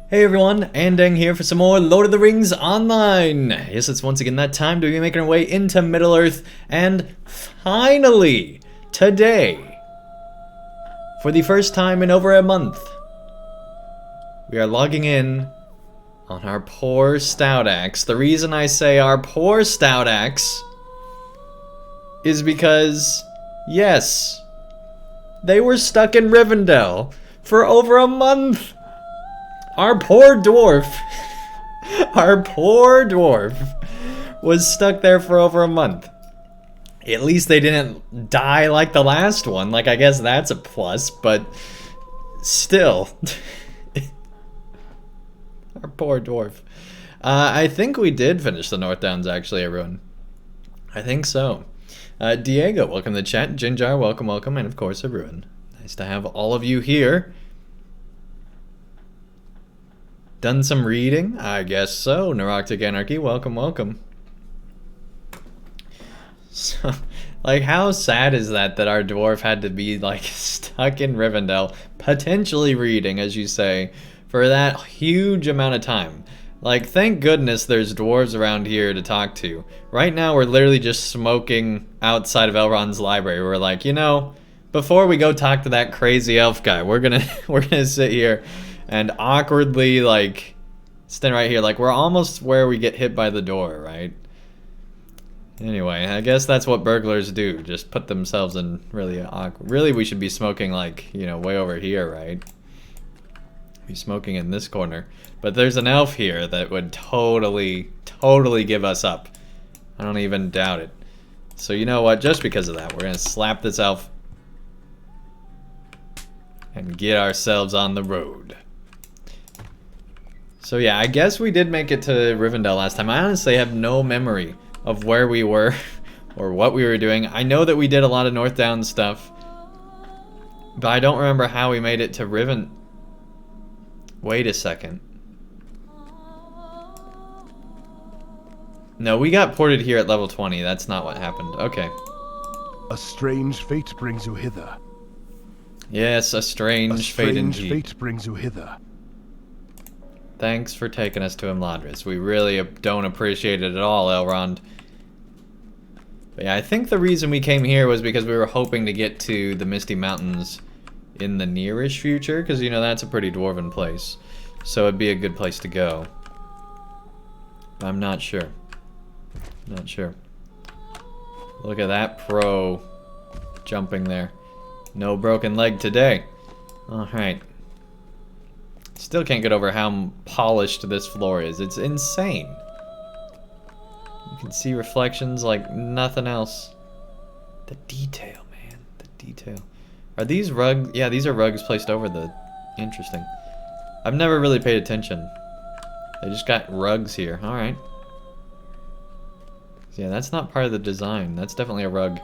Hey everyone, Andang here for some more Lord of the Rings Online! Yes, it's once again that time to be making our way into Middle-earth, and finally, today, for the first time in over a month, we are logging in on our poor Stout-axe. The reason I say our poor Stout-axe is because, yes, they were stuck in Rivendell for over a month! Our poor dwarf, was stuck there for over a month. At least they didn't die like the last one. Like, I guess that's a plus, but still. Our poor dwarf. I think we did finish the North Downs, actually, everyone. I think so. Diego, welcome to the chat. Jinjar, welcome, welcome. And, of course, everyone. Nice to have all of you here. Done some reading? I guess so. Neuroctic Anarchy, welcome, welcome. So, like, how sad is that our dwarf had to be, like, stuck in Rivendell, potentially reading, as you say, for that huge amount of time? Like, thank goodness there's dwarves around here to talk to. Right now, we're literally just smoking outside of Elrond's library. We're like, you know, before we go talk to that crazy elf guy, we're gonna sit here and awkwardly, like, stand right here. Like, we're almost where we get hit by the door, right? Anyway, I guess that's what burglars do. Just put themselves in really awkward... Really, we should be smoking, like, you know, way over here, right? Be smoking in this corner. But there's an elf here that would totally give us up. I don't even doubt it. So you know what? Just because of that, we're gonna slap this elf and get ourselves on the road. So yeah, I guess we did make it to Rivendell last time. I honestly have no memory of where we were or what we were doing. I know that we did a lot of North Downs stuff, but I don't remember how we made it to Riven. Wait a second. No, we got ported here at level 20. That's not what happened. Okay. A strange fate brings you hither. Yes, a strange fate indeed. A strange fate brings you hither. Thanks for taking us to Imladris. We really don't appreciate it at all, Elrond. But yeah, I think the reason we came here was because we were hoping to get to the Misty Mountains in the nearish future, because, you know, that's a pretty dwarven place. So it'd be a good place to go. I'm not sure. Not sure. Look at that pro jumping there. No broken leg today. Alright. Still can't get over how polished this floor is. It's insane. You can see reflections like nothing else. The detail, man. The detail. Are these rugs? Yeah, these are rugs placed over the... Interesting. I've never really paid attention. They just got rugs here. Alright. Yeah, that's not part of the design. That's definitely a rug.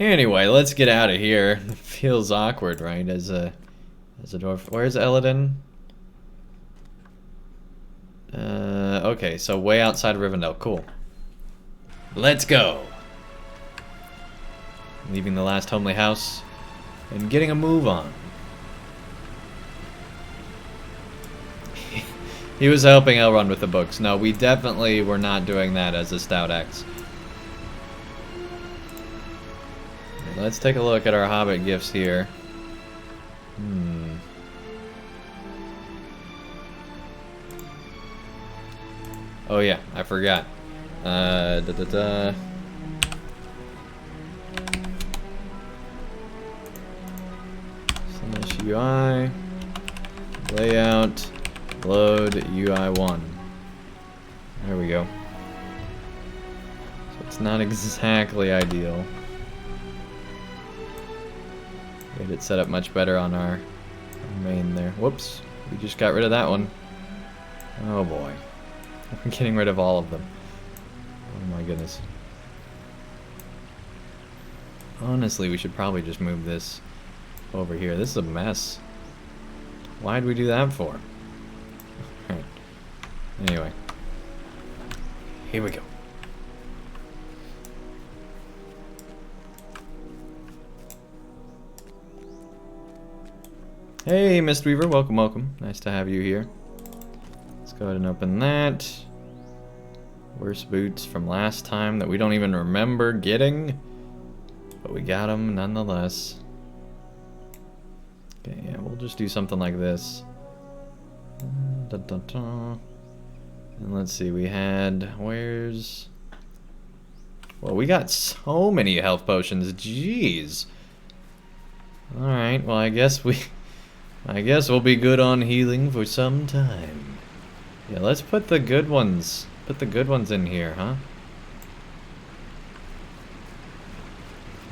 Anyway, let's get out of here. It feels awkward, right? As a dwarf. Where's Eladin? Okay, so way outside of Rivendell. Cool. Let's go. Leaving the last homely house and getting a move on. He was helping Elrond with the books. No, we definitely were not doing that as a Stout-axe. Let's take a look at our Hobbit gifts here. Oh yeah, I forgot. Slash UI. Layout. Load UI1. There we go. So it's not exactly ideal. Made it set up much better on our main there. Whoops, we just got rid of that one. Oh boy. I'm getting rid of all of them. Oh my goodness. Honestly, we should probably just move this over here. This is a mess. Why'd we do that for? Alright. Anyway. Here we go. Hey, Mistweaver, welcome, welcome. Nice to have you here. Let's go ahead and open that. Worst boots from last time that we don't even remember getting. But we got them nonetheless. Okay, yeah, we'll just do something like this. Dun, dun, dun. And let's see, we had... Where's... Well, we got so many health potions. Jeez. Alright, well, I guess we'll be good on healing for some time. Yeah, let's put the good ones. Put the good ones in here, huh?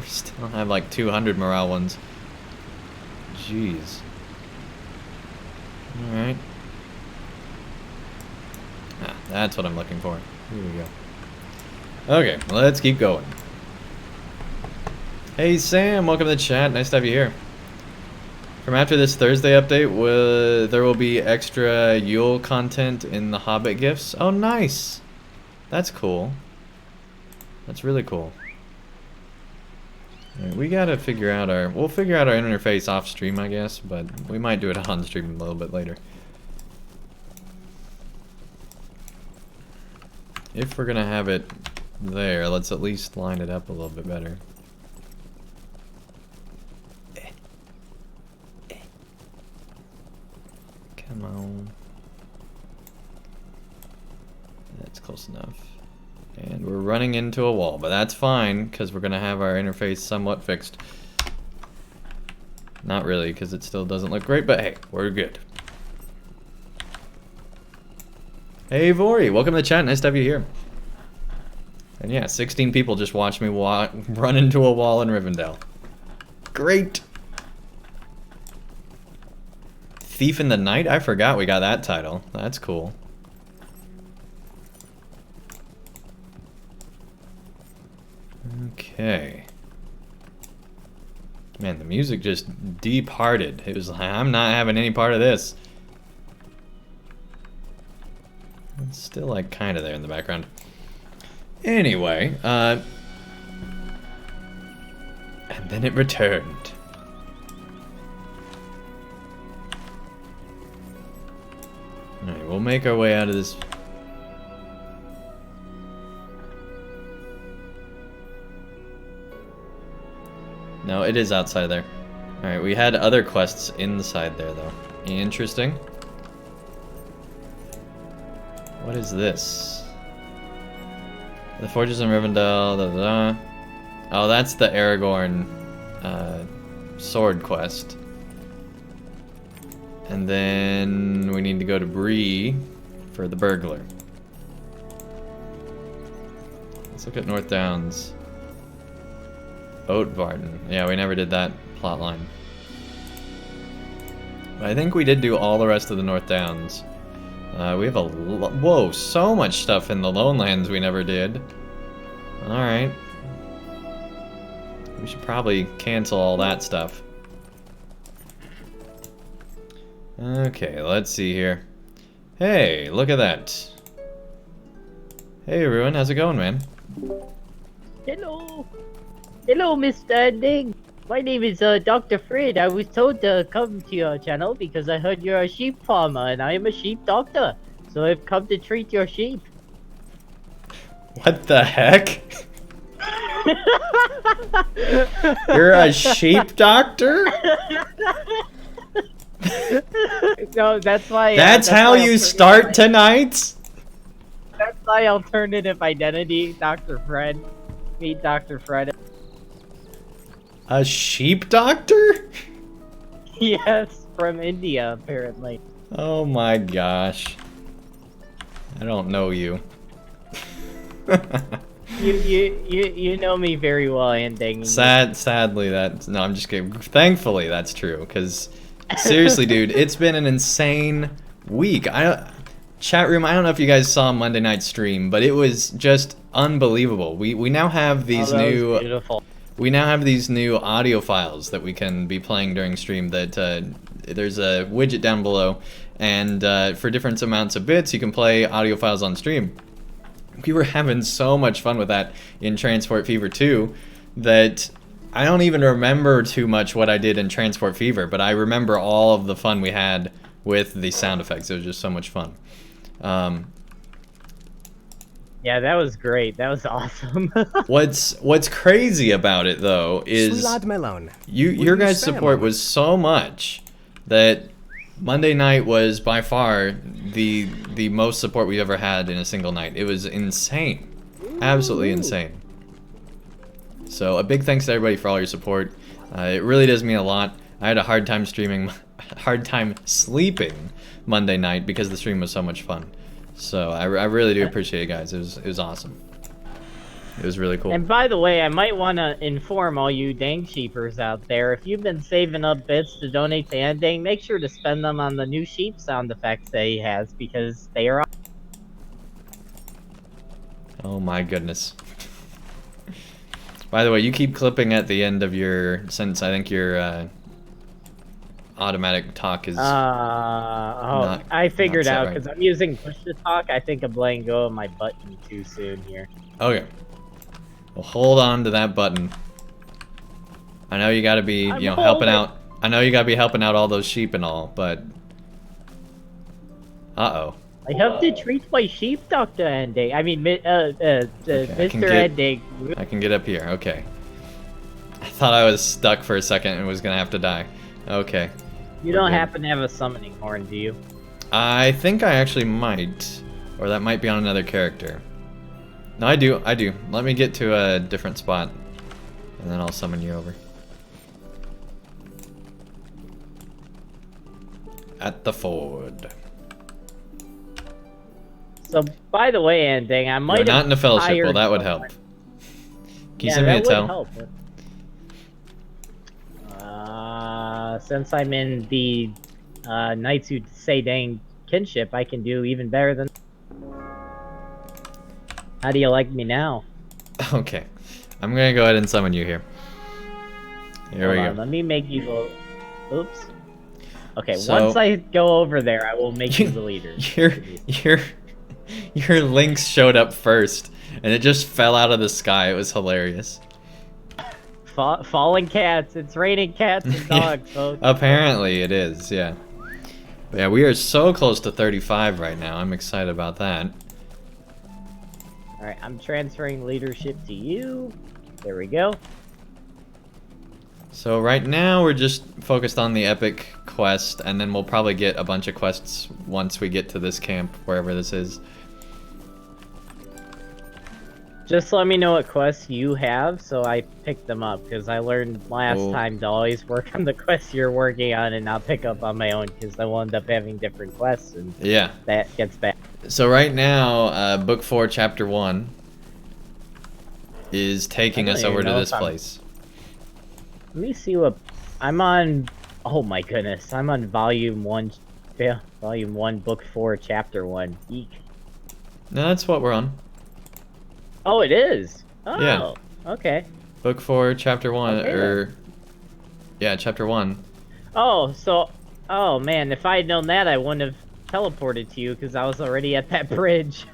We still have like 200 morale ones. Jeez. Alright. Ah, that's what I'm looking for. Here we go. Okay, let's keep going. Hey Sam, welcome to the chat. Nice to have you here. From after this Thursday update, there will be extra Yule content in the Hobbit gifts. Oh, nice. That's cool. That's really cool. Right, we gotta figure out we'll figure out our interface off stream, I guess, but we might do it on stream a little bit later. If we're gonna have it there, let's at least line it up a little bit better. Come on. That's close enough. And we're running into a wall, but that's fine, because we're going to have our interface somewhat fixed. Not really, because it still doesn't look great, but hey, we're good. Hey Vori, welcome to the chat, nice to have you here. And yeah, 16 people just watched me run into a wall in Rivendell. Great! Thief in the Night? I forgot we got that title. That's cool. Okay. Man, the music just departed. It was like, I'm not having any part of this. It's still like kind of there in the background. Anyway, and then it returned. Alright, we'll make our way out of this. No, it is outside there. Alright, we had other quests inside there, though. Interesting. What is this? The Forges in Rivendell, da da da. Oh, that's the Aragorn sword quest. And then we need to go to Bree for the burglar. Let's look at North Downs. Oatvarden. Yeah, we never did that plotline. But I think we did do all the rest of the North Downs. We have whoa, so much stuff in the Lonelands we never did. Alright. We should probably cancel all that stuff. Okay, let's see here. Hey, look at that. Hey, everyone, how's it going, man? Hello. Hello, Mr. Andang. My name is Dr. Fred. I was told to come to your channel because I heard you're a sheep farmer and I am a sheep doctor. So I've come to treat your sheep. What the heck? You're a sheep doctor? No, that's why. That's how you start tonight? That's my alternative identity, Dr. Fred. Meet Dr. Fred. A sheep doctor? Yes, from India, apparently. Oh my gosh. I don't know you. You know me very well, Andang. Sadly, no, I'm just kidding. Thankfully, that's true, because seriously, dude, it's been an insane week. Chat room, I don't know if you guys saw Monday night's stream, but it was just unbelievable. We now have these we now have these new audio files that we can be playing during stream. That there's a widget down below, and for different amounts of bits, you can play audio files on stream. We were having so much fun with that in Transport Fever 2 that I don't even remember too much what I did in Transport Fever, but I remember all of the fun we had with the sound effects. It was just so much fun. Yeah, that was great. That was awesome. What's crazy about it though is your guys' support was so much that Monday night was by far the most support we ever had in a single night. It was insane, absolutely insane. So a big thanks to everybody for all your support. It really does mean a lot. I had a hard time sleeping Monday night because the stream was so much fun. So I really do appreciate it, guys. It was awesome. It was really cool. And by the way, I might want to inform all you Dang sheepers out there, if you've been saving up bits to donate to Andang, make sure to spend them on the new sheep sound effects that he has, because they are... Oh my goodness. By the way, you keep clipping at the end of your sentence. I think your automatic talk is I figured out, because I'm using push to talk. I think I'm letting go of my button too soon here. Okay. Well, hold on to that button. I know you gotta be, helping out. I know you gotta be helping out all those sheep and all, but... Uh-oh. I have to treat my sheep, Dr. Andang. I mean, Mr. Andang. I can get up here, okay. I thought I was stuck for a second and was gonna have to die. Okay. You don't happen to have a summoning horn, do you? I think I actually might. Or that might be on another character. No, I do. Let me get to a different spot. And then I'll summon you over. At the ford. So, by the way, Andang, I might have not in a fellowship. Well, that would help. Can you send me a tell? Help. Since I'm in the Knights Who Say Dang kinship, I can do even better than... How do you like me now? Okay. I'm gonna go ahead and summon you here. Here we go. Let me make you go... Oops. Okay, so, once I go over there, I will make you the leader. Your links showed up first, and it just fell out of the sky. It was hilarious. Falling cats. It's raining cats and dogs, folks. Apparently it is, yeah. But yeah, we are so close to 35 right now. I'm excited about that. Alright, I'm transferring leadership to you. There we go. So right now we're just focused on the epic quest, and then we'll probably get a bunch of quests once we get to this camp, wherever this is. Just let me know what quests you have, so I pick them up, because I learned last time to always work on the quests you're working on and not pick up on my own, because I will end up having different quests, and that gets bad. So right now, Book 4, Chapter 1 is taking us over to this place. Let me see what... I'm on... Oh my goodness, I'm on Volume 1, Volume 1, Book 4, Chapter 1. Eek. No, that's what we're on. Oh, it is? Oh, yeah. Okay. Book 4, Chapter 1, okay, yeah, Chapter 1. Oh, so... Oh, man, if I had known that, I wouldn't have teleported to you, because I was already at that bridge.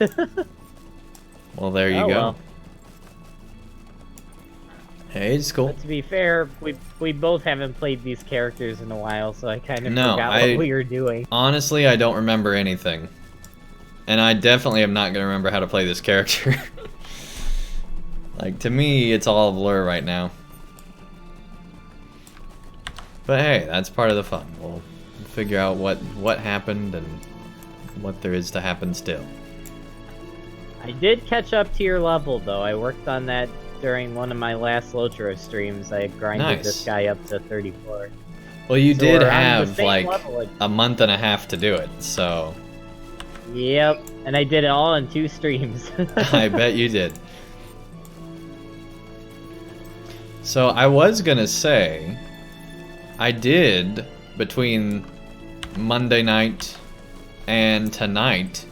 Well, there you go. Well. Hey, it's cool. But to be fair, we both haven't played these characters in a while, so I kind of forgot what we were doing. Honestly, I don't remember anything. And I definitely am not going to remember how to play this character. Like, to me, it's all a blur right now. But hey, that's part of the fun. We'll figure out what happened and what there is to happen still. I did catch up to your level, though. I worked on that during one of my last LOTRO streams. I grinded this guy up to 34. Well, you did have, like, a month and a half to do it, so... Yep, and I did it all in 2 streams. I bet you did. So I was gonna say, I did, between Monday night and tonight,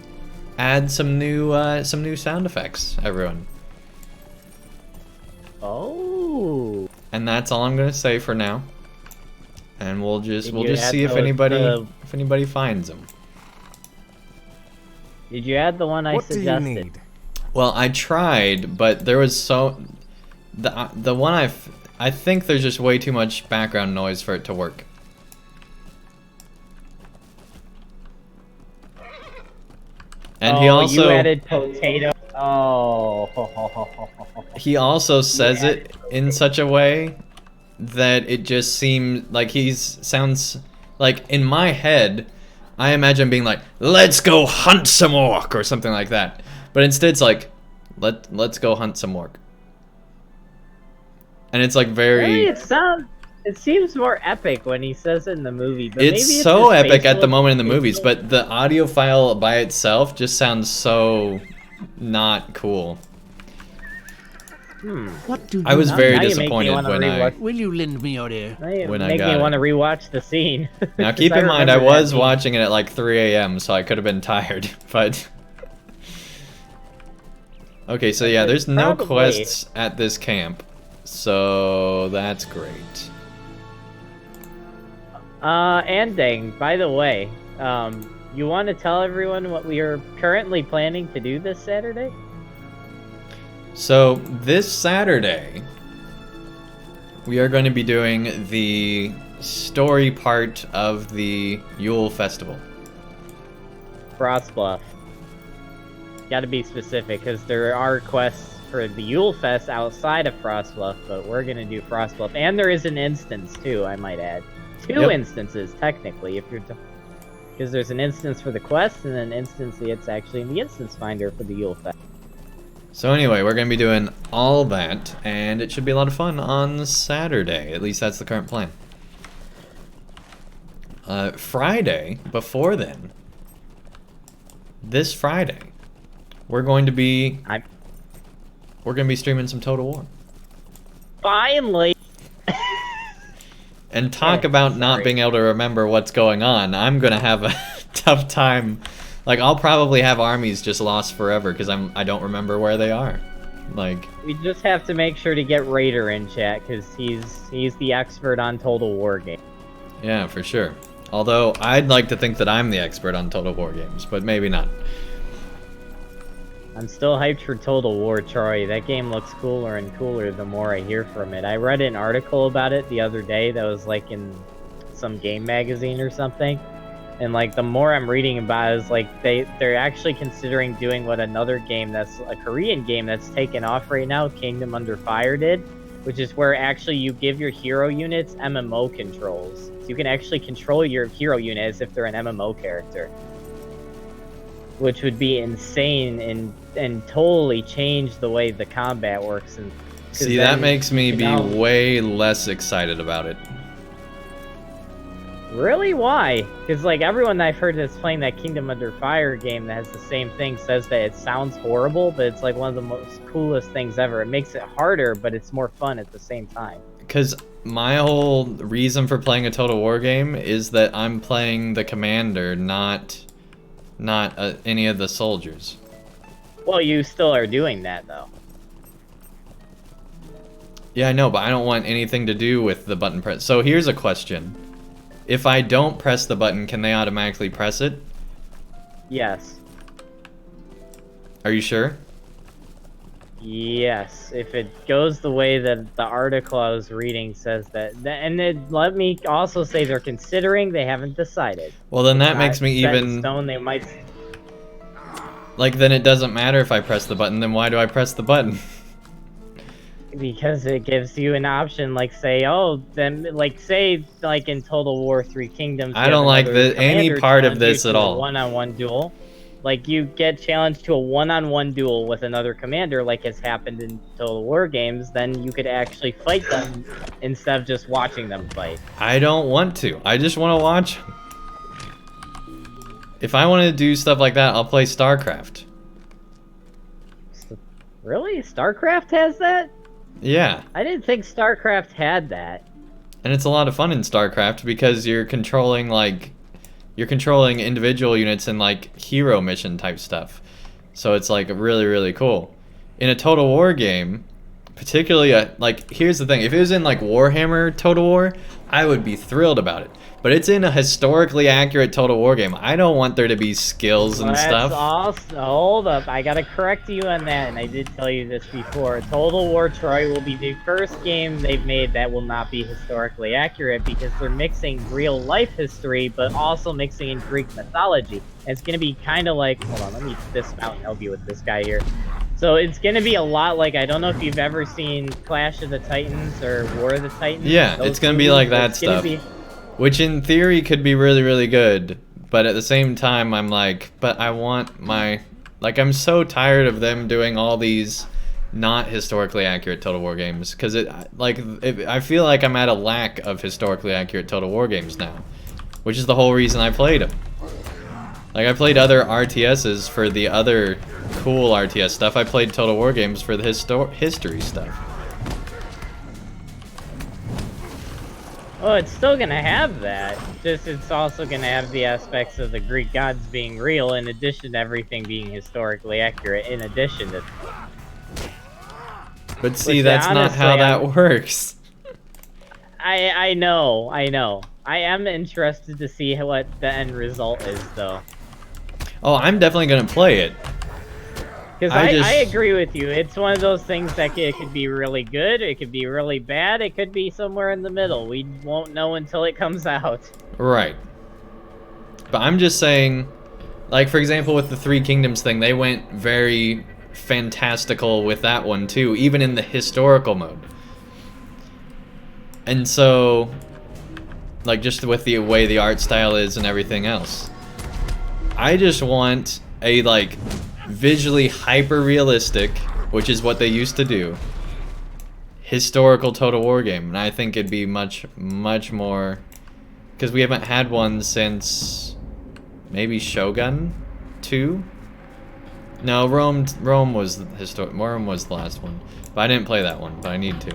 add some new sound effects, everyone. Oh. And that's all I'm gonna say for now. And we'll just see if anybody finds them. Did you add the one I suggested? What do you need? Well, I tried, but there was the one I think there's just way too much background noise for it to work. And he also you added potato. Oh. he also says it in such a way that it just seems like sounds like in my head I imagine being like, let's go hunt some orc or something like that. But instead it's like, let's go hunt some orc. And it's like very... Really, it seems more epic when he says it in the movie. But it's maybe so his epic at the facial moment in the movies, but the audio file by itself just sounds so not cool. What do you I was Now- very now you make me disappointed wanna when rewatch- Will you lend me your ear? when I Make got me it. want to rewatch the scene. Now 'Cause keep in mind I remember that was scene. watching it at like 3 a.m. so I could have been tired, but... Okay, so yeah, there's no Probably. quests at this camp, so that's great. Andang, by the way, you want to tell everyone what we are currently planning to do this Saturday? So this Saturday, we are going to be doing the story part of the Yule Festival. Frostbluff. Gotta be specific, because there are quests for the Yule Fest outside of Frostbluff, but we're gonna do Frostbluff. And there is an instance, too, I might add. Two Yep. instances, technically, if you're... Because there's an instance for the quest, and an instance that's actually in the instance finder for the Yule Fest. So anyway, we're going to be doing all that, and it should be a lot of fun on Saturday. At least that's the current plan. Friday, before then, this Friday, we're going to be streaming some Total War. Finally! And talk Yeah, about not sorry. being able to remember what's going on. I'm gonna have a tough time. Like, I'll probably have armies just lost forever because I don't remember where they are. Like, We just have to make sure to get Raider in chat, because he's the expert on Total War game. yeah, for sure. Although I'd like to think that I'm the expert on Total War games, but maybe not. I'm still hyped for Total War, Troy. That game looks cooler and cooler the more I hear from it. I read an article about it the other day that was like in some game magazine or something. And like the more I'm reading about it, is like they're actually considering doing what another game that's a Korean game that's taken off right now, Kingdom Under Fire did, which is where actually you give your hero units MMO controls. So you can actually control your hero unit as if they're an MMO character. Which would be insane and totally change the way the combat works. And 'cause See, that then, makes me you be know- way less excited about it. Really? Why? Because like everyone that I've heard that's playing that Kingdom Under Fire game that has the same thing says that it sounds horrible, but it's like one of the most coolest things ever. It makes it harder, but it's more fun at the same time. Because my whole reason for playing a Total War game is that I'm playing the commander, not any of the soldiers. Well, you still are doing that though. Yeah, I know, but I don't want anything to do with the button press. So here's a question. If I don't press the button, can they automatically press it? Yes. Are you sure? Yes, if it goes the way that the article I was reading says that, and let me also say they're considering, they haven't decided. Well, then that It's makes not me set in even... stone, they might. Like, then it doesn't matter if I press the button, then why do I press the button? Because it gives you an option, like say, oh, then like say like in Total War 3 Kingdoms. I you don't have like another any commander part of challenge this you at to a all. One-on-one duel. Like you get challenged to a one-on-one duel with another commander, like has happened in Total War games, then you could actually fight them instead of just watching them fight. I don't want to. I just want to watch. If I want to do stuff like that, I'll play StarCraft. Really? StarCraft has that? Yeah. I didn't think StarCraft had that. And it's a lot of fun in StarCraft because you're controlling individual units and like hero mission type stuff. So it's like really, really cool. In a Total War game, particularly like here's the thing, if it was in like Warhammer Total War, I would be thrilled about it. But it's in a historically accurate Total War game. I don't want there to be skills and stuff. Also, hold up, I gotta correct you on that, and I did tell you this before. Total War Troy will be the first game they've made that will not be historically accurate because they're mixing real life history, but also mixing in Greek mythology. And it's gonna be kind of like, hold on, let me dismount and help you with this guy here. So it's gonna be a lot like, I don't know if you've ever seen Clash of the Titans or War of the Titans. Yeah, it's gonna be like that stuff. Which in theory could be really, really good. But at the same time, I'm like, but I want my... Like, I'm so tired of them doing all these not historically accurate Total War games. Because I feel like I'm at a lack of historically accurate Total War games now. Which is the whole reason I played them. Like, I played other RTSs for the other cool RTS stuff. I played Total War games for the history stuff. Well, it's still gonna have that. Just it's also gonna have the aspects of the Greek gods being real, in addition to everything being historically accurate. In addition to, but see, that's not how that works. I know. I am interested to see what the end result is, though. Oh, I'm definitely gonna play it. Because I agree with you. It's one of those things that it could be really good, it could be really bad, it could be somewhere in the middle. We won't know until it comes out. Right. But I'm just saying, like, for example, with the Three Kingdoms thing, they went very fantastical with that one, too, even in the historical mode. And so, like, just with the way the art style is and everything else. I just want a, like, visually hyper-realistic, which is what they used to do, historical Total War game. And I think it'd be much, much more... Because we haven't had one since... maybe Shogun 2? No, Rome was Rome was the last one. But I didn't play that one, but I need to.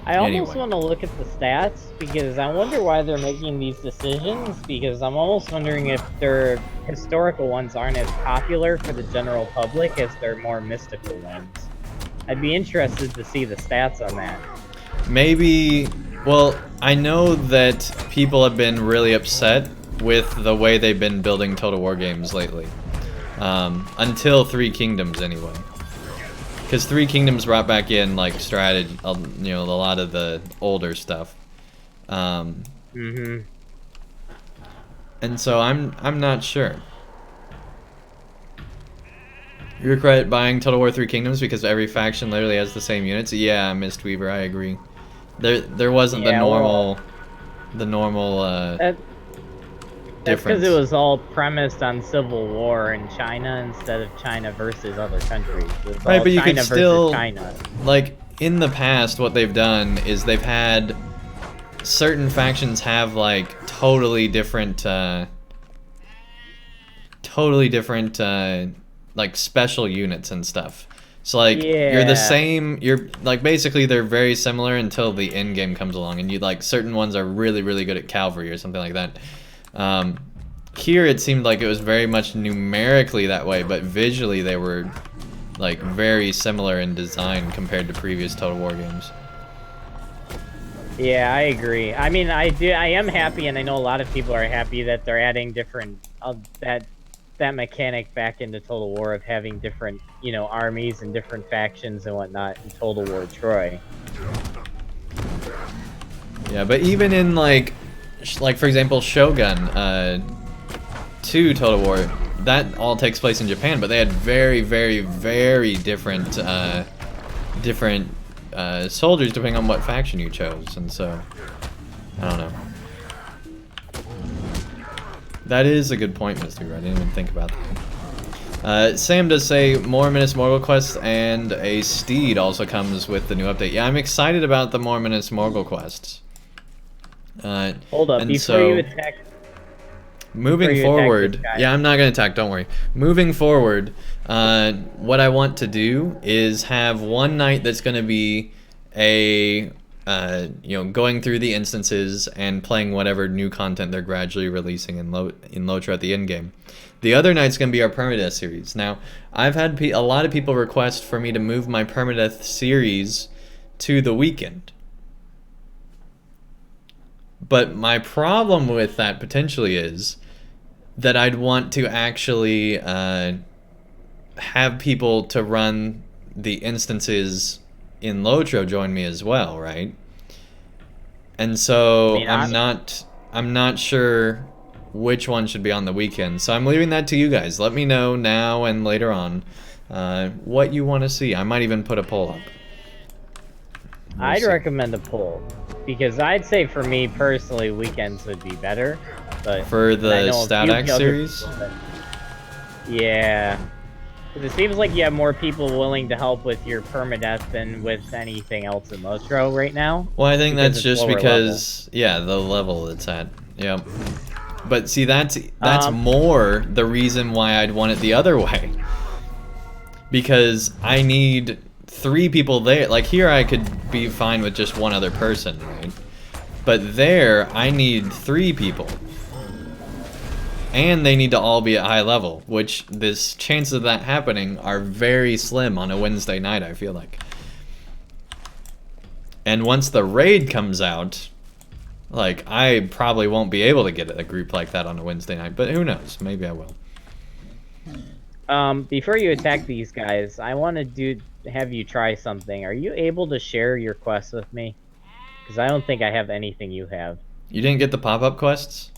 I almost want to look at the stats, because I wonder why they're making these decisions, because I'm almost wondering if their historical ones aren't as popular for the general public as their more mystical ones. I'd be interested to see the stats on that. Maybe, well, I know that people have been really upset with the way they've been building Total War games lately. Until Three Kingdoms, anyway. Because Three Kingdoms brought back in, like, strategy, you know, a lot of the older stuff. And so I'm not sure. You regret buying Total War Three Kingdoms because every faction literally has the same units? Yeah, Mistweaver, I agree. There wasn't the normal That's because it was all premised on civil war in China instead of China versus other countries. Right, but you China could still, China. like, in the past, what they've done is they've had certain factions have, like, totally different, like, special units and stuff. So, like, you're the same, like, basically they're very similar until the end game comes along, and like, certain ones are really, really good at cavalry or something like that. Here it seemed like it was very much numerically that way, but visually they were, like, very similar in design compared to previous Total War games. Yeah, I agree. I mean, I am happy, and I know a lot of people are happy that they're adding different, that mechanic back into Total War of having different, you know, armies and different factions and whatnot in Total War Troy. Yeah, but even in, like for example, Shogun 2 Total War, that all takes place in Japan, but they had very, very, very different soldiers depending on what faction you chose, and so I don't know. That is a good point, Mr. I didn't even think about that. Sam does say more Minas Morgul quests and a steed also comes with the new update. Yeah, I'm excited about the more Minas Morgul quests. Hold up, before you attack. Moving forward, yeah, I'm not gonna attack. Don't worry. Moving forward, what I want to do is have one night that's gonna be a you know, going through the instances and playing whatever new content they're gradually releasing in LOTRO at the end game. The other night's gonna be our Permadeath series. Now, I've had a lot of people request for me to move my Permadeath series to the weekend. But my problem with that potentially is that I'd want to actually have people to run the instances in LOTRO join me as well, right? And so I'm not sure which one should be on the weekend. So I'm leaving that to you guys. Let me know now and later on what you want to see. I might even put a poll up. I'd recommend a poll, because I'd say for me personally, weekends would be better. But for the Stout-axe series? Yeah. Because it seems like you have more people willing to help with your permadeath than with anything else in LOTRO right now. Well, I think that's just because, yeah, the level it's at. Yep. But see, that's more the reason why I'd want it the other way. Because I need 3 people there. Like, here I could be fine with just 1 other person, right? But there, I need 3 people. And they need to all be at high level, which this chances of that happening are very slim on a Wednesday night, I feel like. And once the raid comes out, like, I probably won't be able to get a group like that on a Wednesday night, but who knows? Maybe I will. Before you attack these guys, I want to have you try something. Are you able to share your quests with me? Because I don't think I have anything you have. You didn't get the pop-up quests?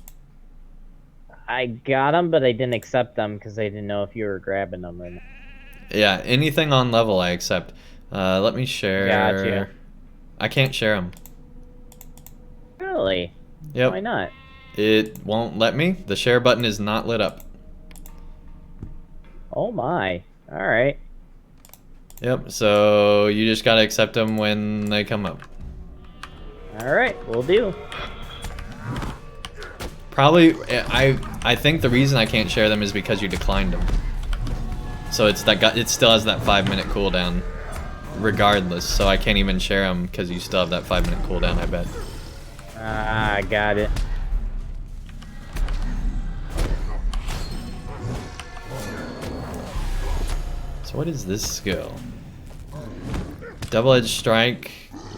I got them, but I didn't accept them because I didn't know if you were grabbing them or not. Yeah, anything on level I accept. Let me share. Gotcha. I can't share them. Really? Yep. Why not? It won't let me. The share button is not lit up. Oh my. Alright. Yep, so you just gotta accept them when they come up. Alright, will do. Probably, I think the reason I can't share them is because you declined them. So it still has that 5-minute cooldown, regardless. So I can't even share them because you still have that 5-minute cooldown, I bet. Ah, I got it. So what is this skill? Double-edged strike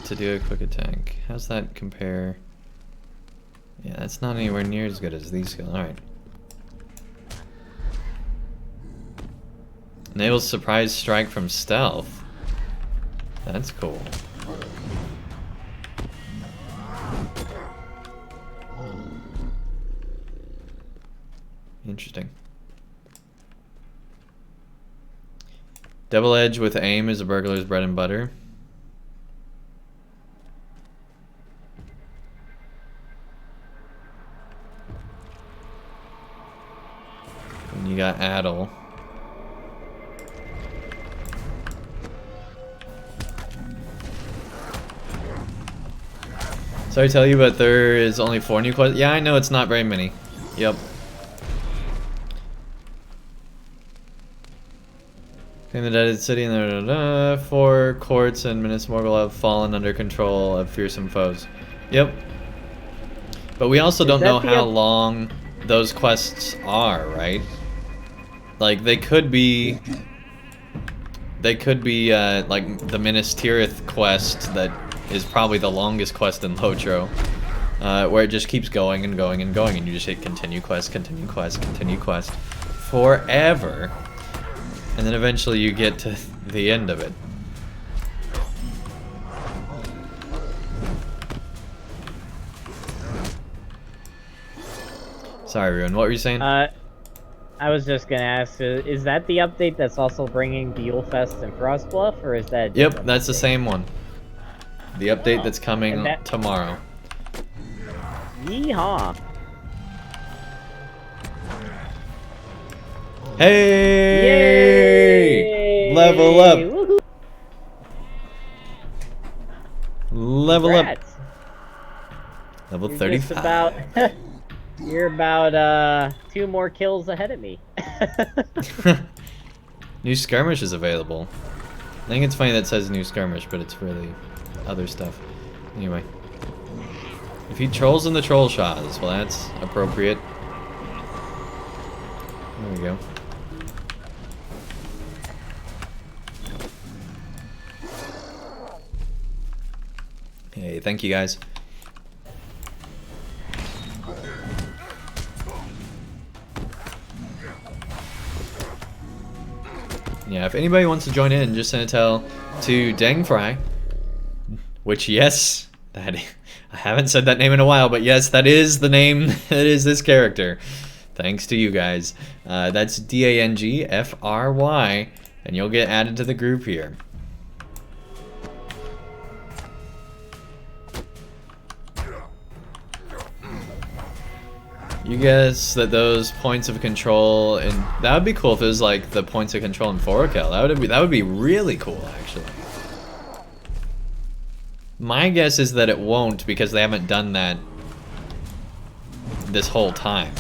to do a quick attack. How's that compare? Yeah, that's not anywhere near as good as these skills. Alright. Enables surprise strike from stealth. That's cool. Interesting. Double edge with aim is a burglar's bread and butter. And you got Addle. Sorry to tell you, but there is only 4 new quests. Yeah, I know it's not very many. Yep. In the dead city, and 4 courts and Minas Morgul have fallen under control of fearsome foes. Yep. But we also don't know how long those quests are, right? Like, they could be like the Minas Tirith quest that is probably the longest quest in LOTRO, where it just keeps going and going and going, and you just hit continue quest, continue quest, continue quest forever. And then eventually you get to the end of it. Sorry, Ruin. What were you saying? I was just gonna ask, is that the update that's also bringing the Yulefest and Frostbluff, or is that... Yep, that's the same one. The update that's coming tomorrow. Yeehaw! Hey! Yay! Level up! Woohoo! Level Congrats. up! Level You're 35. You're about 2 more kills ahead of me. New skirmish is available. I think it's funny that it says new skirmish, but it's really other stuff. Anyway. If he trolls in the troll shots, well, that's appropriate. There we go. Hey, thank you guys. Yeah, if anybody wants to join in, just send a tell to Dang Fry. Which, yes, that I haven't said that name in a while, but yes, that is the name. That is this character. Thanks to you guys. That's DANGFRY, and you'll get added to the group here. You guess that those points of control, and that would be cool if it was like the points of control in 4Cal. That would be really cool, actually. My guess is that it won't because they haven't done that this whole time.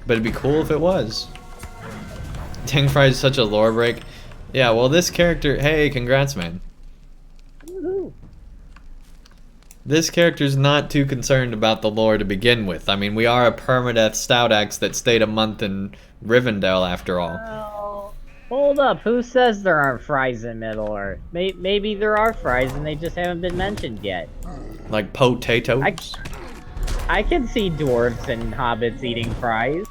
But it'd be cool if it was. Dangfry is such a lore break. Yeah, well, this character. Hey, congrats, man. Woohoo. This character's not too concerned about the lore to begin with. I mean, we are a permadeath Stout-axe that stayed a month in Rivendell after all. Well, hold up. Who says there aren't fries in Middle-earth? Maybe there are fries and they just haven't been mentioned yet. Like potatoes? I can see dwarves and hobbits eating fries.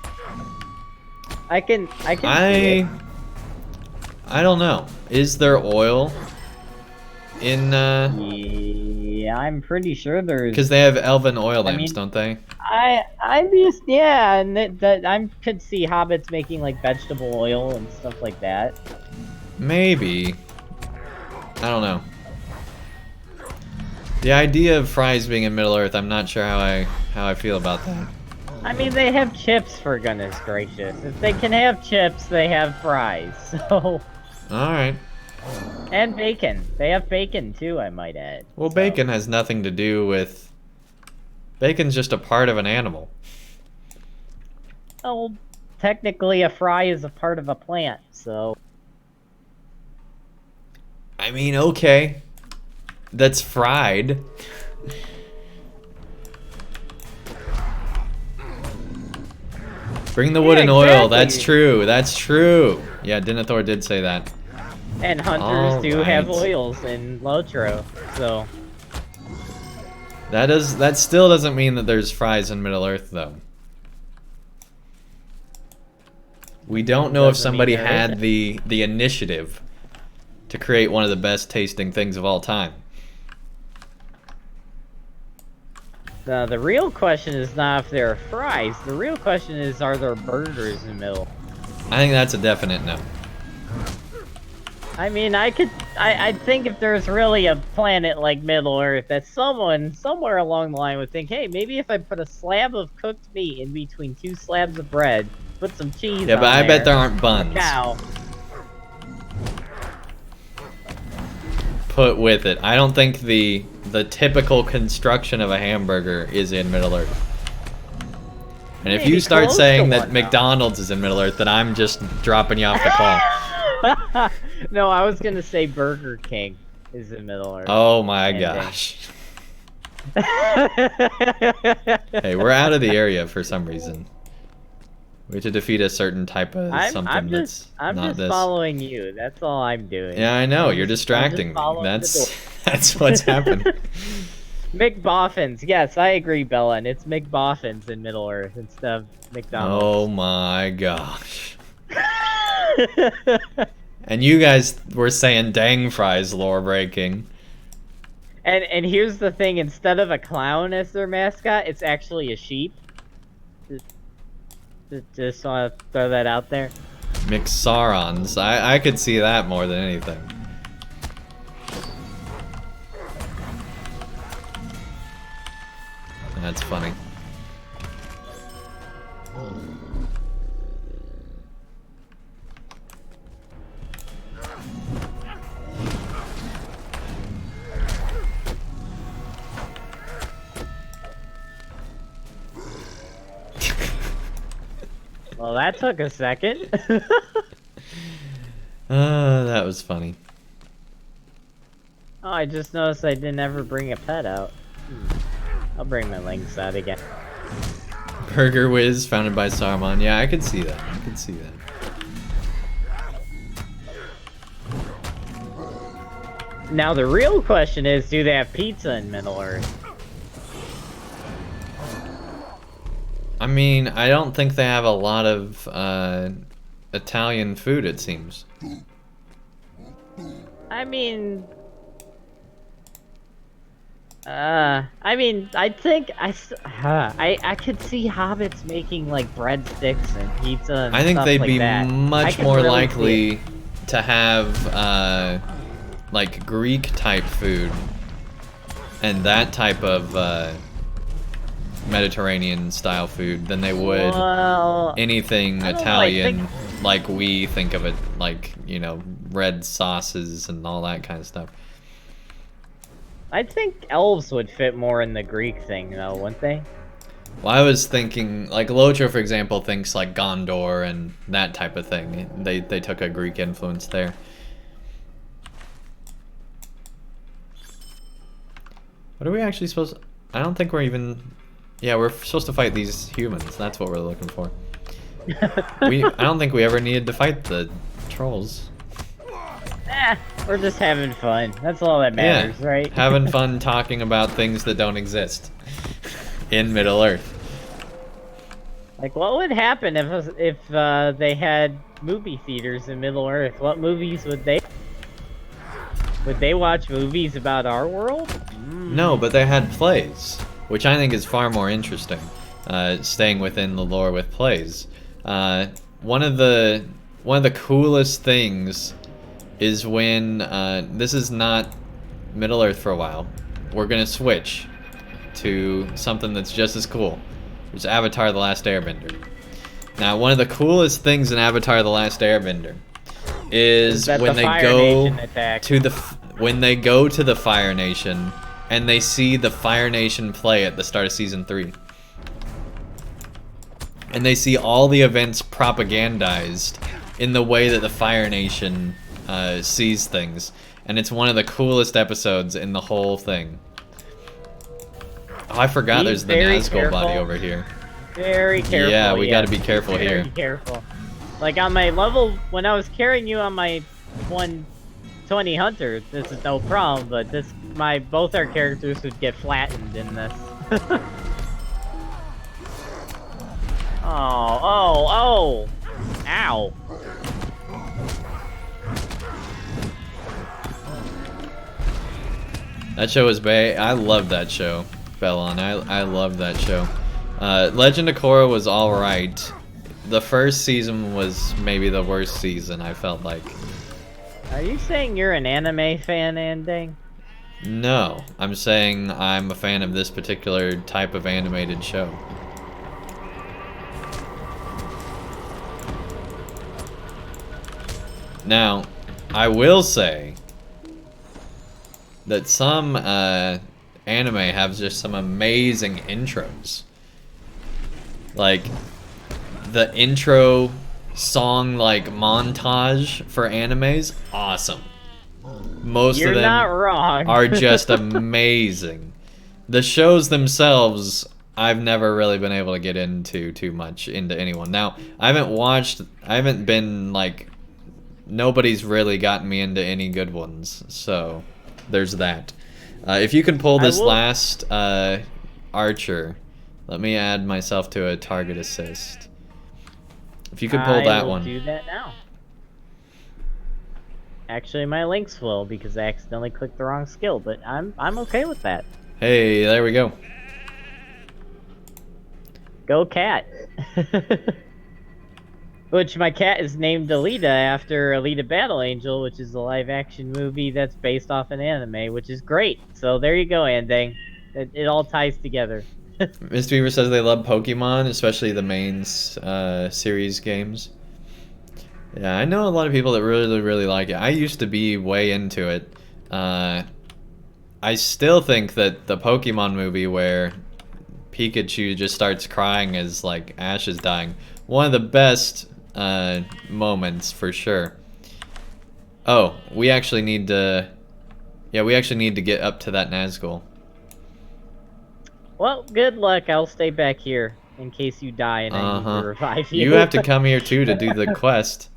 I can see it. I don't know. Is there oil in Yeah, I'm pretty sure there's. Because they have elven oil lamps, don't they? I just and that I could see hobbits making like vegetable oil and stuff like that. Maybe. I don't know. The idea of fries being in Middle Earth, I'm not sure how I feel about that. I mean, they have chips, for goodness gracious. If they can have chips, they have fries. So. All right. And bacon. They have bacon too, I might add. Well, bacon has nothing to do with. Bacon's just a part of an animal. Oh, technically, a fry is a part of a plant, so. I mean, okay. That's fried. Bring the wood and oil. Exactly. That's true. That's true. Yeah, Denethor did say that. And hunters do have oils in LOTRO, so. That still doesn't mean that there's fries in Middle Earth, though. We don't know if somebody had the initiative to create one of the best tasting things of all time. Now, the real question is not if there are fries. The real question is, are there burgers in Middle? I think that's a definite no. I mean, I think if there's really a planet like Middle Earth, that someone somewhere along the line would think, hey, maybe if I put a slab of cooked meat in between two slabs of bread, put some cheese on Yeah, but I bet there aren't buns. Cow. Put with it. I don't think the typical construction of a hamburger is in Middle Earth. And if you start saying that McDonald's is in Middle Earth, then I'm just dropping you off the call. No, I was gonna say Burger King is in Middle Earth. Oh my gosh. Hey, we're out of the area for some reason. We have to defeat a certain type of something I'm that's not just this. following you. That's all I'm doing. Yeah, I know. You're distracting me. That's what's happened. McBoffins. Yes, I agree, Bella. And it's McBoffins in Middle Earth instead of McDonald's. Oh my gosh. And you guys were saying dang fries lore breaking. And here's the thing, instead of a clown as their mascot, it's actually a sheep. Just want to throw that out there. McSaurons. I could see that more than anything. That's funny. Well, that took a second. That was funny. Oh, I just noticed I didn't ever bring a pet out. I'll bring my lynx out again. Burger Whiz, founded by Saruman. Yeah, I could see that. I could see that. Now the real question is, do they have pizza in Middle Earth? I mean, I don't think they have a lot of Italian food, it seems. I mean, I think I could see hobbits making like breadsticks and pizza and I think stuff they'd like be that. I much can more really see likely to have like Greek type food and that type of Mediterranean style food than they would Well, anything I don't know, I think- Italian like we think of it, like, you know, red sauces and all that kind of stuff. I think elves would fit more in the Greek thing, though, wouldn't they? Well, I was thinking, like, LOTRO, for example, thinks like Gondor and that type of thing. They took a Greek influence there. What are we actually supposed to... I don't think we're even... Yeah, we're supposed to fight these humans. That's what we're looking for. I don't think we ever needed to fight the trolls. We're just having fun. That's all that matters, right? Having fun talking about things that don't exist in Middle-earth. Like, what would happen if they had movie theaters in Middle-earth? What movies would they... Would they watch movies about our world? No, but they had plays, which I think is far more interesting. Staying within the lore with plays. One of the coolest things is when this is not Middle Earth for a while. We're gonna switch to something that's just as cool, which is Avatar: The Last Airbender. Now, one of the coolest things in Avatar: The Last Airbender is when they go to the Fire Nation and they see the Fire Nation play at the start of season 3. And they see all the events propagandized in the way that the Fire Nation sees things. And it's one of the coolest episodes in the whole thing. Oh, I forgot there's the Nazgul body over here. Very careful. Yeah, we gotta be careful here. Very careful. Like on my level, when I was carrying you on my 120 hunter, this is no problem, but both our characters would get flattened in this. Oh! Ow! That show was I love that show, Bellon. I love that show. Legend of Korra was alright. The first season was maybe the worst season, I felt like. Are you saying you're an anime fan, Andang? No, I'm saying I'm a fan of this particular type of animated show. Now, I will say that some anime have just some amazing intros. Like, the intro song, like, montage for animes, awesome. Most You're of them not wrong. are just amazing. The shows themselves, I've never really been able to get into too much into anyone. Now, I haven't been, like, nobody's really gotten me into any good ones, so there's that. If you can pull this last archer, let me add myself to a target assist. If you could pull that one. I will do that now. Actually, my links will, because I accidentally clicked the wrong skill, but I'm okay with that. Hey, there we go. Go cat. Which my cat is named Alita after Alita Battle Angel, which is a live-action movie that's based off an anime, which is great. So there you go, Andang. It all ties together. Mr. Beaver says they love Pokemon, especially the main series games. Yeah, I know a lot of people that really, really like it. I used to be way into it. I still think that the Pokemon movie where Pikachu just starts crying as, like, Ash is dying, one of the best moments for sure. Oh, we actually need to... Yeah, we actually need to get up to that Nazgul. Well, good luck. I'll stay back here in case you die and I need to revive you. You have to come here too to do the quest.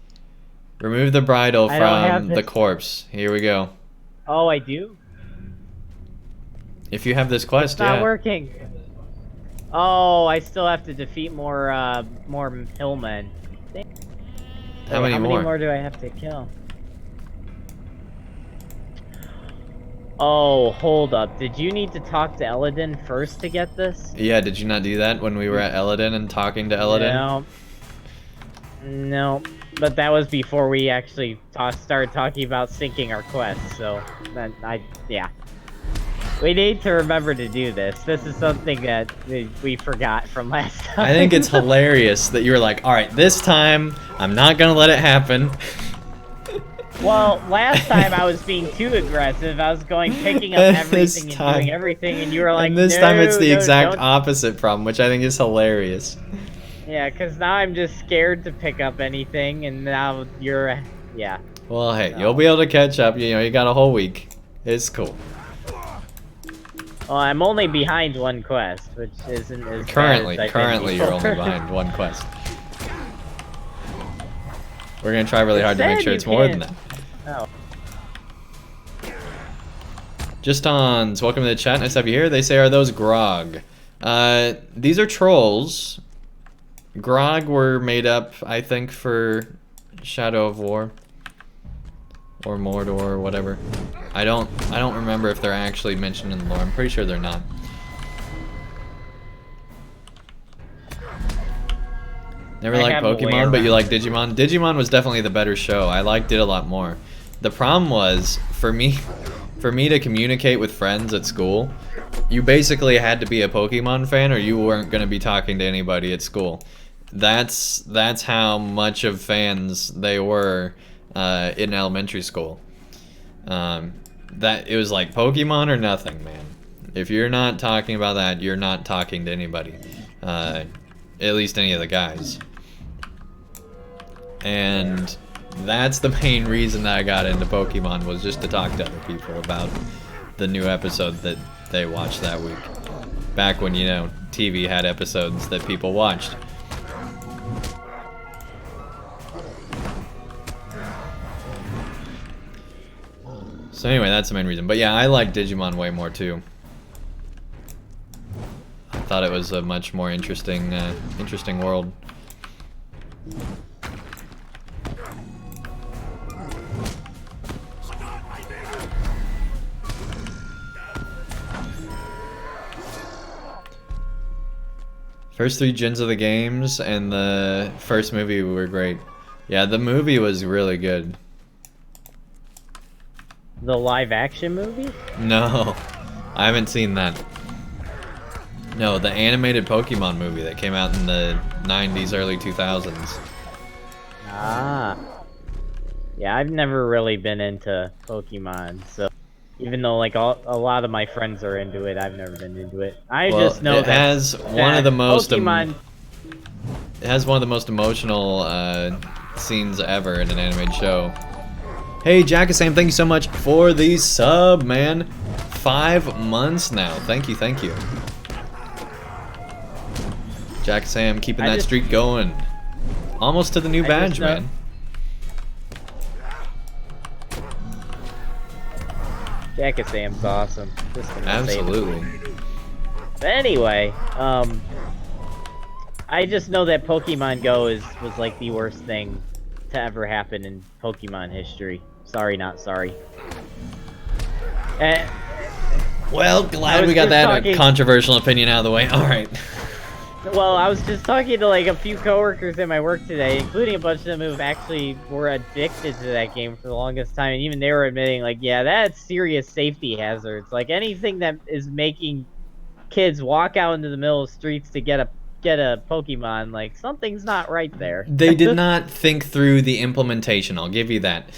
Remove the bridle from the corpse. Here we go. Oh, I do? If you have this quest, it's not working. Oh, I still have to defeat more hillmen. How many how more? many more do I have to kill? Oh, hold up. Did you need to talk to Eladin first to get this? Yeah, did you not do that when we were at Eladin and talking to Eladin? No. No. But that was before we actually started talking about syncing our quests, so... yeah. We need to remember to do this. This is something that we forgot from last time. I think it's hilarious that you were like, alright, this time, I'm not gonna let it happen. Well, last time I was being too aggressive. I was picking up everything and doing everything, and you were like, and this no, time it's the no, exact don't. opposite problem, which I think is hilarious. Yeah, because now I'm just scared to pick up anything, and now you're... Yeah. Well, hey, No. you'll be able to catch up. You know, you got a whole week. It's cool. Well, I'm only behind one quest, which isn't as Currently bad as I've been you're only before. behind one quest. We're gonna try really hard to make said sure you it's more than can't. that. Oh. Just Ons, welcome to the chat. Nice to have you here. They say, are those Grog? These are trolls. Grog were made up, I think, for Shadow of War. Or Mordor, or whatever. I don't remember if they're actually mentioned in the lore. I'm pretty sure they're not. Never I liked have a way Pokemon, but you around like Digimon. Digimon was definitely the better show. I liked it a lot more. The problem was, for me to communicate with friends at school, you basically had to be a Pokemon fan or you weren't going to be talking to anybody at school. That's how much of fans they were in elementary school. That it was like Pokemon or nothing, man. If you're not talking about that, you're not talking to anybody. At least any of the guys. And that's the main reason that I got into Pokemon, was just to talk to other people about the new episode that they watched that week. Back when, you know, TV had episodes that people watched. So anyway, that's the main reason. But yeah, I like Digimon way more too. I thought it was a much more interesting world. First 3 gens of the games and the first movie were great. Yeah, the movie was really good. The live-action movie? No, I haven't seen that. No, the animated Pokemon movie that came out in the 90s, early 2000s. Ah. Yeah, I've never really been into Pokemon, so... Even though, like, a lot of my friends are into it, I've never been into it. I just know it has one of the most Pokemon... it has one of the most emotional scenes ever in an animated show. Hey, Jackasam, thank you so much for the sub, man. 5 months now. Thank you, thank you. Jackasam, keeping that streak going. Almost to the new badge, man. Jack-a-Sam's awesome. Absolutely. But anyway, I just know that Pokemon Go was like the worst thing to ever happen in Pokemon history. Sorry, not sorry. Well, glad we got that controversial opinion out of the way. All right. Well, I was just talking to like a few coworkers at my work today, including a bunch of them who actually were addicted to that game for the longest time, and even they were admitting, like, yeah, that's serious safety hazards. Like, anything that is making kids walk out into the middle of the streets to get a Pokemon, like, something's not right there. They did not think through the implementation, I'll give you that.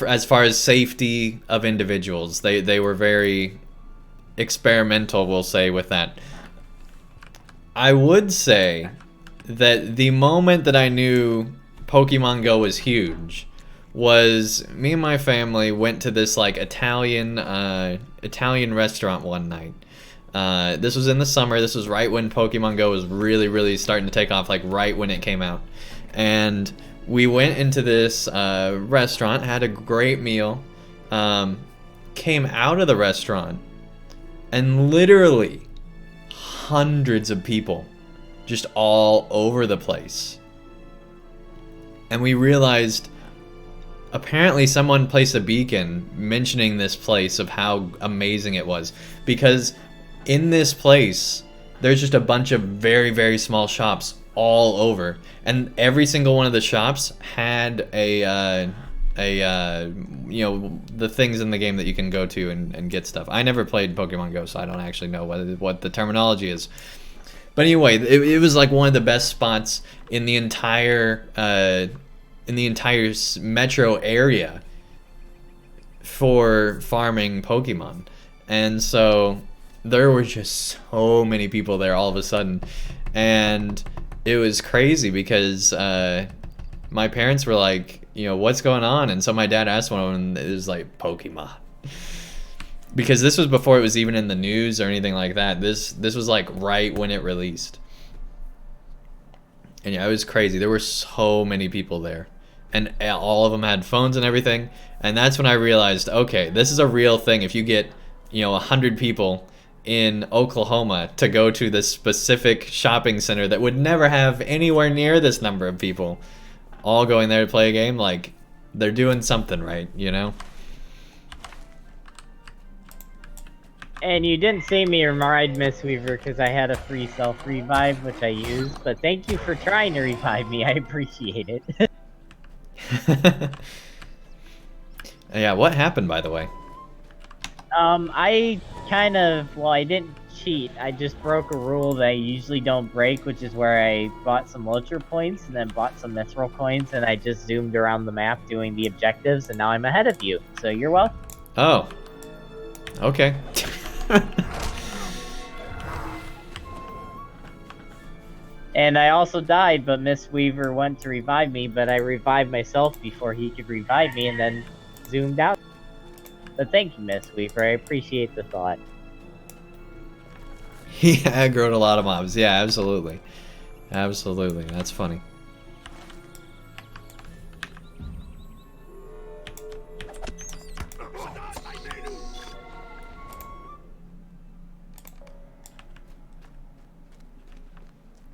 As far as safety of individuals, they were very experimental, we'll say, with that. I would say that the moment that I knew Pokemon Go was huge was me and my family went to this like Italian restaurant one night. This was in the summer. This was right when Pokemon Go was really starting to take off, like right when it came out. And we went into this restaurant, had a great meal, came out of the restaurant, and literally hundreds of people just all over the place. and we realized apparently someone placed a beacon mentioning this place of how amazing it was, because in this place there's just a bunch of very, very small shops all over, and every single one of the shops had a you know, the things in the game that you can go to and get stuff. I never played Pokemon Go, so I don't actually know what the terminology is. But anyway, it was like one of the best spots in the entire metro area for farming Pokemon. And so there were just so many people there all of a sudden, and it was crazy because my parents were like, you know, what's going on? And so my dad asked one of them, and it was like, Pokemon. Because this was before it was even in the news or anything like that. This was like right when it released. And yeah, it was crazy. There were so many people there, and all of them had phones and everything. And that's when I realized, okay, this is a real thing. If you get, you know, 100 people in Oklahoma to go to this specific shopping center that would never have anywhere near this number of people, all going there to play a game, like, they're doing something right, you know? And you didn't see me remind Miss Weaver because I had a free self-revive, which I used, but thank you for trying to revive me, I appreciate it. Yeah, what happened, by the way? I kind of, well, I didn't cheat, I just broke a rule that I usually don't break, which is where I bought some LOTRO points and then bought some mithril coins, and I just zoomed around the map doing the objectives, and now I'm ahead of you, so you're welcome. Oh. Okay. And I also died, but Miss Weaver went to revive me, but I revived myself before he could revive me and then zoomed out. But thank you, Miss Weaver, I appreciate the thought. He aggroed a lot of mobs. Yeah, absolutely. Absolutely. That's funny.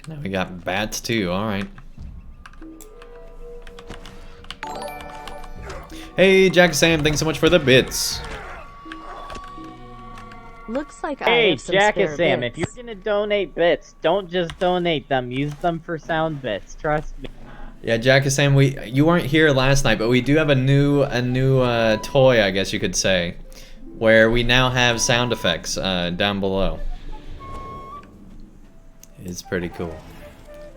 Now we got bats too, alright. Hey, Jack Sam, thanks so much for the bits. Looks like I Hey, have some Jack spare and Sam, bits. if you're gonna donate bits, don't just donate them, use them for sound bits, trust me. Yeah, Jack and Sam, you weren't here last night, but we do have a new toy, I guess you could say, where we now have sound effects down below. It's pretty cool.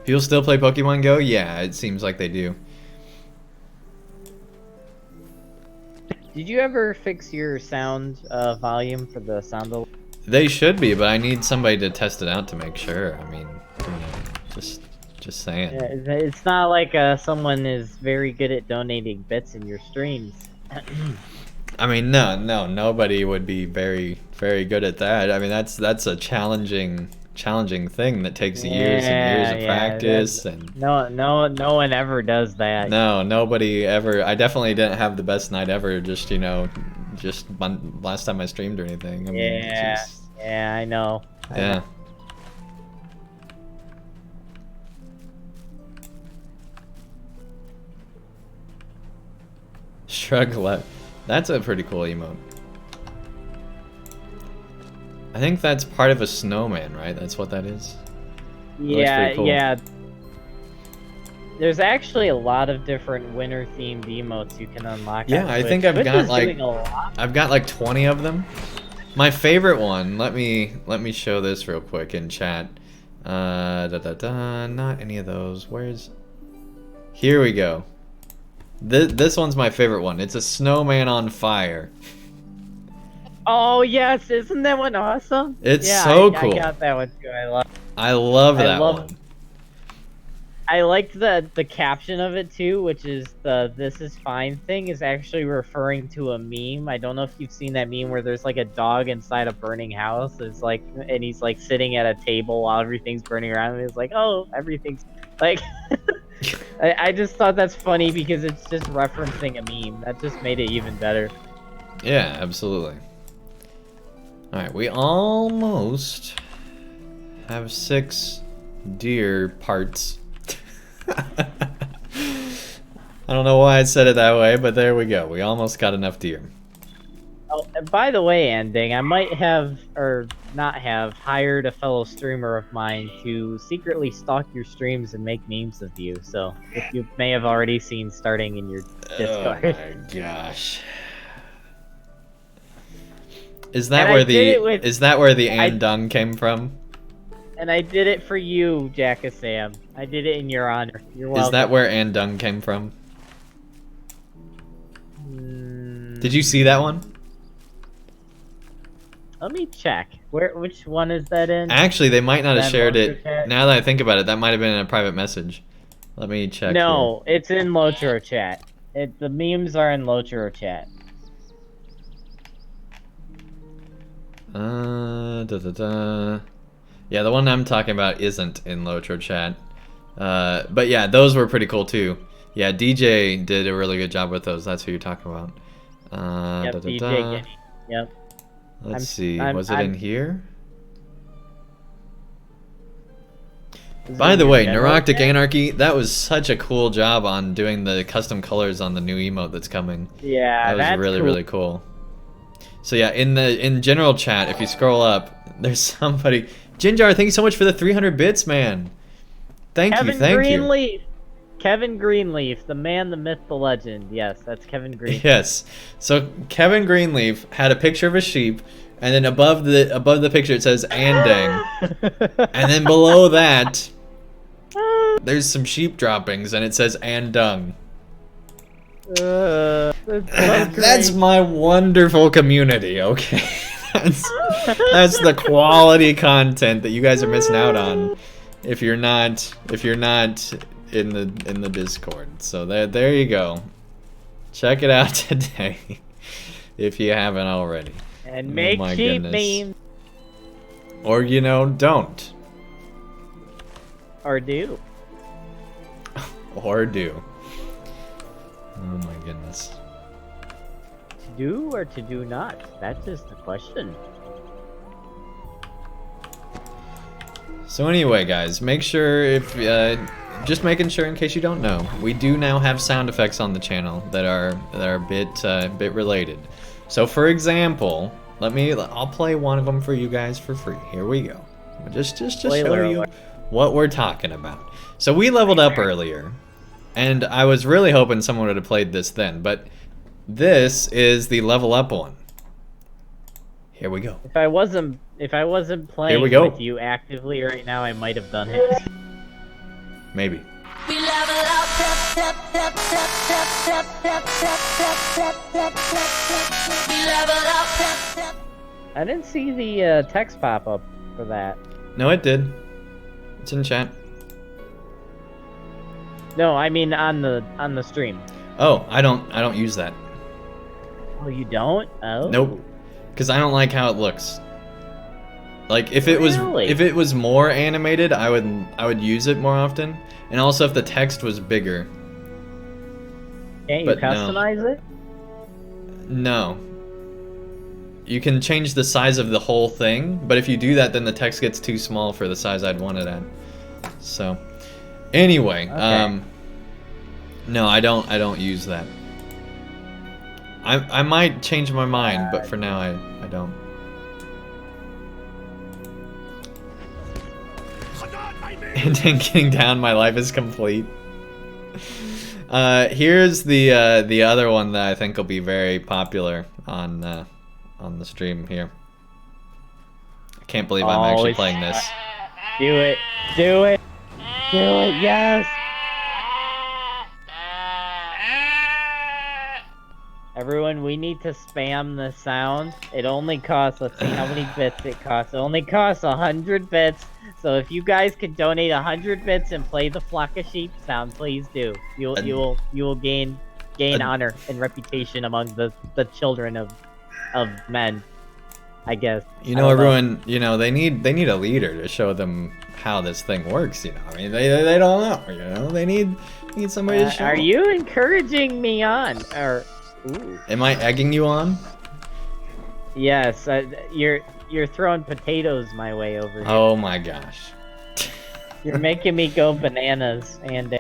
People still play Pokemon Go? Yeah, it seems like they do. Did you ever fix your sound volume for the sound? They should be, but I need somebody to test it out to make sure. I mean, you know, just saying. Yeah, it's not like someone is very good at donating bits in your streams. I mean, no, nobody would be very good at that. I mean, that's a challenging thing that takes years and years of practice, and no one ever does that. no, nobody ever. I definitely didn't have the best night ever. Just, you know, last time I streamed or anything. I mean, yeah, I know. Yeah. Shrug left. That's a pretty cool emote. I think that's part of a snowman, right? That's what that is? Yeah, cool. yeah. There's actually a lot of different winter-themed emotes you can unlock. Yeah, I think I've got like 20 of them. My favorite one. Let me show this real quick in chat. Not any of those. Where's? Here we go. This one's my favorite one. It's a snowman on fire. Oh yes, isn't that one awesome? It's so cool. I got that one too. I love that one. I liked the caption of it too, which is the "This is fine" thing is actually referring to a meme. I don't know if you've seen that meme where there's like a dog inside a burning house. It's like, and he's like sitting at a table while everything's burning around him. He's like, oh, everything's like. I just thought that's funny because it's just referencing a meme. That just made it even better. Yeah, absolutely. Alright, we almost have 6 deer parts. I don't know why I said it that way, but there we go. We almost got enough deer. Oh, and by the way, Andang, I might have, or not have, hired a fellow streamer of mine to secretly stalk your streams and make memes of you. So, if you may have already seen starting in your Discord. Oh my gosh. Is that where the Andang came from? And I did it for you, Jack-a-Sam. I did it in your honor. You're welcome. Is that where Andang came from? Did you see that one? Let me check. Which one is that in? Actually, they might not have shared it. Chat? Now that I think about it, that might have been in a private message. Let me check. No, it's in LOTRO chat. The memes are in LOTRO chat. Yeah, the one I'm talking about isn't in LOTRO chat. But yeah, those were pretty cool too. Yeah, DJ did a really good job with those. That's who you're talking about. Yep, DJ Guinea. Yep. Let's see. Was it in here? By the way, Neuroctic Anarchy, that was such a cool job on doing the custom colors on the new emote that's coming. Yeah, that was really, really cool. So yeah, in general chat, if you scroll up, there's somebody. Ginjar, thank you so much for the 300 bits, man. Thank you. Kevin Greenleaf, the man, the myth, the legend. Yes, that's Kevin Greenleaf. Yes. So Kevin Greenleaf had a picture of a sheep, and then above the picture it says Andang, and then below that there's some sheep droppings, and it says Andang. That's my wonderful community. Okay, that's the quality content that you guys are missing out on if you're not in the Discord. So there you go. Check it out today if you haven't already. And make sheep memes. Or don't. Or do. Or do. Oh my goodness. To do or to do not? That is the question. So anyway, guys, make sure if just making sure in case you don't know, we do now have sound effects on the channel that are a bit related. So for example, I'll play one of them for you guys for free. Here we go. Just show you what we're talking about. So we leveled up earlier, and I was really hoping someone would have played this then, but this is the level up one. Here we go. If I wasn't playing with you actively right now, I might have done it. Maybe. We level up, we level up. I didn't see the text pop up for that. No, it did. It's in chat. No, I mean on the stream. Oh, I don't use that. Oh, you don't? Oh. Nope. Because I don't like how it looks. Like if it was more animated, I would use it more often. And also if the text was bigger. Can't you customize it? No. You can change the size of the whole thing, but if you do that, then the text gets too small for the size I'd want it at. So, anyway, okay. No, I don't use that. I might change my mind, but for now I don't. And then getting down, my life is complete. Here's the other one that I think will be very popular on the stream here. I can't believe I'm actually playing this. Do it, do it, do it, yes! Everyone, we need to spam the sound. It only costs, let's see how many bits it costs. It only costs 100 bits. So if you guys could donate 100 bits and play the flock of sheep sound, please do. You will gain honor and reputation among the children of men, I guess. You know, everyone, you know, they need a leader to show them how this thing works, you know. I mean, they don't know, you know. They need somebody to show Are them. you encouraging me on? Or ooh. Am I egging you on? Yes, you're throwing potatoes my way over here. Oh my gosh. You're making me go bananas, and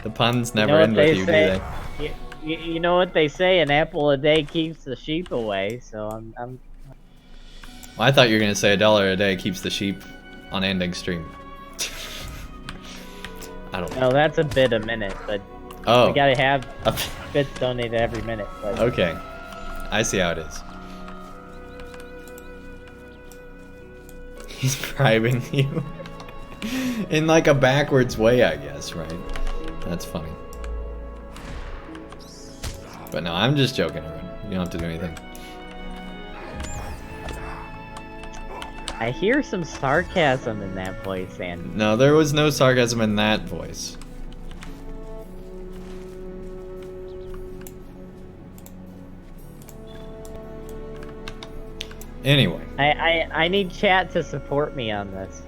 The puns You know never what end with they you, do say? they? You know what they say? An apple a day keeps the sheep away. So I'm. Well, I thought you were gonna say $1 a day keeps the sheep on Andang stream. I don't know. No, that's a bit a minute, but Oh. we gotta have bits donated every minute. But Okay. I see how it is. He's bribing you. In like a backwards way, I guess, right? That's funny. But no, I'm just joking, everyone. You don't have to do anything. I hear some sarcasm in that voice, and No, there was no sarcasm in that voice. Anyway. I need chat to support me on this.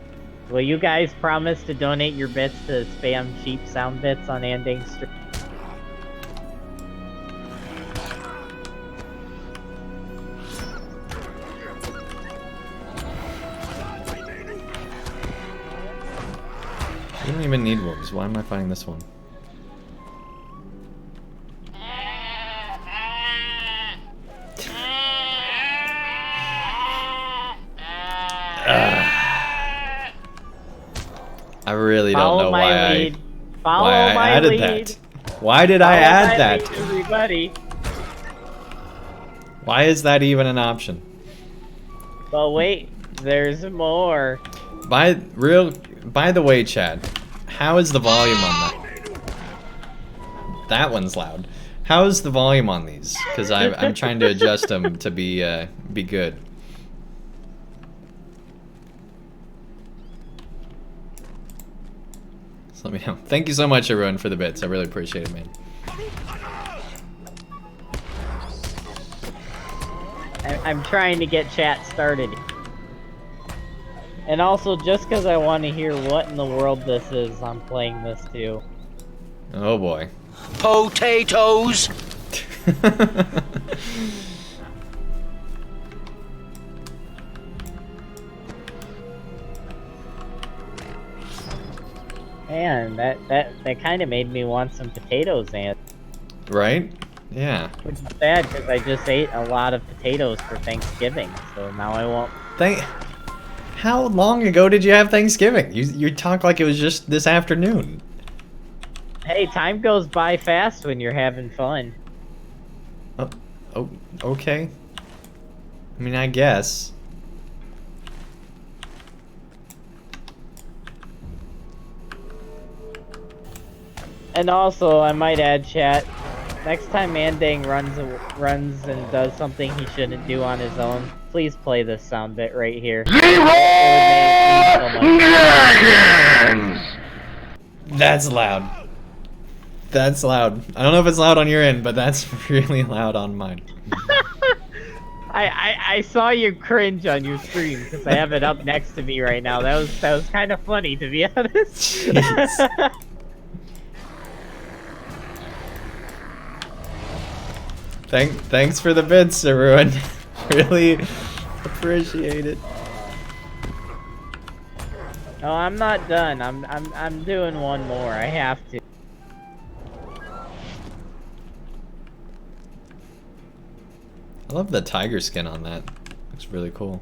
Will you guys promise to donate your bits to spam sheep sound bits on Andang stream? You don't even need wolves. Why am I fighting this one? I really don't know why I added that. Why did I add that? Everybody. Why is that even an option? But wait, there's more. By the way, Chad, how is the volume on that? That one's loud. How is the volume on these? Because I'm trying to adjust them to be good. So let me know. Thank you so much, everyone, for the bits. I really appreciate it, man. I'm trying to get chat started. And also, just because I want to hear what in the world this is, I'm playing this too. Oh boy. Potatoes! Man, that kind of made me want some potatoes, and Right? Yeah. which is sad because I just ate a lot of potatoes for Thanksgiving, so now I won't. How long ago did you have Thanksgiving? You talk like it was just this afternoon. Hey, time goes by fast when you're having fun. Oh, okay. I mean, I guess. And also, I might add, chat, next time Andang runs and does something he shouldn't do on his own, please play this sound bit right here. It would make me so much. That's loud. That's loud. I don't know if it's loud on your end, but that's really loud on mine. I saw you cringe on your stream because I have it up next to me right now. That was kind of funny, to be honest. Jeez. Thanks for the bits, everyone. Really appreciate it. No, I'm not done. I'm doing one more. I have to. I love the tiger skin on that. Looks really cool.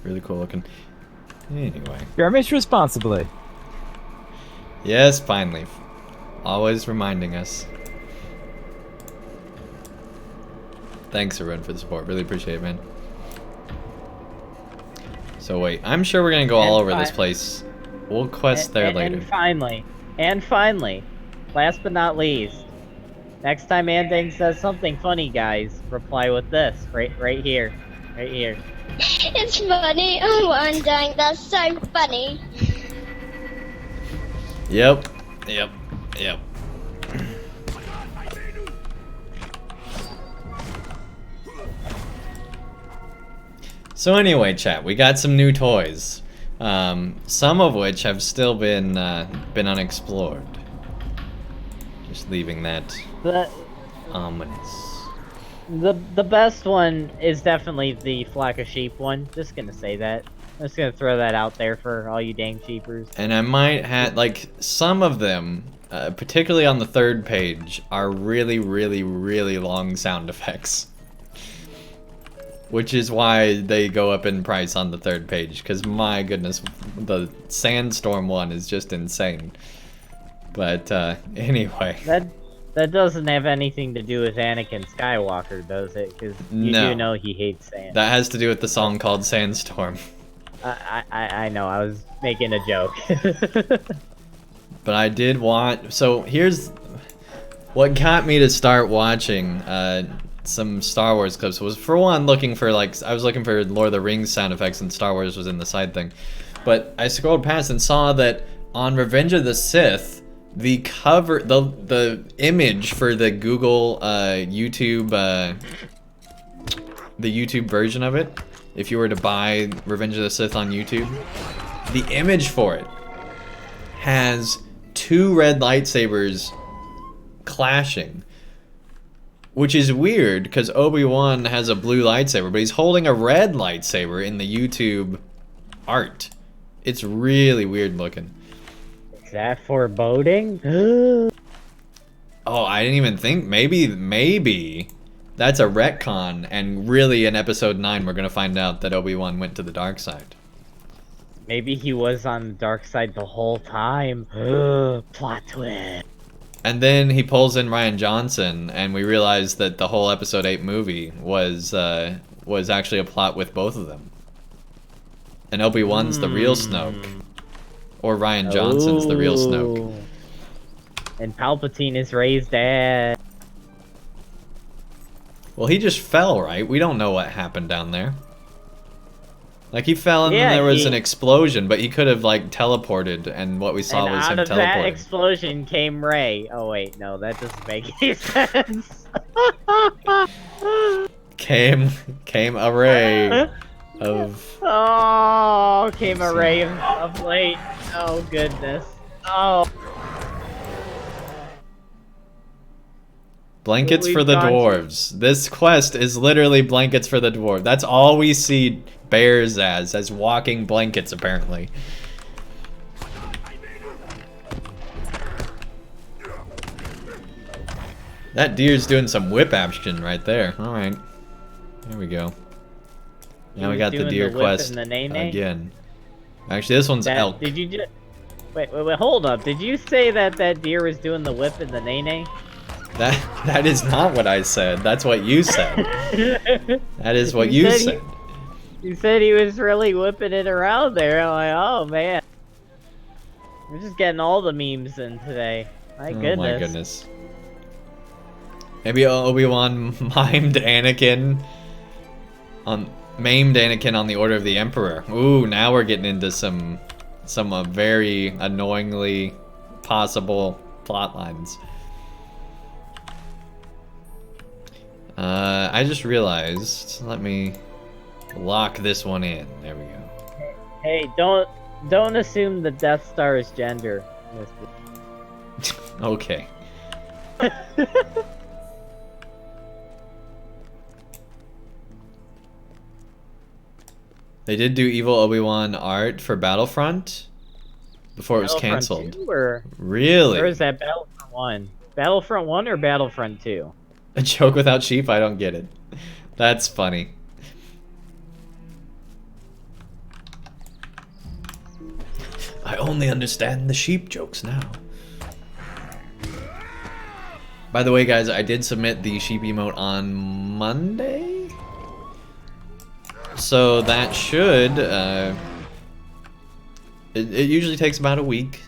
Really cool looking. Anyway. Skirmish responsibly. Yes, finally. Always reminding us. Thanks, everyone, for the support. Really appreciate it, man. So wait, I'm sure we're gonna go all over this place. We'll quest there later. And finally, last but not least, next time Andang says something funny, guys, reply with this, right here. It's funny. Oh, Andang, that's so funny. Yep. So anyway, chat, we got some new toys. Some of which have still been unexplored. Just leaving that ominous. The best one is definitely the flock of sheep one. Just gonna say that. I'm just gonna throw that out there for all you dang sheepers. And I might have, like, some of them, particularly on the third page, are really, really, really long sound effects. Which is why they go up in price on the third page, because my goodness, the Sandstorm one is just insane. But, anyway. That doesn't have anything to do with Anakin Skywalker, does it? Because you do know he hates sand. That has to do with the song called Sandstorm. I know, I was making a joke. But I did want... So, here's... What got me to start watching some Star Wars clips was, for one, looking for, like... I was looking for Lord of the Rings sound effects, and Star Wars was in the side thing. But I scrolled past and saw that on Revenge of the Sith... The cover, the image for the Google YouTube, the YouTube version of it, if you were to buy Revenge of the Sith on YouTube, the image for it has 2 red lightsabers clashing, which is weird because Obi-Wan has a blue lightsaber, but he's holding a red lightsaber in the YouTube art. It's really weird looking. Is that foreboding? Oh, I didn't even think. Maybe that's a retcon, and really in episode 9 we're gonna find out that Obi-Wan went to the dark side. Maybe he was on the dark side the whole time. Plot twist. And then he pulls in Ryan Johnson, and we realize that the whole episode 8 movie was actually a plot with both of them. And Obi-Wan's the real Snoke. Or Ryan Johnson's the real Snoke. And Palpatine is Rey's dad. Well, he just fell, right? We don't know what happened down there. Like, he fell and then there was an explosion, but he could have, like, teleported, and what we saw was him teleporting. And out of that explosion came Rey. Oh, wait, no, that doesn't make any sense. Came a Rey of... Oh, came a Rey of light. Oh, goodness. Oh. Blankets for the dwarves. This quest is literally blankets for the dwarves. That's all we see bears as walking blankets, apparently. That deer's doing some whip action right there. Alright. There we go. Now we got the deer quest again. Actually, this one's elk. Did you just... Wait, hold up. Did you say that deer was doing the whip and the nay-nay? That is not what I said. That's what you said. That is what you said. You said he was really whipping it around there. I'm like, oh man. We're just getting all the memes in today. My goodness. Oh my goodness. Maybe Obi-Wan maimed Anakin on the Order of the Emperor. Ooh, now we're getting into some very annoyingly possible plot lines. I just realized, let me lock this one in. There we go. Hey, don't assume the Death Star is gender. Okay. They did do evil Obi-Wan art for Battlefront before it was canceled. Really? Or is that Battlefront 1? Battlefront 1 or Battlefront 2? A joke without sheep? I don't get it. That's funny. I only understand the sheep jokes now. By the way, guys, I did submit the sheep emote on Monday. So that should, it usually takes about a week.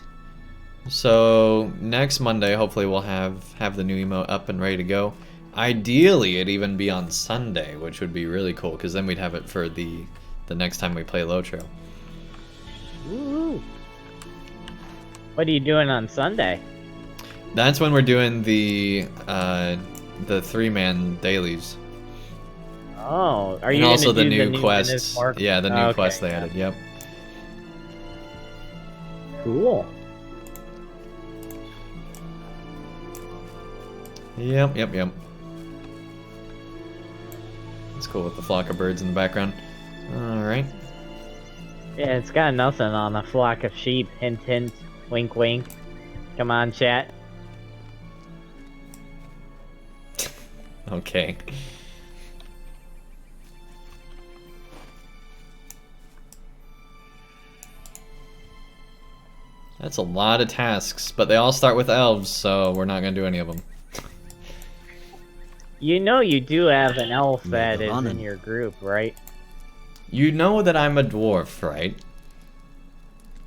So next Monday, hopefully we'll have the new emote up and ready to go. Ideally, it'd even be on Sunday, which would be really cool, because then we'd have it for the next time we play LOTRO. Woo! What are you doing on Sunday? That's when we're doing the 3-man dailies. Oh, are you and also gonna the do new quests? Yeah, the new quests they added. Yep. Cool. Yep. cool with the flock of birds in the background. Alright. Yeah, it's got nothing on a flock of sheep. Hint, hint. Wink, wink. Come on, chat. Okay. That's a lot of tasks, but they all start with elves, so we're not gonna do any of them. You know you do have an elf that is in your group, right? You know that I'm a dwarf, right?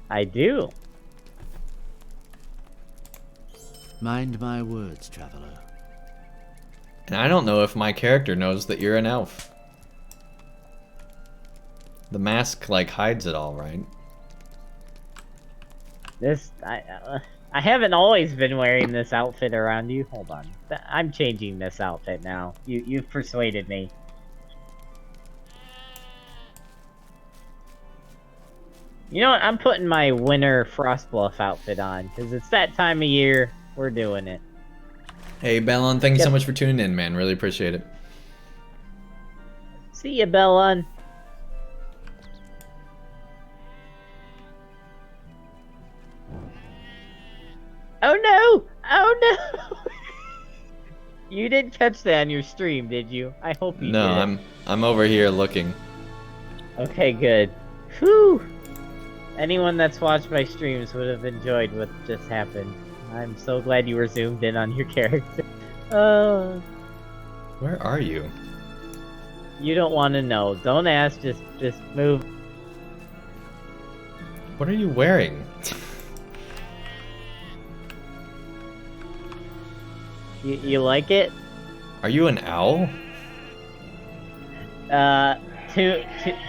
I do. Mind my words, traveler. And I don't know if my character knows that you're an elf. The mask, like, hides it all, right? I haven't always been wearing this outfit around you. Hold on. I'm changing this outfit now. You've persuaded me. You know what? I'm putting my winter Frostbluff outfit on, because it's that time of year. We're doing it. Hey, Bellon, thank you so much for tuning in, man. Really appreciate it. See ya, Bellon. Oh no! Oh no! You didn't catch that on your stream, did you? I hope you did. No, I'm over here looking. Okay, good. Whew! Anyone that's watched my streams would have enjoyed what just happened. I'm so glad you were zoomed in on your character. Where are you? You don't want to know. Don't ask, just move. What are you wearing? You like it? Are you an owl? To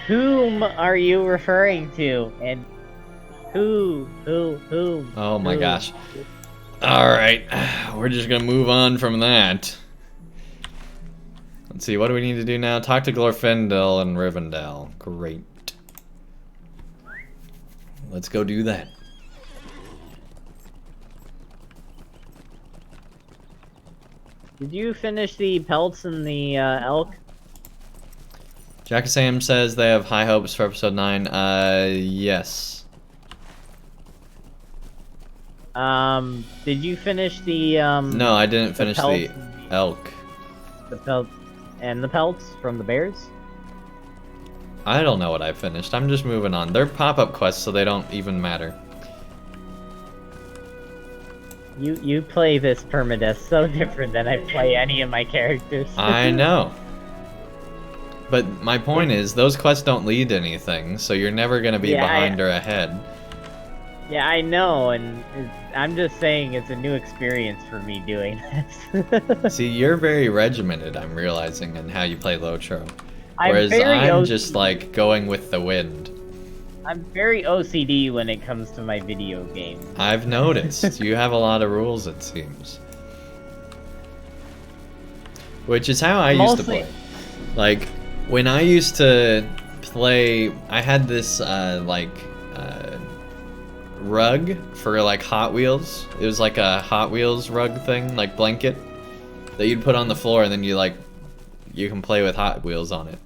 whom are you referring to? And who? Oh my gosh. Alright, we're just gonna move on from that. Let's see, what do we need to do now? Talk to Glorfindel and Rivendell. Great. Let's go do that. Did you finish the pelts and the elk? Jack Sam says they have high hopes for episode 9. Yes. Did you finish the No, I didn't finish the elk. The pelts and the pelts from the bears? I don't know what I finished. I'm just moving on. They're pop-up quests, so they don't even matter. You play this Permadeath so different than I play any of my characters. I know. But my point is, those quests don't lead to anything, so you're never gonna be behind or ahead. Yeah, I know, and I'm just saying it's a new experience for me doing this. See, you're very regimented, I'm realizing, in how you play LOTRO. I'm Whereas very I'm just like going with the wind. I'm very OCD when it comes to my video games. I've noticed. You have a lot of rules, it seems. Which is how I used to play. Like, when I used to play, I had this, rug for, like, Hot Wheels. It was like a Hot Wheels rug thing, like blanket, that you'd put on the floor, and then you can play with Hot Wheels on it.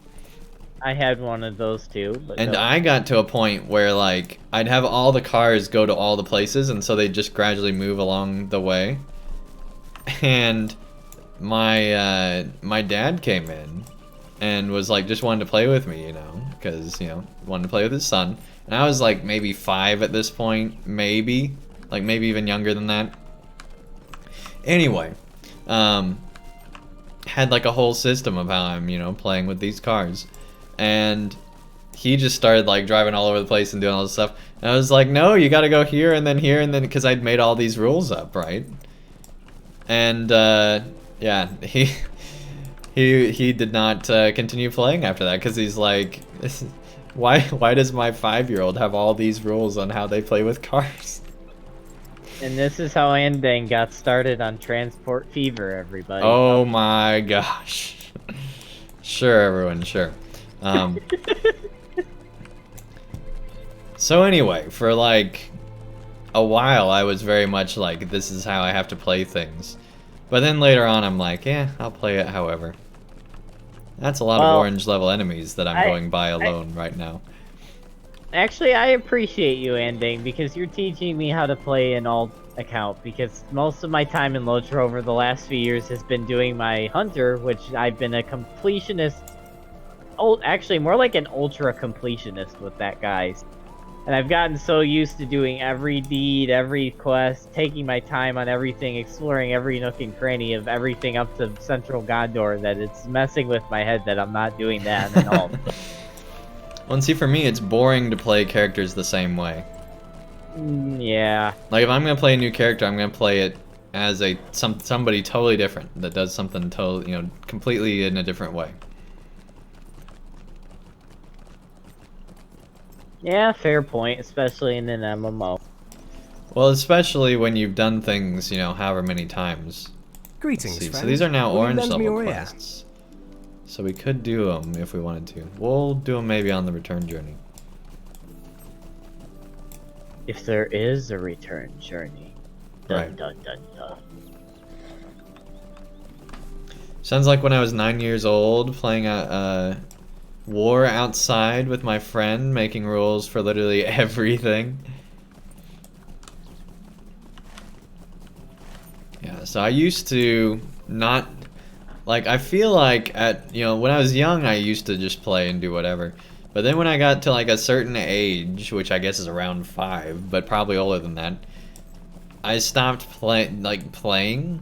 I had one of those too. But And no. I got to a point where, like, I'd have all the cars go to all the places, and so they just gradually move along the way. And my dad came in and was like, just wanted to play with me, you know, because, you know, wanted to play with his son. And I was like maybe 5 at this point, maybe even younger than that. Anyway, had like a whole system of how I'm, you know, playing with these cars. And he just started like driving all over the place and doing all this stuff. And I was like, no, you gotta go here and then because I'd made all these rules up, right? And yeah, he did not continue playing after that, because he's like, why does my 5-year-old have all these rules on how they play with cars? And this is how Andang got started on Transport Fever, everybody. Oh my gosh. Sure, everyone, sure. So anyway, for like a while I was very much like, this is how I have to play things. But then later on I'm like, yeah, I'll play it however. That's a lot Well, of orange level enemies that I'm going by alone right now. Actually, I appreciate you, Andang, because you're teaching me how to play an alt account, because most of my time in LOTRO over the last few years has been doing my hunter, which I've been a completionist. Actually, more like an ultra completionist with that, guys. And I've gotten so used to doing every deed, every quest, taking my time on everything, exploring every nook and cranny of everything up to Central Gondor that it's messing with my head that I'm not doing that at all. Well, and see, for me, it's boring to play characters the same way. Yeah. Like, if I'm gonna play a new character, I'm gonna play it as somebody totally different that does something totally, you know, completely in a different way. Yeah, fair point, especially in an MMO. Well, especially when you've done things, you know, however many times. Greetings, See, friend. so these are now Will you orange lend me level your ear? quests. So we could do them if we wanted to. We'll do them maybe on the return journey. If there is a return journey. Dun, Right. dun, dun, dun. Sounds like when I was 9 years old, playing a war outside with my friend, making rules for literally everything. Yeah, so I used to not, like, I feel like you know, when I was young, I used to just play and do whatever. But then when I got to, like, a certain age, which I guess is around 5, but probably older than that, I stopped playing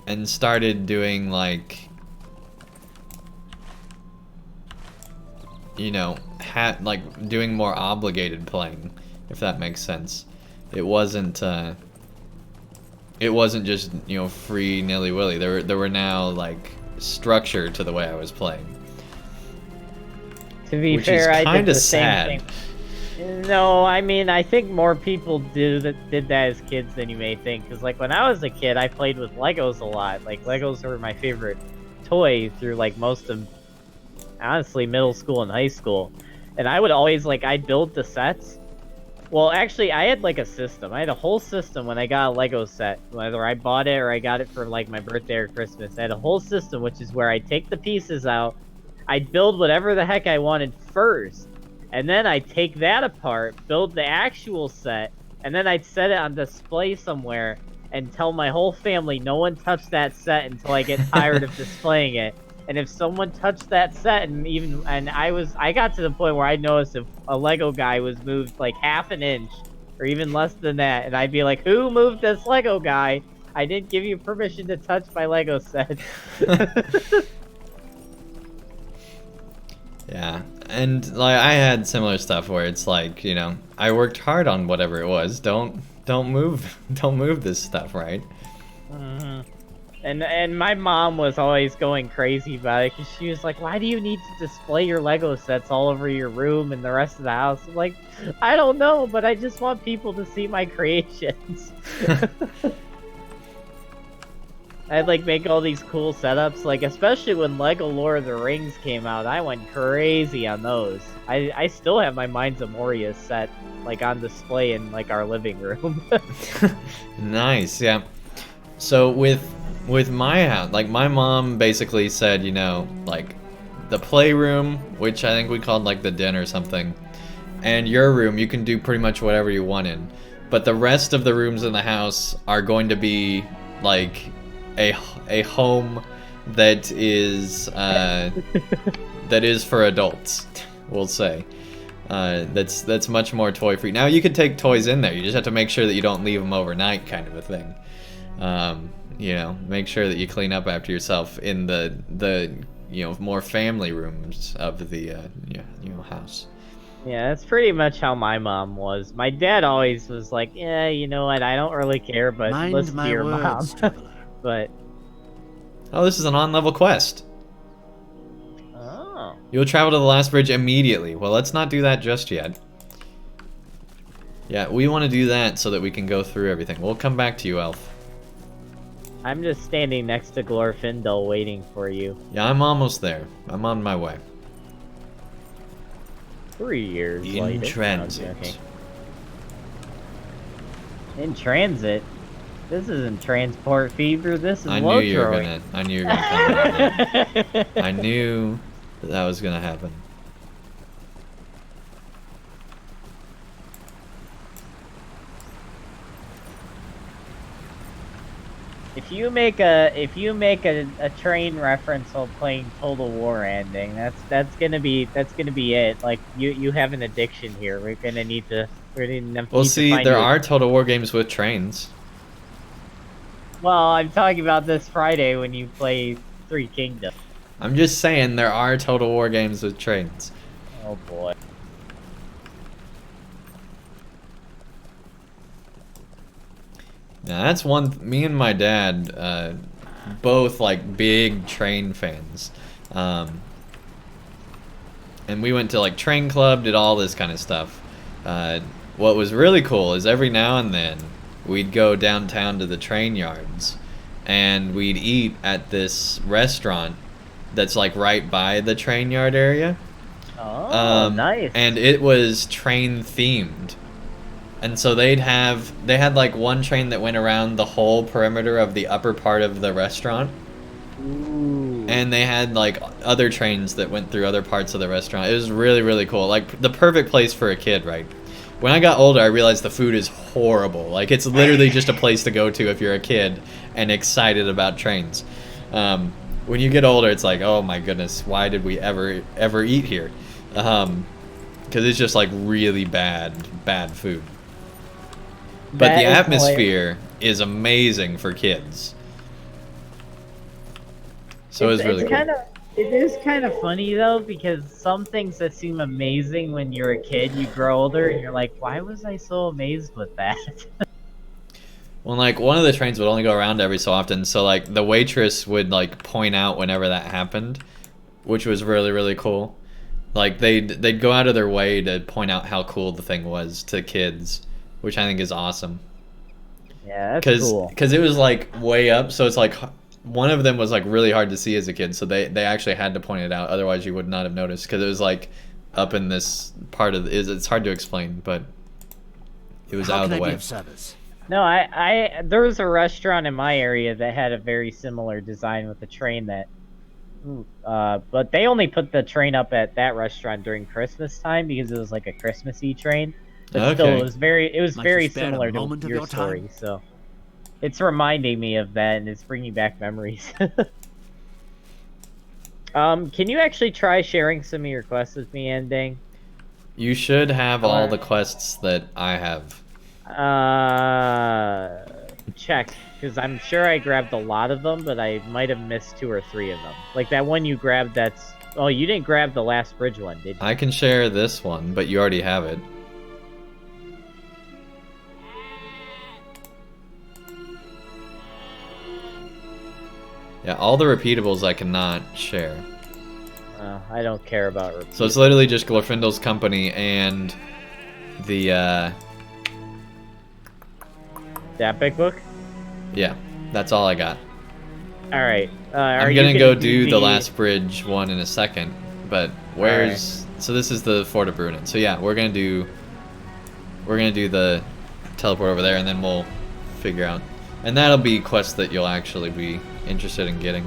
and started doing, like, you know, doing more obligated playing, if that makes sense. It wasn't just, you know, free nilly-willy. There were now, like, structure to the way I was playing. To be Which fair, is I did kinda the same sad. thing. No, I mean, I think more people did that as kids than you may think. Because, like, when I was a kid, I played with Legos a lot. Like, Legos were my favorite toy through, like, most of, honestly, middle school and high school. And I would always, like, I'd build the sets. Well, actually, I had, like, a system. I had a whole system when I got a Lego set. Whether I bought it or I got it for, like, my birthday or Christmas. I had a whole system, which is where I'd take the pieces out, I'd build whatever the heck I wanted first, and then I'd take that apart, build the actual set, and then I'd set it on display somewhere and tell my whole family no one touch that set until I get tired of displaying it. And if someone touched that set, I got to the point where I noticed if a Lego guy was moved like half an inch or even less than that, and I'd be like, "Who moved this Lego guy? I didn't give you permission to touch my Lego set." Yeah, and like I had similar stuff where it's like, you know, I worked hard on whatever it was. Don't move this stuff, right? Mm-hmm. And my mom was always going crazy about it because she was like, "Why do you need to display your Lego sets all over your room and the rest of the house?" I'm like, I don't know, but I just want people to see my creations. I'd like make all these cool setups, like especially when Lego Lord of the Rings came out, I went crazy on those. I still have my Mines of Moria set like on display in like our living room. Nice, yeah. So with my house, like my mom basically said, you know, like the playroom, which I think we called like the den or something, and your room, you can do pretty much whatever you want in. But the rest of the rooms in the house are going to be like a home that is for adults, we'll say. That's much more toy free. Now you could take toys in there. You just have to make sure that you don't leave them overnight, kind of a thing. You know, make sure that you clean up after yourself in the you know, more family rooms of the you know, house. Yeah, that's pretty much how my mom was. My dad always was like, "Yeah, you know what? I don't really care, but Mind listen to my your words, mom." traveler. But Oh, this is an on-level quest. oh, You'll travel to the last bridge immediately. Well, let's not do that just yet. Yeah, we want to do that so that we can go through everything. We'll come back to you, Elf. I'm just standing next to Glorfindel waiting for you. Yeah, I'm almost there. I'm on my way. 3 years In later. transit. Okay. In transit? This isn't transport fever. This is I knew you were LOTRO. gonna. I knew you were gonna come with that. I knew that was gonna happen. If you make a train reference while playing Total War Ending, that's gonna be it. Like you have an addiction here. We're gonna need to Well, need to see, find there you a- are Total War games with trains. Well, I'm talking about this Friday when you play Three Kingdoms. I'm just saying there are Total War games with trains. Oh boy. Now that's one. Me and my dad, both like big train fans, and we went to like train club, did all this kind of stuff. What was really cool is every now and then we'd go downtown to the train yards, and we'd eat at this restaurant that's like right by the train yard area. Oh, nice. And it was train themed. And so they had like one train that went around the whole perimeter of the upper part of the restaurant. Ooh. And they had like other trains that went through other parts of the restaurant. It was really, really cool. Like the perfect place for a kid, right? When I got older, I realized the food is horrible. Like it's literally just a place to go to if you're a kid and excited about trains. When you get older, it's like, oh my goodness, why did we ever eat here? Because it's just like really bad food. But the atmosphere is amazing for kids. So it was really cool. It is kind of funny though, because some things that seem amazing when you're a kid, you grow older and you're like, why was I so amazed with that? Well, like one of the trains would only go around every so often, so like the waitress would like point out whenever that happened, which was really, really cool. Like they'd go out of their way to point out how cool the thing was to kids, which I think is awesome. Yeah, that's cool. Because it was like way up, so it's like one of them was like really hard to see as a kid, so they actually had to point it out, otherwise you would not have noticed, because it was like up in this part of it's hard to explain, but it was out of the way. No, there was a restaurant in my area that had a very similar design with a train that but they only put the train up at that restaurant during Christmas time because it was like a Christmassy train. But still, it was very similar to your story. So it's reminding me of that, and it's bringing back memories. Can you actually try sharing some of your quests with me, Andang? You should have all the quests that I have. Check, because I'm sure I grabbed a lot of them, but I might have missed 2 or 3 of them. Like that one you grabbed that's... Oh, you didn't grab the last bridge one, did you? I can share this one, but you already have it. Yeah, all the repeatables I cannot share. I don't care about repeatables. So it's literally just Glorfindel's company and the, The epic book? Yeah, that's all I got. Alright. I'm gonna go do the last bridge one in a second, but where's... Right. So this is the Fort of Brunin. So yeah, we're gonna do the teleport over there, and then we'll figure out... And that'll be quests that you'll actually be interested in getting.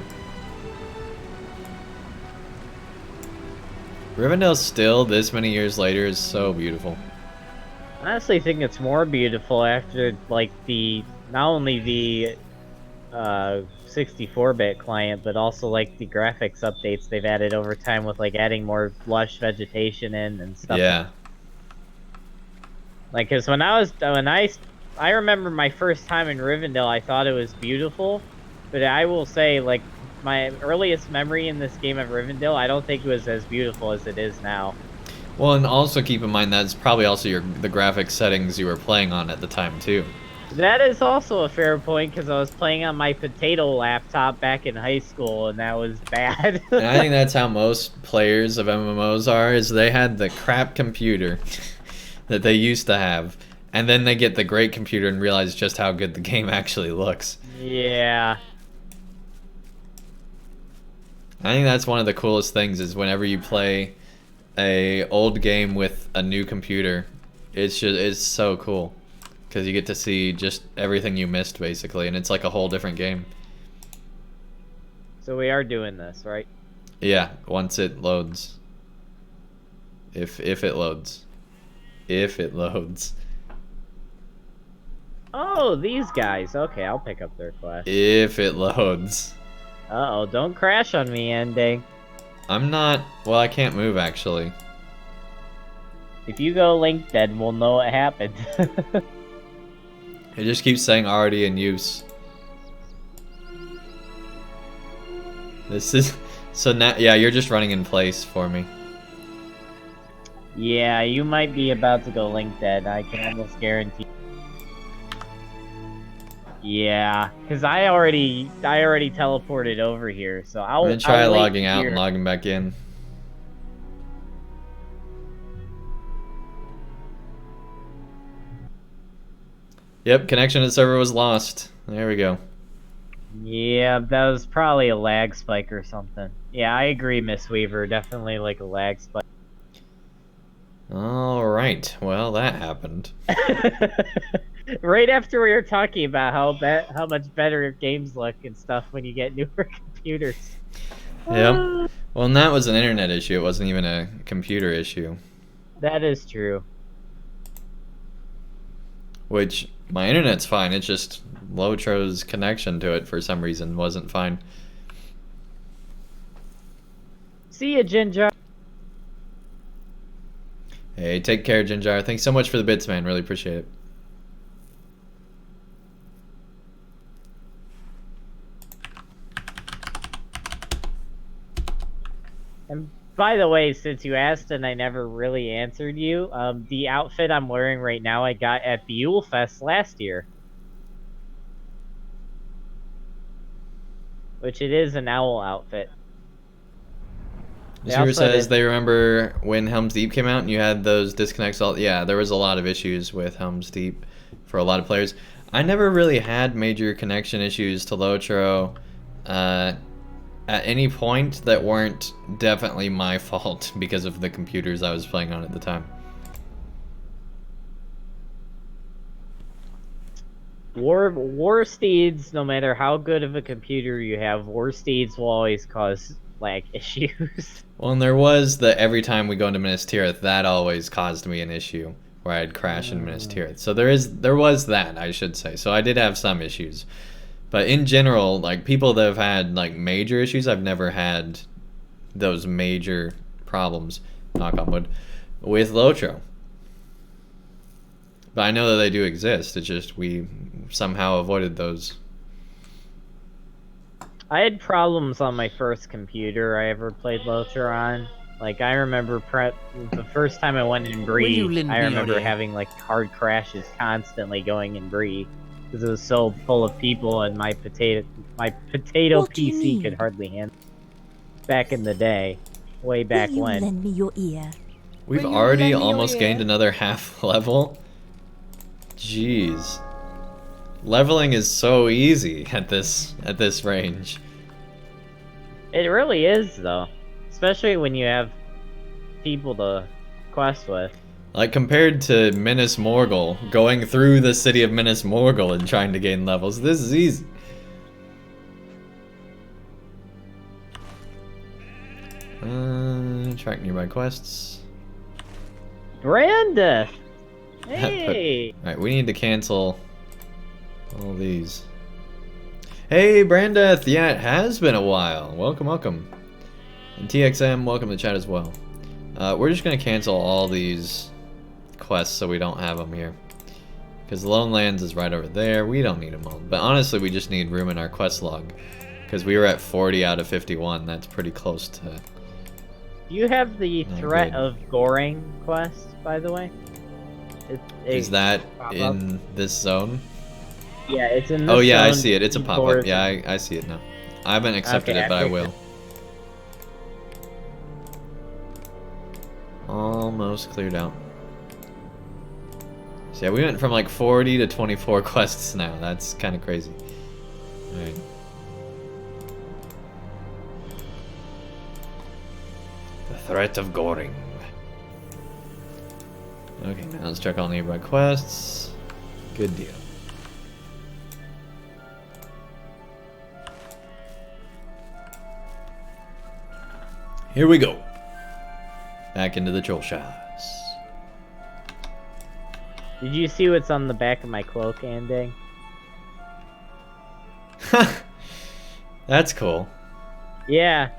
Rivendell still, this many years later, is so beautiful. I honestly think it's more beautiful after, like, not only the 64-bit client, but also, like, the graphics updates they've added over time with, like, adding more lush vegetation in and stuff. Yeah. Like, because I remember my first time in Rivendell, I thought it was beautiful, but I will say, like, my earliest memory in this game of Rivendell, I don't think it was as beautiful as it is now. Well, and also keep in mind that's probably also the graphics settings you were playing on at the time, too. That is also a fair point, because I was playing on my potato laptop back in high school, and that was bad. And I think that's how most players of MMOs are, is they had the crap computer that they used to have, and then they get the great computer and realize just how good the game actually looks. Yeah. I think that's one of the coolest things, is whenever you play a old game with a new computer, it's so cool. because you get to see just everything you missed, basically, and it's like a whole different game. So we are doing this, right? Yeah, once it loads. If it loads. If it loads. Oh, these guys. Okay, I'll pick up their quest. If it loads. Uh-oh, don't crash on me, Andang. I'm not... Well, I can't move, actually. If you go link dead, we'll know what happened. It just keeps saying already in use. This is... So now... Yeah, you're just running in place for me. Yeah, you might be about to go link dead. I can almost guarantee. Yeah, because I already teleported over here, so I'm gonna try I'll wait logging out here. and logging back in. Yep, connection to the server was lost. There we go. Yeah, that was probably a lag spike or something. Yeah, I agree, Miss Weaver. Definitely like a lag spike. Alright, well that happened. Right after we were talking about how much better games look and stuff when you get newer computers. Yep. Well, and that was an internet issue. It wasn't even a computer issue. That is true. Which, my internet's fine. It's just LOTRO's connection to it for some reason wasn't fine. See ya, Ginger. Hey, take care, Jinjar. Thanks so much for the bits, man. Really appreciate it. And by the way, since you asked and I never really answered you, the outfit I'm wearing right now I got at Buell Fest last year. Which it is an owl outfit. Zero says they remember when Helm's Deep came out and you had those disconnects. Yeah, there was a lot of issues with Helm's Deep for a lot of players. I never really had major connection issues to LOTRO at any point that weren't definitely my fault because of the computers I was playing on at the time. War Steeds, no matter how good of a computer you have, War Steeds will always cause lag issues. Well, and there was the every time we go into Minas Tirith, that always caused me an issue where I'd crash in Minas Tirith. So there was that, I should say. So I did have some issues. But in general, like people that have had like major issues, I've never had those major problems, knock on wood, with LOTRO. But I know that they do exist. It's just we somehow avoided those. I had problems on my first computer I ever played LOTRO on. Like, I remember the first time I went in Bree, I remember having, like, hard crashes constantly going in Bree. Because it was so full of people and my potato PC could hardly handle it. Back in the day. Way back Will you when. lend me your ear? We've already almost gained another half level. Jeez. Leveling is so easy at this range. It really is, though. Especially when you have people to quest with. Like, compared to Minas Morgul, going through the city of Minas Morgul and trying to gain levels, this is easy. Track nearby quests. Brandeth! Hey! Alright, we need to cancel all these. Hey, Brandeth! Yeah, it has been a while. Welcome, welcome. And TXM, welcome to chat as well. We're just going to cancel all these quests so we don't have them here. Because the Lone Lands is right over there. We don't need them all. But honestly, we just need room in our quest log. Because we were at 40 out of 51. That's pretty close to... Do you have the Threat of Goring quest, by the way? Is that in this zone? Yeah, it's in this Oh yeah, zone. I see it. It's a pop-up. Yeah, I see it now. I haven't accepted it, but I will. Almost cleared out. So yeah, we went from like 40 to 24 quests now. That's kind of crazy. Alright. The Threat of Goring. Okay, now let's check all nearby quests. Good deal. Here we go. Back into the troll shops. Did you see what's on the back of my cloak, Andang? That's cool. Yeah.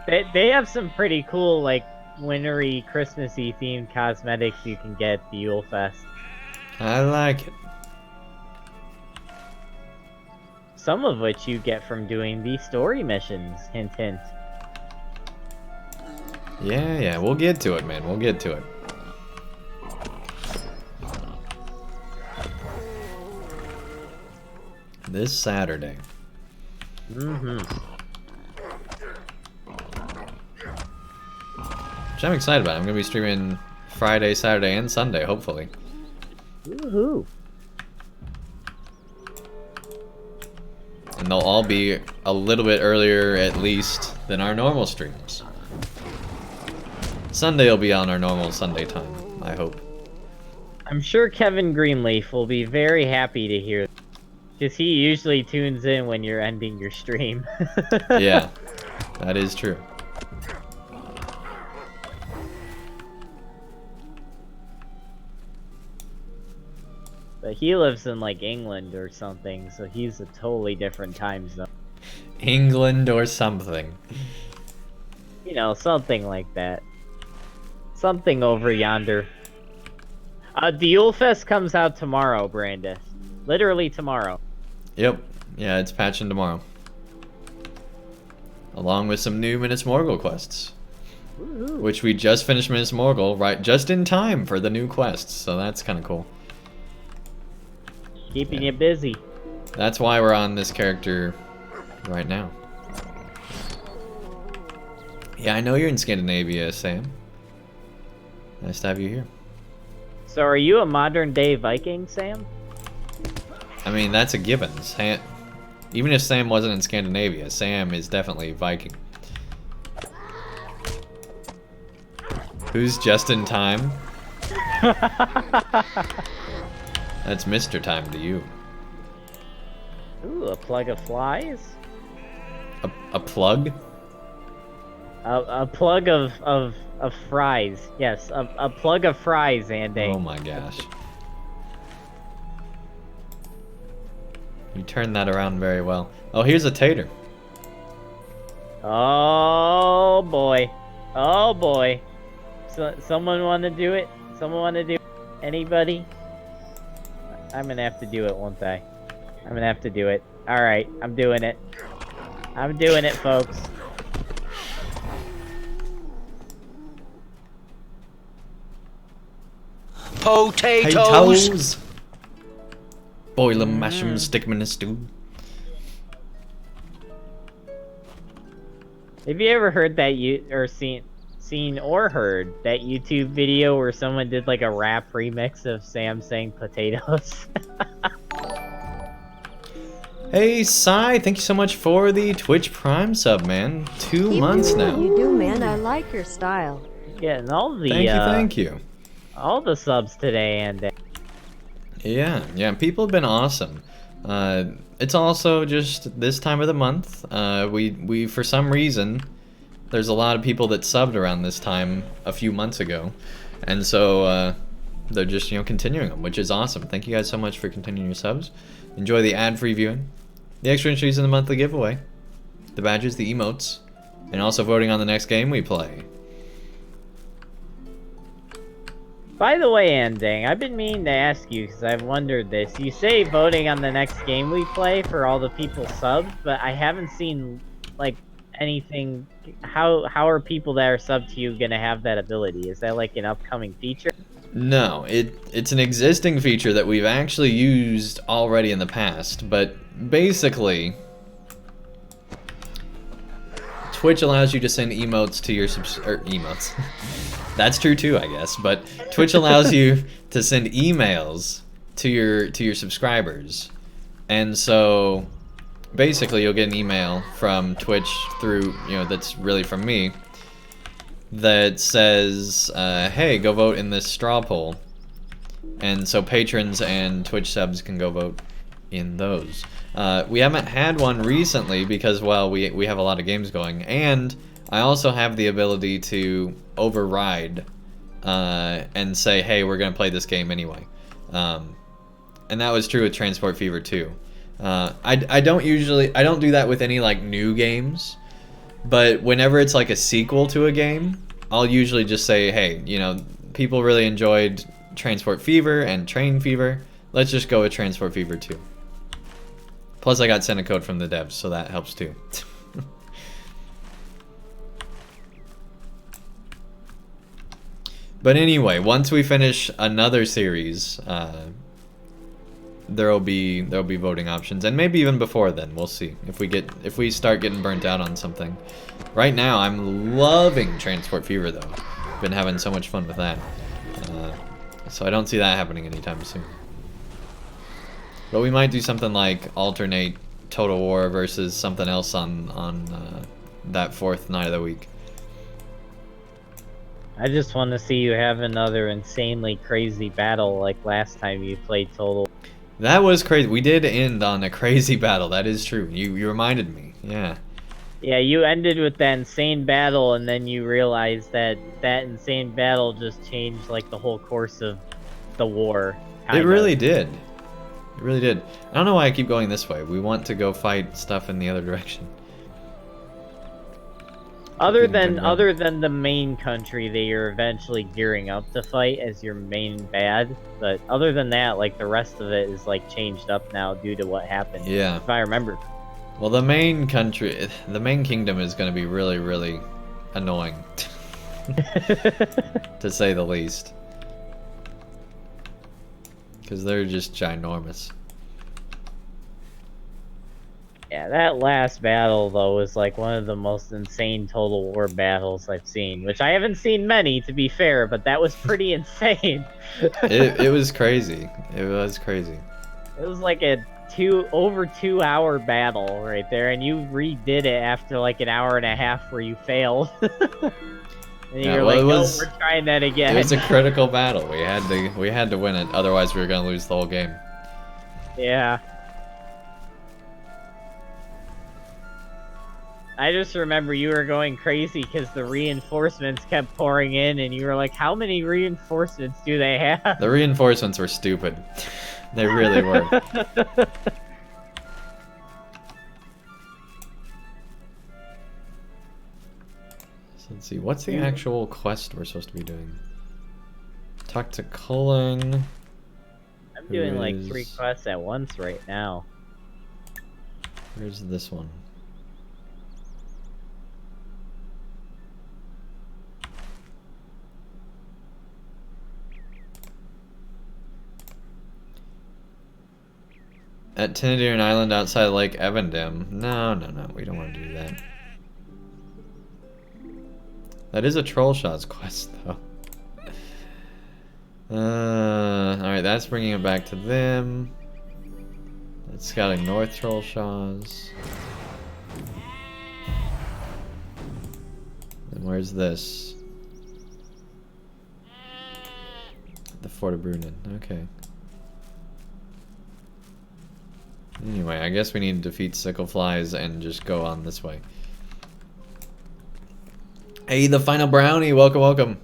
They have some pretty cool, like, wintry, Christmassy themed cosmetics you can get at the Yule Fest. I like it. Some of which you get from doing the story missions, hint hint. Yeah, we'll get to it, man. We'll get to it. This Saturday. Mm-hmm. Which I'm excited about. I'm going to be streaming Friday, Saturday, and Sunday, hopefully. Woohoo! And they'll all be a little bit earlier, at least, than our normal streams. Sunday will be on our normal Sunday time, I hope. I'm sure Kevin Greenleaf will be very happy to hear, because he usually tunes in when you're ending your stream. Yeah, that is true. But he lives in, like, England or something, so he's a totally different time zone. England or something. You know, something like that. Something over yonder. The Yule Fest comes out tomorrow, Brandis. Literally tomorrow. Yep. Yeah, it's patching tomorrow. Along with some new Minas Morgul quests. Woohoo. Which we just finished Minas Morgul, right, just in time for the new quests, so that's kind of cool. Keeping you busy. That's why we're on this character right now. Yeah, I know you're in Scandinavia, Sam. Nice to have you here. So are you a modern day Viking, Sam? I mean, that's a given. Even if Sam wasn't in Scandinavia, Sam is definitely Viking. Who's just in time? That's Mr. Time to you. Ooh, a plug of flies? A plug? A plug of fries. Yes, a plug of fries, Andy. Oh my gosh. You turned that around very well. Oh, here's a tater. Oh boy. Oh boy. So, someone want to do it? Someone want to do it? Anybody? I'm gonna have to do it, won't I? I'm gonna have to do it. Alright, I'm doing it. I'm doing it, folks. Potatoes. Boil 'em, mash 'em, stick 'em in a stew. Have you ever heard that seen or heard that YouTube video where someone did like a rap remix of Sam saying potatoes? Hey, Sai, thank you so much for the Twitch Prime sub, man. 2 months now. You do, man. I like your style. Getting all the Thank you. all the subs today, and Yeah, people have been awesome. It's also just this time of the month. We for some reason, there's a lot of people that subbed around this time a few months ago, and so they're just continuing them, which is awesome. Thank you guys so much for continuing your subs. Enjoy the ad-free viewing, the extra entries in the monthly giveaway, the badges, the emotes, and also voting on the next game we play. by the way, Andang, I've been meaning to ask you because I've wondered this. You say voting on the next game we play for all the people subbed, but I haven't seen like anything. How are people that are subbed to you gonna have that ability? Is that like an upcoming feature? No, it's an existing feature that we've actually used already in the past, but basically Twitch allows you to send emotes to your emotes. That's true too, I guess, but Twitch allows you to send emails to your subscribers. And so basically you'll get an email from Twitch through, that's really from me, that says, hey, go vote in this straw poll. And so patrons and Twitch subs can go vote in those. We haven't had one recently because, well, we have a lot of games going, and I also have the ability to override and say, hey, we're gonna play this game anyway. And that was true with Transport Fever too. I don't do that with any like new games, but whenever it's like a sequel to a game, I'll usually just say, hey, you know, people really enjoyed Transport Fever and Train Fever. Let's just go with Transport Fever 2. Plus I got sent a code from the devs, so that helps too. But anyway, once we finish another series, there'll be voting options, and maybe even before then. We'll see if we start getting burnt out on something. Right now, I'm loving Transport Fever though. Been having so much fun with that, so I don't see that happening anytime soon. But we might do something like alternate Total War versus something else on that fourth night of the week. I just want to see you have another insanely crazy battle like last time you played Total. That was crazy. We did end on a crazy battle. That is true. You reminded me. Yeah. Yeah, you ended with that insane battle, and then you realized that that insane battle just changed like the whole course of the war. It really did. It really did. I don't know why I keep going this way. We want to go fight stuff in the other direction. Other than the main country that you're eventually gearing up to fight as your main bad, but other than that, like the rest of it is like changed up now due to what happened. Yeah. If I remember. Well, the main country, the main kingdom is going to be really, really annoying, to say the least, because they're just ginormous. Yeah, that last battle, though, was like one of the most insane Total War battles I've seen. Which I haven't seen many, to be fair, but that was pretty insane. It was crazy. It was crazy. It was like a over 2 hour battle right there, and you redid it after like an hour and a half where you failed. And you're like, no, we're trying that again. It was a critical battle. We had to win it, otherwise we were gonna lose the whole game. Yeah. I just remember you were going crazy because the reinforcements kept pouring in, and you were like, how many reinforcements do they have? The reinforcements were stupid. They really were. So let's see, what's the actual quest we're supposed to be doing? Talk to Culling. I'm doing like 3 quests at once right now. Where's this one? At Tinidiran Island outside Lake Evandim. No, we don't want to do that. That is a Troll Shaw's quest, though. Alright, that's bringing it back to them. That's scouting North Troll Shaws. And where's this? The Fort of Brunin. Okay. Anyway, I guess we need to defeat Sickleflies and just go on this way. Hey, the final brownie! Welcome, welcome.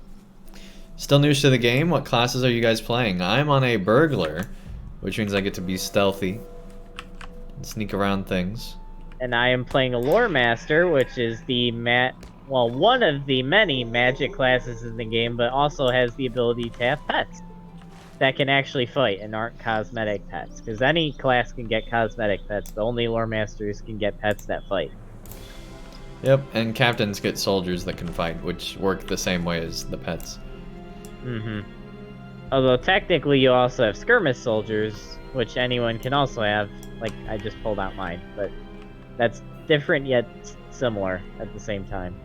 Still new to the game? What classes are you guys playing? I'm on a burglar, which means I get to be stealthy and sneak around things. And I am playing a Lore Master, which is the one of the many magic classes in the game, but also has the ability to have pets that can actually fight and aren't cosmetic pets. Because any class can get cosmetic pets, but only Lore Masters can get pets that fight. Yep, and captains get soldiers that can fight, which work the same way as the pets. Mm-hmm. Although technically you also have skirmish soldiers, which anyone can also have. Like, I just pulled out mine, but that's different yet similar at the same time.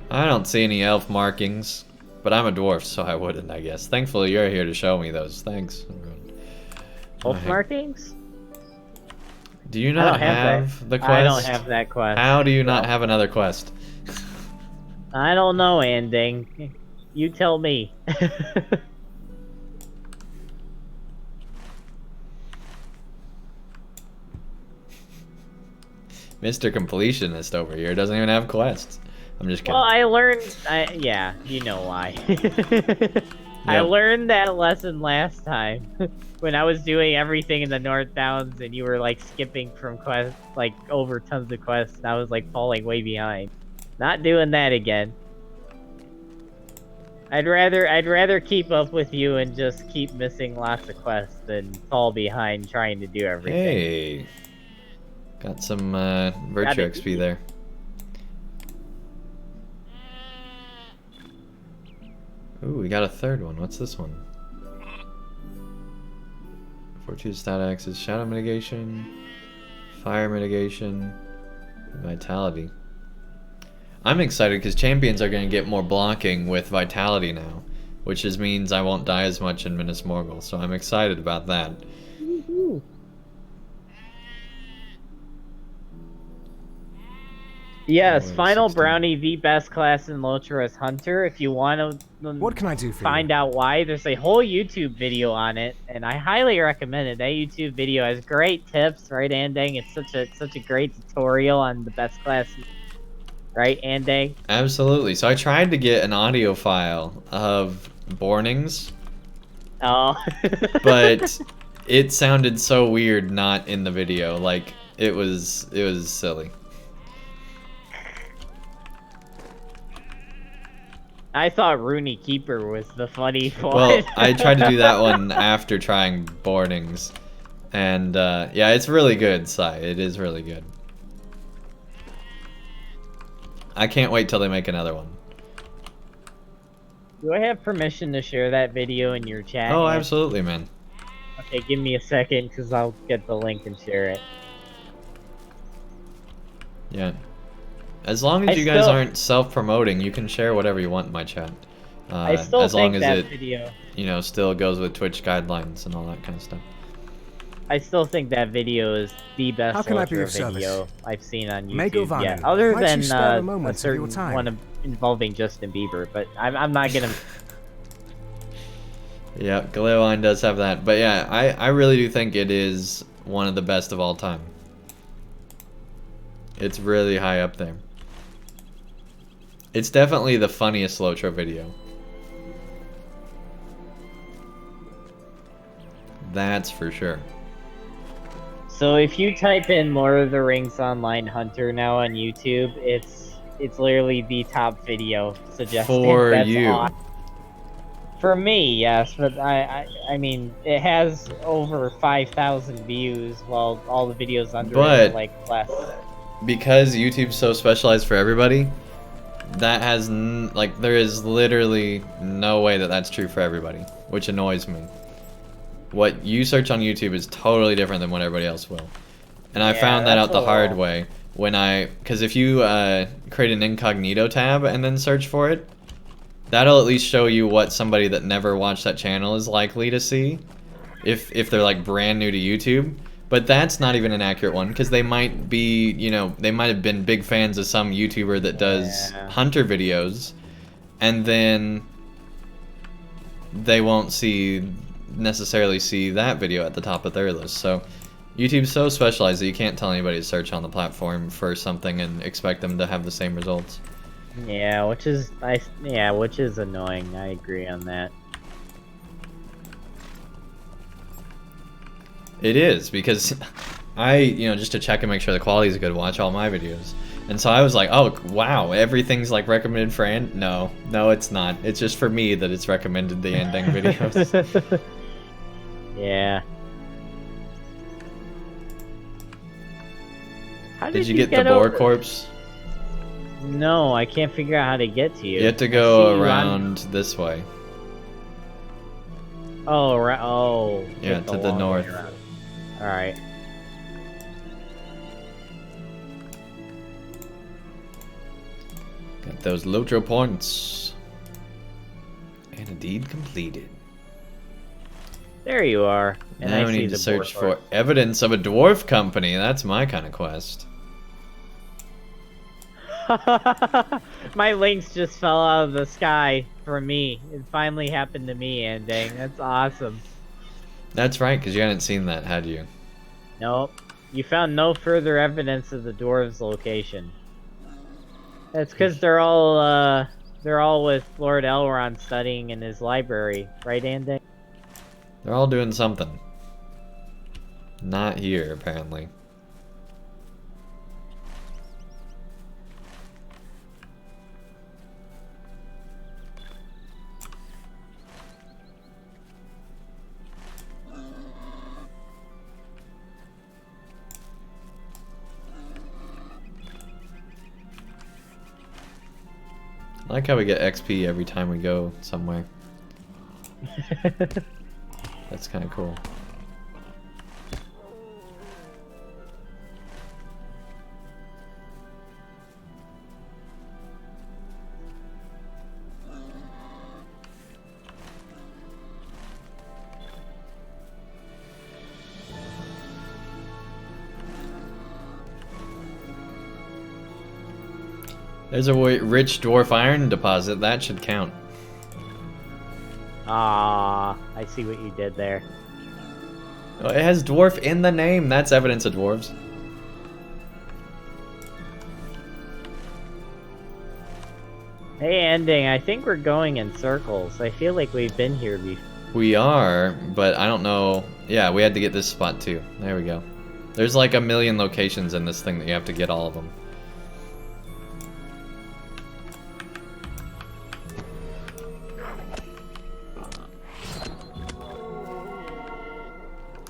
I don't see any elf markings. But I'm a dwarf, so I wouldn't, I guess. Thankfully, you're here to show me those. Thanks. Wolf markings? Do you not have the quest? I don't have that quest. How do you not have another quest? I don't know, Andang. You tell me. Mr. Completionist over here doesn't even have quests. I'm just kidding. Well, I learned. Yeah, you know why. I Yep. learned that lesson last time when I was doing everything in the North Downs, and you were like skipping from quests, like over tons of quests, and I was like falling way behind. Not doing that again. I'd rather keep up with you and just keep missing lots of quests than fall behind trying to do everything. Hey. Got some virtue Got it. XP there. Ooh, we got a third one. What's this one? Fortune Stout-axes, shadow mitigation, fire mitigation, vitality. I'm excited because champions are going to get more blocking with vitality now, which just means I won't die as much in Minas Morgul, so I'm excited about that. Yes, Oh, Final 16. Brownie, the best class in LOTRO is Hunter. If you want to What can I do for find out why, there's a whole YouTube video on it, and I highly recommend it. That YouTube video has great tips, right, Andang? It's such a great tutorial on the best class, right, Andang? Absolutely. So I tried to get an audio file of Bornings, Oh. but it sounded so weird not in the video. Like it was silly. I thought Rooney Keeper was the funny one. Well, I tried to do that one after trying Bornings, and yeah, it's really good, Sai. It is really good. I can't wait till they make another one. Do I have permission to share that video in your chat? Oh, yet? absolutely, man. Okay, give me a second, because I'll get the link and share it. Yeah. As long as I you guys still- aren't self-promoting, you can share whatever you want in my chat. I still as long think as that it, video... you know, still goes with Twitch guidelines and all that kind of stuff. I still think that video is the best How can I be LOTRO of service? video I've seen on Mego YouTube. Vanu, Yeah, other might you than spare a a moment of your certain time? one involving Justin Bieber, but I'm not gonna. Yeah, Galeoline does have that. But yeah, I really do think it is one of the best of all time. It's really high up there. It's definitely the funniest LOTRO video. That's for sure. So if you type in Lord of the Rings Online Hunter now on YouTube, it's literally the top video suggested. For That's you. awesome. For me, yes, but I mean, it has over 5,000 views, while all the videos under it But- are like less. Because YouTube's so specialized for everybody, that has like there is literally no way that that's true for everybody, which annoys me. What you search on YouTube is totally different than what everybody else will, and I Yeah, found that that's out the a hard lot. way when because if you create an incognito tab and then search for it, that'll at least show you what somebody that never watched that channel is likely to see, if they're like brand new to YouTube. But that's not even an accurate one, because they might be, you know, they might have been big fans of some YouTuber that does Yeah. hunter videos, and then they won't necessarily see that video at the top of their list. So YouTube's so specialized that you can't tell anybody to search on the platform for something and expect them to have the same results. Yeah, which is which is annoying. I agree on that. It is, because I, you know, just to check and make sure the quality is good, watch all my videos. And so I was like, oh, wow, everything's like recommended for No, it's not. It's just for me that it's recommended the Andang videos. Yeah. How Did you get the boar corpse? No, I can't figure out how to get to you. You have to I go see you on- around this way. Oh, right. Oh. Yeah, it's to a the long way north. around. Alright. Got those LOTRO points. And a deed completed. There you are. And Now I we see need to the search boar for corpse. evidence of a dwarf company. That's my kind of quest. My links just fell out of the sky for me. It finally happened to me, Andang. That's awesome. That's right, because you hadn't seen that, had you? Nope. You found no further evidence of the dwarves' location. That's because they're all with Lord Elrond studying in his library, right, Andang? They're all doing something. Not here, apparently. I like how we get XP every time we go somewhere. That's kind of cool. There's a rich dwarf iron deposit. That should count. Ah, I see what you did there. Oh, it has dwarf in the name. That's evidence of dwarves. Hey, Andang, I think we're going in circles. I feel like we've been here before. We are, but I don't know. Yeah, we had to get this spot too. There we go. There's like a million locations in this thing that you have to get all of them.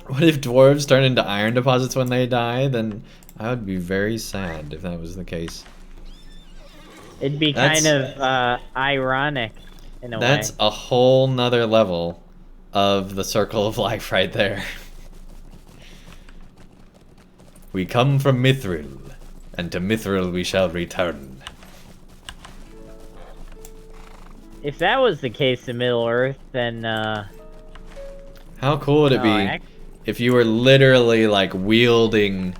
What if dwarves turn into iron deposits when they die? Then I would be very sad if that was the case. It'd be kind of ironic in a way. That's a whole nother level of the circle of life right there. We come from Mithril, and to Mithril we shall return. If that was the case in Middle Earth, then how cool would it be if you were literally like wielding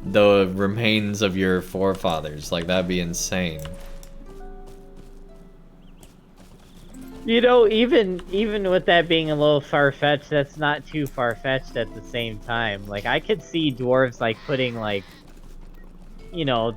the remains of your forefathers? Like, that'd be insane. You know, even with that being a little far-fetched, that's not too far-fetched at the same time. Like, I could see dwarves, like, putting, like, you know,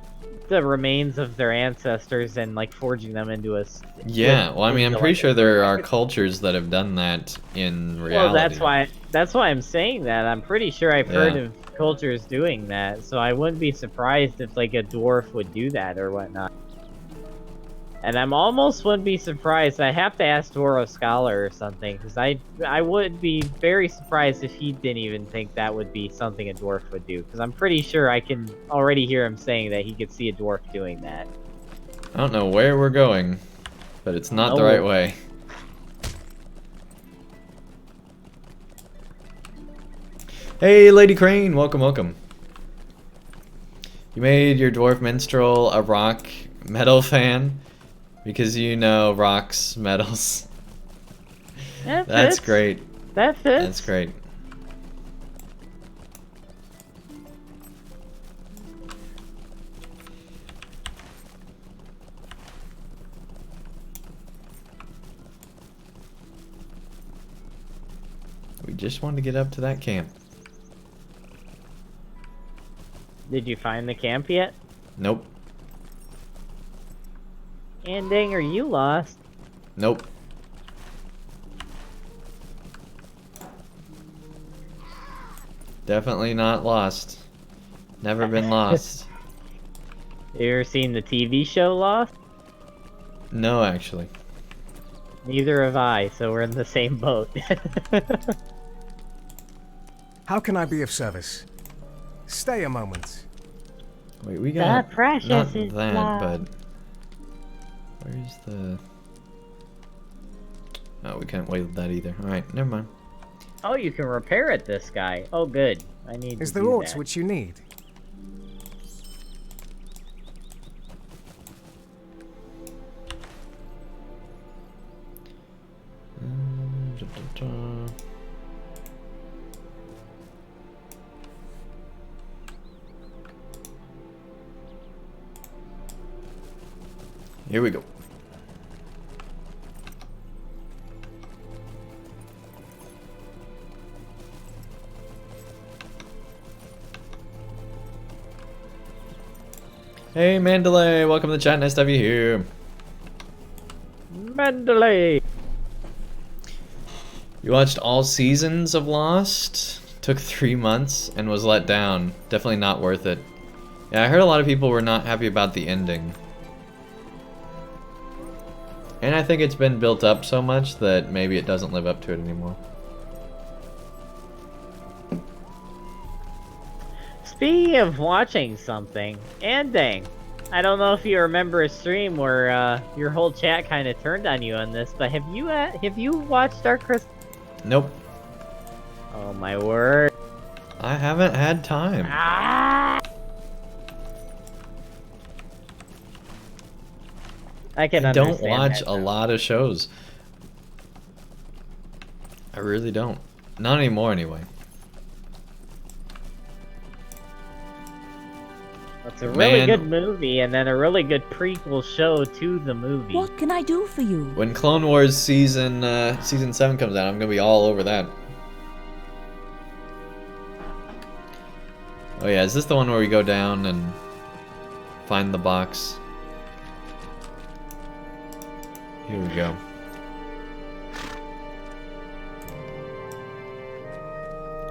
the remains of their ancestors and, like, forging them into a... Yeah, well, I mean, I'm pretty sure there are cultures that have done that in reality. Well, that's why I'm saying that. I'm pretty sure I've heard of cultures doing that, so I wouldn't be surprised if, like, a dwarf would do that or whatnot. And I'm almost wouldn't be surprised. I have to ask Dwarf Scholar or something, because I would be very surprised if he didn't even think that would be something a dwarf would do. Because I'm pretty sure I can already hear him saying that he could see a dwarf doing that. I don't know where we're going, but it's not the right way. Hey, Lady Crane, welcome, welcome. You made your dwarf minstrel a rock metal fan? Because you know rocks, metals. That's great. That fits. That's great. We just wanted to get up to that camp. Did you find the camp yet? Nope. Andang, are you lost? Nope. Definitely not lost. Never been lost. You ever seen the TV show Lost? No, actually. Neither have I, so we're in the same boat. How can I be of service? Stay a moment. Wait, we got precious not is that, love. but where's the? Oh, we can't wait that either. All right, never mind. Oh, you can repair it, this guy. Oh, good. I need Is to there do aught that. which you need? Here we go. Hey Mandalay, welcome to the chat. Nice to have you here. Mandalay. You watched all seasons of Lost? Took 3 months and was let down. Definitely not worth it. Yeah, I heard a lot of people were not happy about the ending. And I think it's been built up so much that maybe it doesn't live up to it anymore. Speaking of watching something, Andang, I don't know if you remember a stream where your whole chat kind of turned on you on this, but have you watched Dark Crystal? Nope. Oh my word! I haven't had time. Ah! I can I don't understand watch that, a lot of shows. I really don't. Not anymore, anyway. It's a really Man. good movie, and then a really good prequel show to the movie. What can I do for you? When Clone Wars season 7 comes out, I'm gonna be all over that. Oh yeah, is this the one where we go down and find the box? Here we go.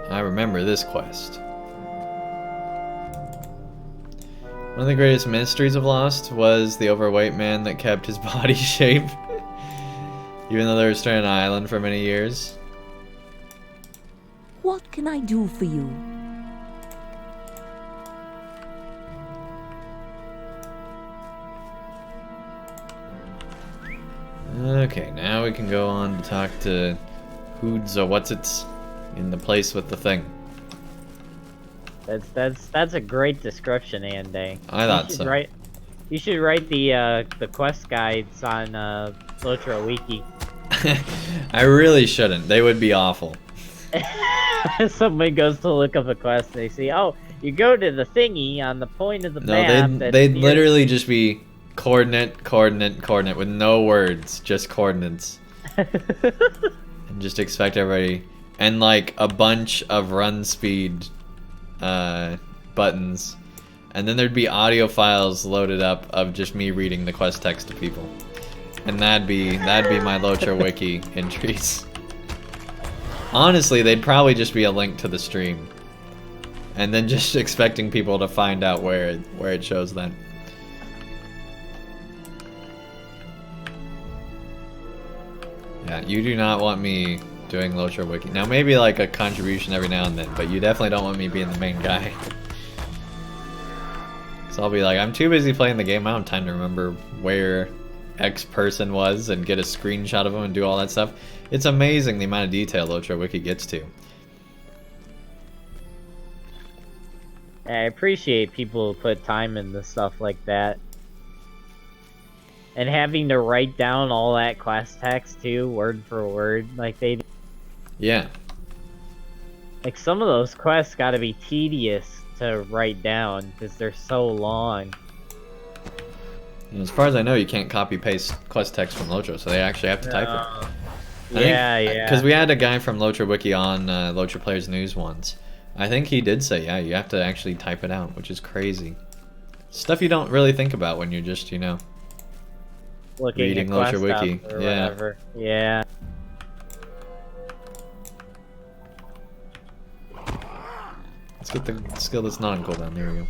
I remember this quest. One of the greatest mysteries of Lost was the overweight man that kept his body shape, even though they were stranded on an island for many years. What can I do for you? Okay, now we can go on to talk to Hoods or what's-its in the place with the thing. That's a great description, Andang. I thought so. You should write the quest guides on LOTRO Wiki. I really shouldn't. They would be awful. Somebody goes to look up a quest, they see, oh, you go to the thingy on the point of the map. No, they'd literally just be coordinate, coordinate, coordinate with no words, just coordinates. And just expect everybody, and like a bunch of run speed buttons, and then there'd be audio files loaded up of just me reading the quest text to people, and that'd be my LOTRO wiki entries. Honestly, they'd probably just be a link to the stream, and then just expecting people to find out where it shows that. Yeah, you do not want me doing LOTRO wiki. Now maybe like a contribution every now and then, but you definitely don't want me being the main guy. So I'll be like, I'm too busy playing the game, I don't have time to remember where X person was and get a screenshot of them and do all that stuff. It's amazing the amount of detail LOTRO wiki gets to. I appreciate people who put time into stuff like that. And having to write down all that quest text too, word for word, like they do. Yeah. Like some of those quests gotta be tedious to write down because they're so long. And as far as I know, you can't copy paste quest text from LOTRO, so they actually have to type it. Yeah. Because we had a guy from LOTRO Wiki on LOTRO Players News once. I think he did say, yeah, you have to actually type it out, which is crazy. Stuff you don't really think about when you're just, you know, Looking reading at quest LOTRO Wiki. stuff or Yeah. whatever. Yeah. Let's get the skill that's not on cooldown. There we go.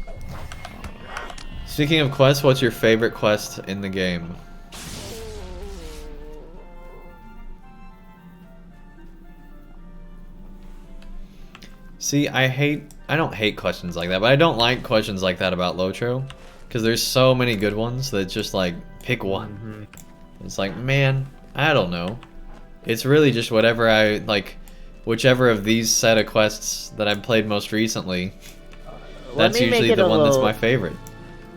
Speaking of quests, what's your favorite quest in the game? See, I don't hate questions like that, but I don't like questions like that about LOTRO, because there's so many good ones that it's just like, pick one. It's like, man, I don't know. It's really just whatever I, like, whichever of these set of quests that I've played most recently, that's usually the one that's my favorite.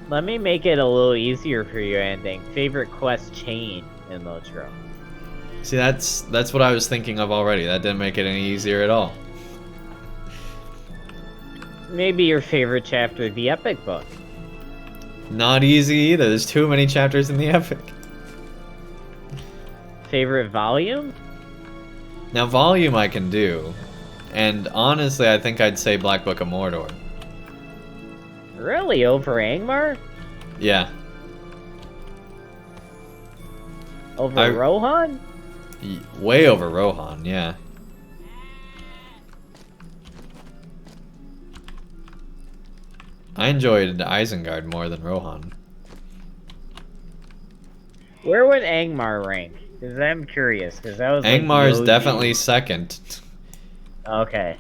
Let me make it a little easier for you, Andang. Favorite quest chain in LOTRO. See, that's what I was thinking of already. That didn't make it any easier at all. Maybe your favorite chapter of the Epic book. Not easy either. There's too many chapters in the Epic. Favorite volume? Now, volume I can do. And honestly, I think I'd say Black Book of Mordor. Really? Over Angmar? Yeah. Over Rohan? Way over Rohan, yeah. I enjoyed Isengard more than Rohan. Where would Angmar rank? Because I'm curious, because that was Angmar is like definitely second. Okay.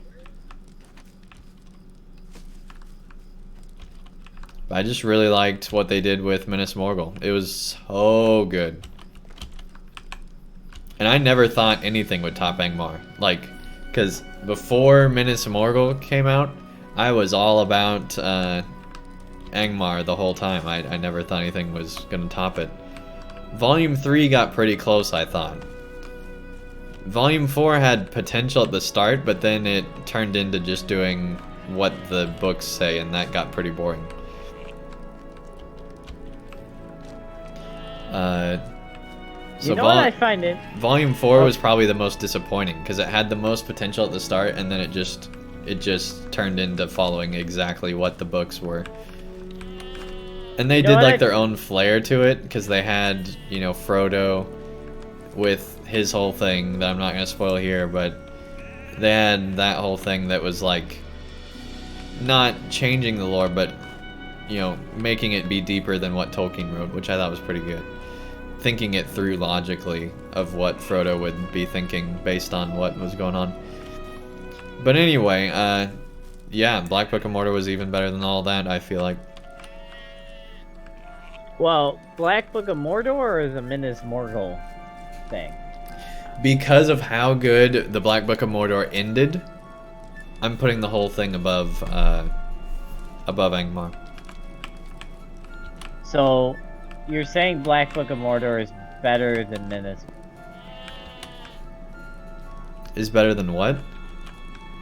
I just really liked what they did with Minas Morgul. It was so good. And I never thought anything would top Angmar. Like, because before Minas Morgul came out, I was all about Angmar the whole time. I never thought anything was going to top it. Volume 3 got pretty close, I thought. Volume 4 had potential at the start, but then it turned into just doing what the books say, and that got pretty boring. So you know what I find it? Volume 4 was probably the most disappointing because it had the most potential at the start, and then it just turned into following exactly what the books were. And they did like their own flair to it because they had, you know, Frodo with his whole thing that I'm not gonna spoil here, but they had that whole thing that was like not changing the lore, but you know, making it be deeper than what Tolkien wrote, which I thought was pretty good. Thinking it through logically of what Frodo would be thinking based on what was going on. But anyway, yeah, Black Book of Mordor was even better than all that, I feel like. Well, Black Book of Mordor is a Minas Morgul thing. Because of how good the Black Book of Mordor ended, I'm putting the whole thing above Angmar. So, you're saying Black Book of Mordor is better than Minas? Is better than what?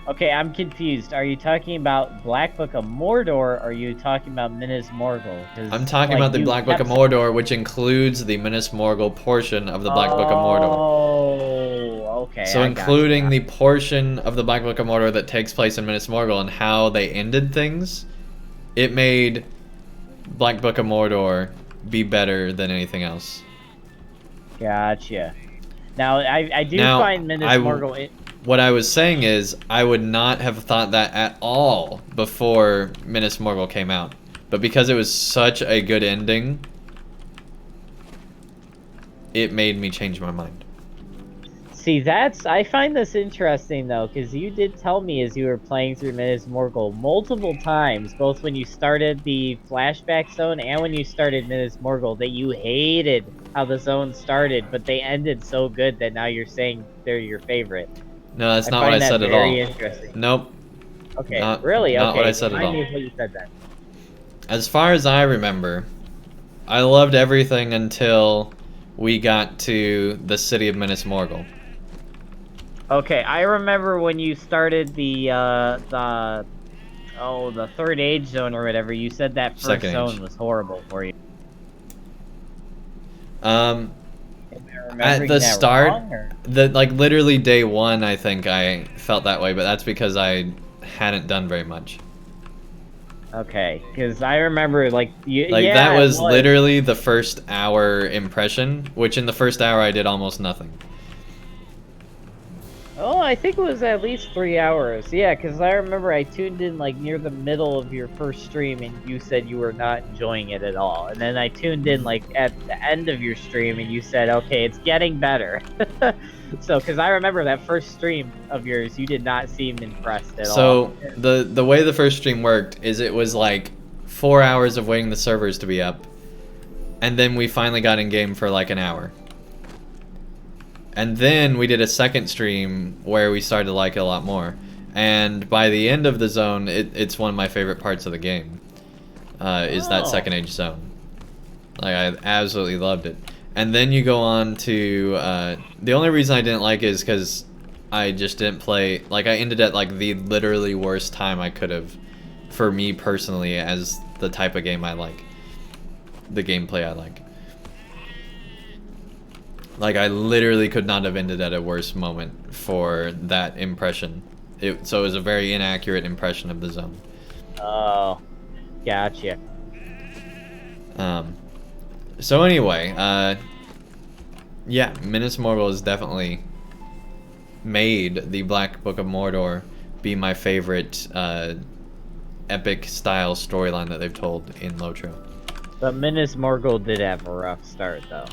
Okay, I'm confused. Are you talking about Black Book of Mordor, or are you talking about Minas Morgul? I'm talking about the Black Book of Mordor, which includes the Minas Morgul portion of the Black Book of Mordor. Oh, okay. So including the portion of the Black Book of Mordor that takes place in Minas Morgul and how they ended things, it made Black Book of Mordor be better than anything else. Gotcha. Now, I do find Minas Morgul... What I was saying is, I would not have thought that at all before Minas Morgul came out. But because it was such a good ending, it made me change my mind. See, I find this interesting, though, because you did tell me as you were playing through Minas Morgul multiple times, both when you started the flashback zone and when you started Minas Morgul, that you hated how the zone started, but they ended so good that now you're saying they're your favorite. No, that's not what I said at all. Very interesting. Nope. Okay, really? Not okay, what I said at all. Remind me of what you said then. As far as I remember, I loved everything until we got to the city of Minas Morgul. Okay, I remember when you started the third age zone or whatever, you said that first zone was horrible for you. At the start, literally day one, I think I felt that way, but that's because I hadn't done very much. Okay, because I remember that was literally the first hour impression, which in the first hour I did almost nothing. Oh, I think it was at least 3 hours. Yeah, because I remember I tuned in near the middle of your first stream and you said you were not enjoying it at all. And then I tuned in at the end of your stream and you said, okay, it's getting better. So, because I remember that first stream of yours, you did not seem impressed at all. So, the way the first stream worked is it was 4 hours of waiting the servers to be up. And then we finally got in game for an hour. And then we did a second stream where we started to like it a lot more. And by the end of the zone, it's one of my favorite parts of the game. Is that second age zone. I absolutely loved it. And then you go on to... the only reason I didn't like it is because I just didn't play... I ended at the literally worst time I could have. For me personally, as the type of game I like. The gameplay I like. I literally could not have ended at a worse moment for that impression. So it was a very inaccurate impression of the zone. Oh, gotcha. So anyway, yeah, Minas Morgul has definitely made the Black Book of Mordor be my favorite epic style storyline that they've told in LOTRO. But Minas Morgul did have a rough start, though.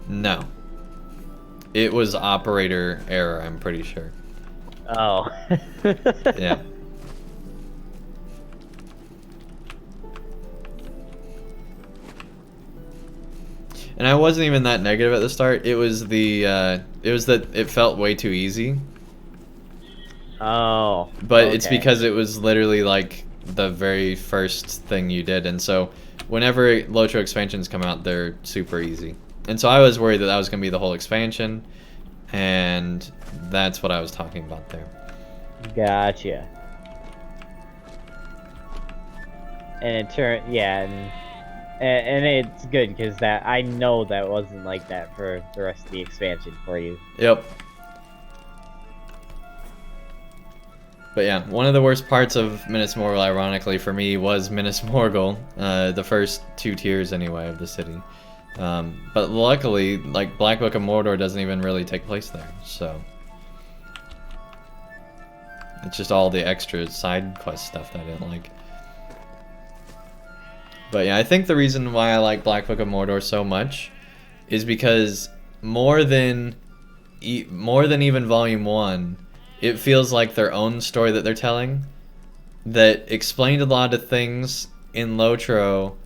No. It was operator error, I'm pretty sure. Oh. Yeah. And I wasn't even that negative at the start. It was that it felt way too easy. Oh. But okay. it's because it was literally like the very first thing you did, and so whenever LOTRO expansions come out, they're super easy. And so I was worried that that was going to be the whole expansion, and that's what I was talking about there. Gotcha. And it turned, yeah, and it's good because that I know that wasn't like that for the rest of the expansion for you. Yep. But yeah, one of the worst parts of Minas Morgul, ironically for me, was Minas Morgul, the first 2 tiers anyway of the city. But luckily, like, Black Book of Mordor doesn't even really take place there, so it's just all the extra side quest stuff that I didn't like. But yeah, I think the reason why I like Black Book of Mordor so much is because more than even Volume 1, it feels like their own story that they're telling that explained a lot of things in LOTRO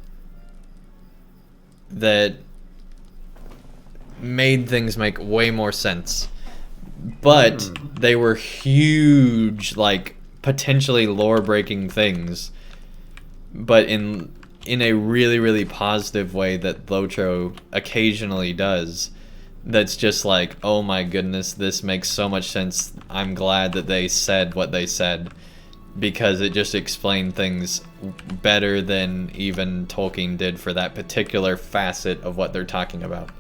that made things make way more sense. But they were huge, like, potentially lore-breaking things, but in a really, really positive way that LOTRO occasionally does. That's just like, oh my goodness, this makes so much sense. I'm glad that they said what they said, because it just explained things better than even Tolkien did for that particular facet of what they're talking about.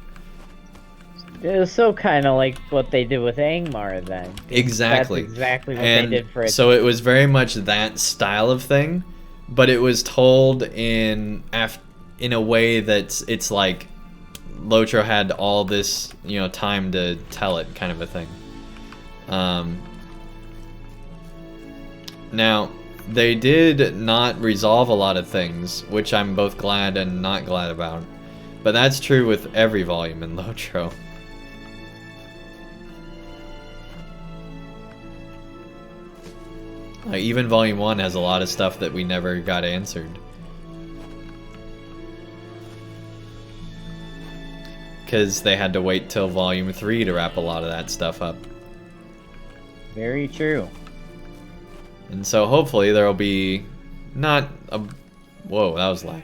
It was so kind of like what they did with Angmar then. Exactly. That's exactly what And they did for it. so it was very much that style of thing, but it was told in a way that's, it's like LOTRO had all this, you know, time to tell it, kind of a thing. Now, they did not resolve a lot of things, which I'm both glad and not glad about. But that's true with every volume in LOTRO. Like, even Volume 1 has a lot of stuff that we never got answered. Because they had to wait till Volume 3 to wrap a lot of that stuff up. Very true. And so hopefully there'll be not a... Whoa, that was lag.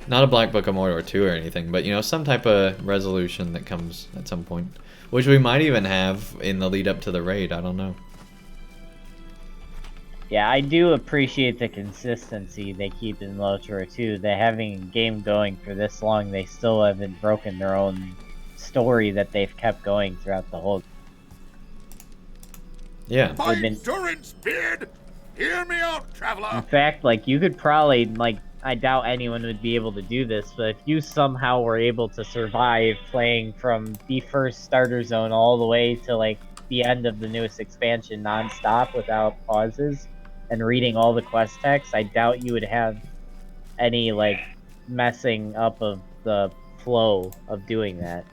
Not a Black Book of Mordor 2 or anything, but, you know, some type of resolution that comes at some point. Which we might even have in the lead up to the raid, I don't know. Yeah, I do appreciate the consistency they keep in LOTRO too. That having a game going for this long, they still haven't broken their own story that they've kept going throughout the whole. Yeah. My endurance beard! Hear me out, traveler! In fact, like, you could probably, like, I doubt anyone would be able to do this, but if you somehow were able to survive playing from the first starter zone all the way to, like, the end of the newest expansion non-stop without pauses, and reading all the quest text, I doubt you would have any, like, messing up of the flow of doing that.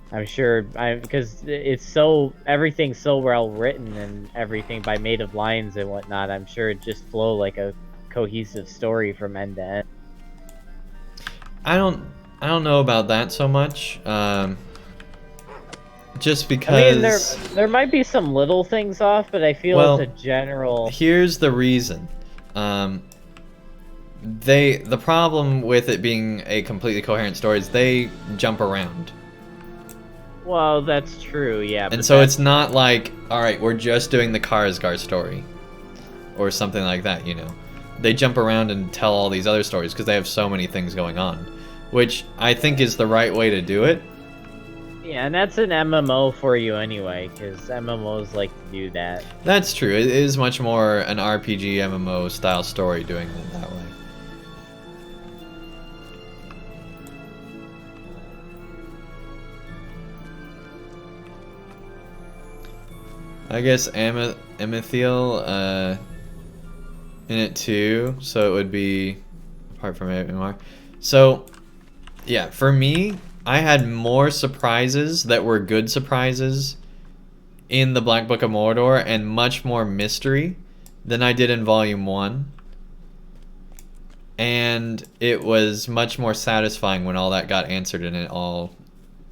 I'm sure, because it's so, everything's so well written and everything by native lines and whatnot, I'm sure it just flow like a cohesive story from end to end. I don't know about that so much. Just because... I mean, there might be some little things off, but I feel as a general... Here's the reason. The problem with it being a completely coherent story is they jump around. Well, that's true, yeah. And so it's not like, alright, we're just doing the Karsgar story. Or something like that, you know. They jump around and tell all these other stories because they have so many things going on. Which I think is the right way to do it. Yeah, and that's an MMO for you anyway, because MMOs like to do that. That's true. It is much more an RPG MMO style story doing it that way. I guess Amethyl in it too, so it would be apart from AMR. So yeah, for me, I had more surprises that were good surprises in the Black Book of Mordor and much more mystery than I did in Volume 1. And it was much more satisfying when all that got answered and it all,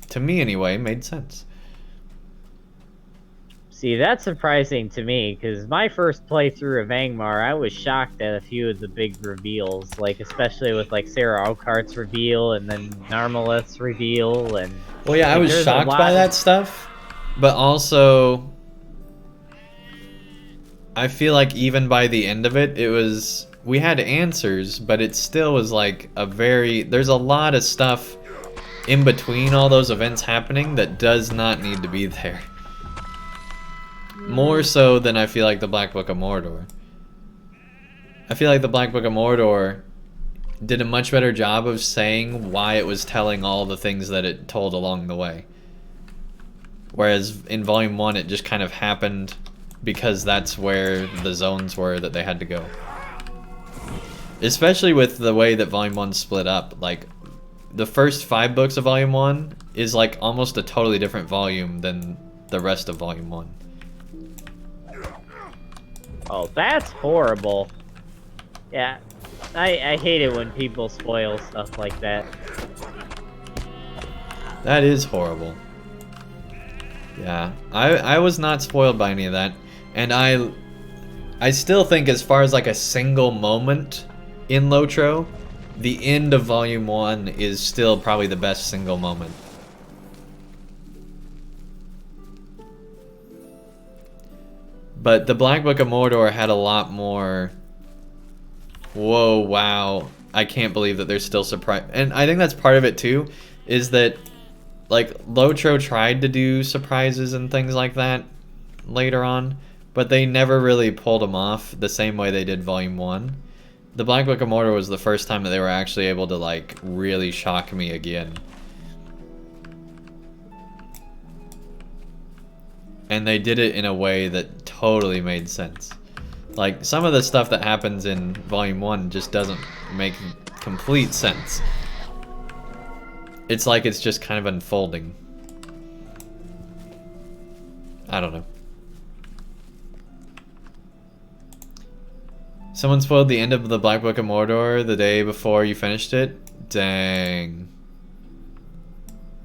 to me anyway, made sense. See, that's surprising to me, because my first playthrough of Angmar, I was shocked at a few of the big reveals, like especially with like Sarah Oakhart's reveal and then Narmaleth's reveal, and well, yeah, I like, was shocked by that stuff, but also I feel like even by the end of it, we had answers, but it still was like there's a lot of stuff in between all those events happening that does not need to be there. More so than I feel like the Black Book of Mordor. I feel like the Black Book of Mordor did a much better job of saying why it was telling all the things that it told along the way. Whereas in Volume 1 it just kind of happened because that's where the zones were that they had to go. Especially with the way that Volume 1 split up. Like, the first 5 books of Volume 1 is like almost a totally different volume than the rest of Volume 1. Oh, that's horrible. Yeah, I hate it when people spoil stuff like that. That is horrible. Yeah, I was not spoiled by any of that. And I still think as far as like a single moment in LOTRO, the end of Volume 1 is still probably the best single moment. But the Black Book of Mordor had a lot more, whoa, wow, I can't believe that there's still surprise. And I think that's part of it too, is that like LOTRO tried to do surprises and things like that later on, but they never really pulled them off the same way they did Volume 1. The Black Book of Mordor was the first time that they were actually able to like really shock me again. And they did it in a way that totally made sense. Like, some of the stuff that happens in Volume 1 just doesn't make complete sense. It's like it's just kind of unfolding. I don't know. Someone spoiled the end of the Black Book of Mordor the day before you finished it? Dang.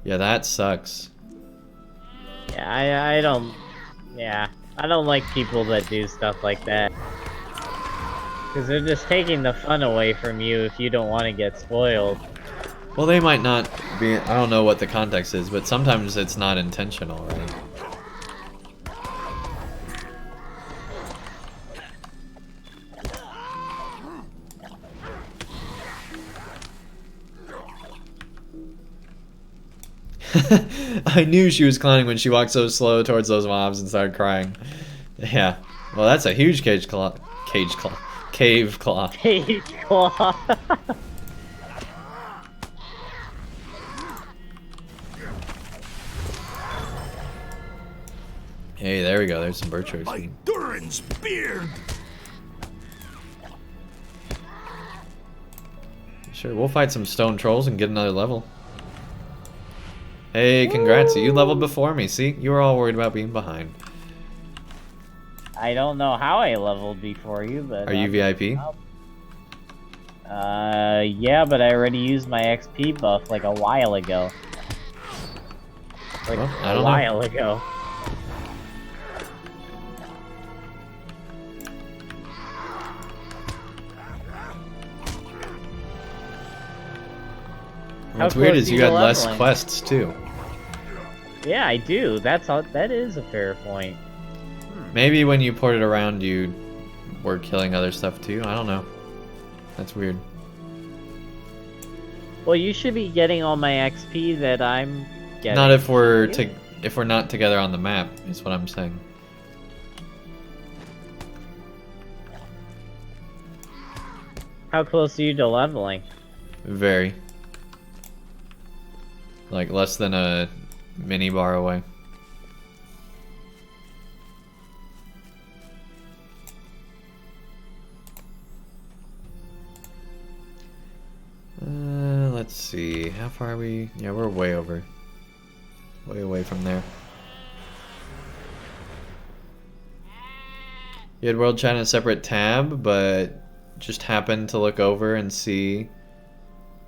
Yeah, that sucks. Yeah, I don't... Yeah, I don't like people that do stuff like that. Because they're just taking the fun away from you if you don't want to get spoiled. Well, they might not be... I don't know what the context is, but sometimes it's not intentional, right? I knew she was clowning when she walked so slow towards those mobs and started crying. Yeah. Well, that's a huge cave claw. Cave claw. Hey, there we go. There's some birch roots. My Durin's beard! Sure, we'll fight some stone trolls and get another level. Hey, congrats. You leveled before me. See? You were all worried about being behind. I don't know how I leveled before you, but... Are you VIP? Yeah, but I already used my XP buff like a while ago. Like, well, I don't a while ago. What's weird is you got less quests too. Yeah, I do. That is a fair point. Maybe when you ported around, you were killing other stuff too. I don't know. That's weird. Well, you should be getting all my XP that I'm getting. Not if we're not together on the map. Is what I'm saying. How close are you to leveling? Very. Like less than a mini bar away. Let's see. How far are we? Yeah, we're way over. Way away from there. You had World Chat in a separate tab, but just happened to look over and see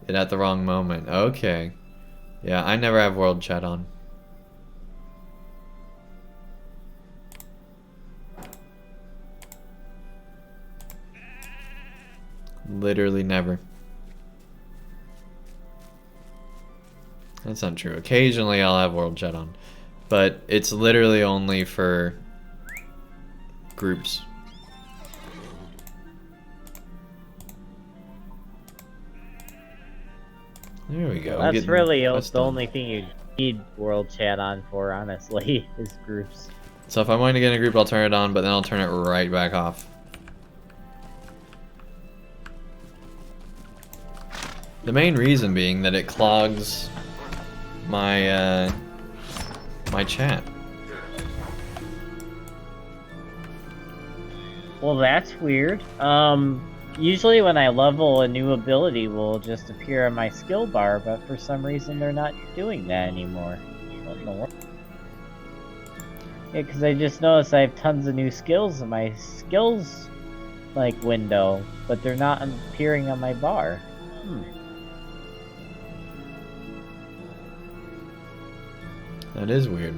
it at the wrong moment. Okay. Yeah, I never have World Chat on. Literally never. That's not true. Occasionally I'll have World Chat on. But it's literally only for groups. There we go. That's really the only thing you need World Chat on for, honestly, is groups. So if I'm going to get in a group, I'll turn it on, but then I'll turn it right back off. The main reason being that it clogs my my chat. Well, that's weird. Usually when I level, a new ability will just appear on my skill bar, but for some reason they're not doing that anymore. What in the world? Yeah, because I just noticed I have tons of new skills in my skills, like, window, but they're not appearing on my bar. That is weird.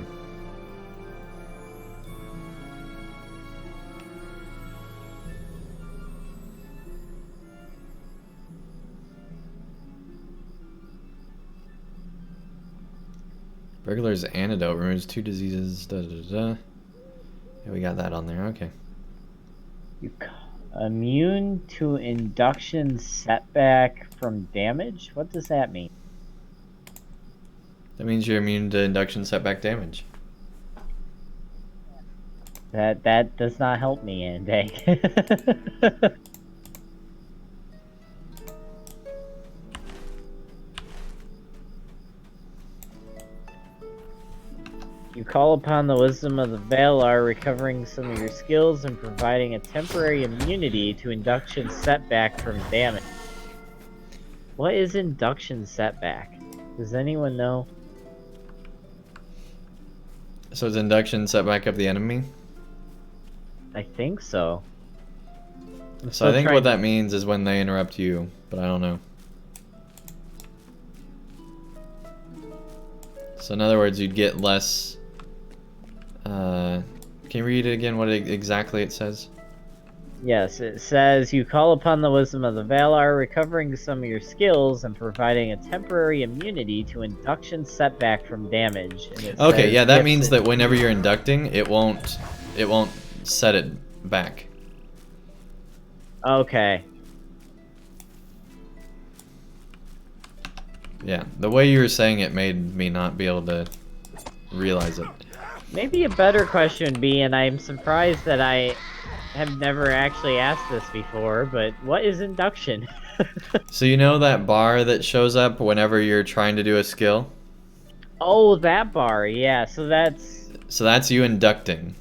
Burglar's antidote removes 2 diseases. Da, da, da. Yeah, we got that on there. Okay. Immune to induction setback from damage? What does that mean? That means you're immune to induction setback damage. That does not help me, Andang. You call upon the wisdom of the Valar, recovering some of your skills and providing a temporary immunity to induction setback from damage. What is induction setback? Does anyone know? So it's induction setback of the enemy? I think so. So I think what that means is when they interrupt you, but I don't know. So in other words, you'd get less... can you read it again, what exactly it says? Yes, it says, you call upon the wisdom of the Valar, recovering some of your skills and providing a temporary immunity to induction setback from damage. Okay, yeah, that means that whenever you're inducting, it won't set it back. Okay. Yeah, the way you were saying it made me not be able to realize it. Maybe a better question would be, and I'm surprised that I have never actually asked this before, but what is induction? So you know that bar that shows up whenever you're trying to do a skill? Oh, that bar, yeah, so that's... So that's you inducting.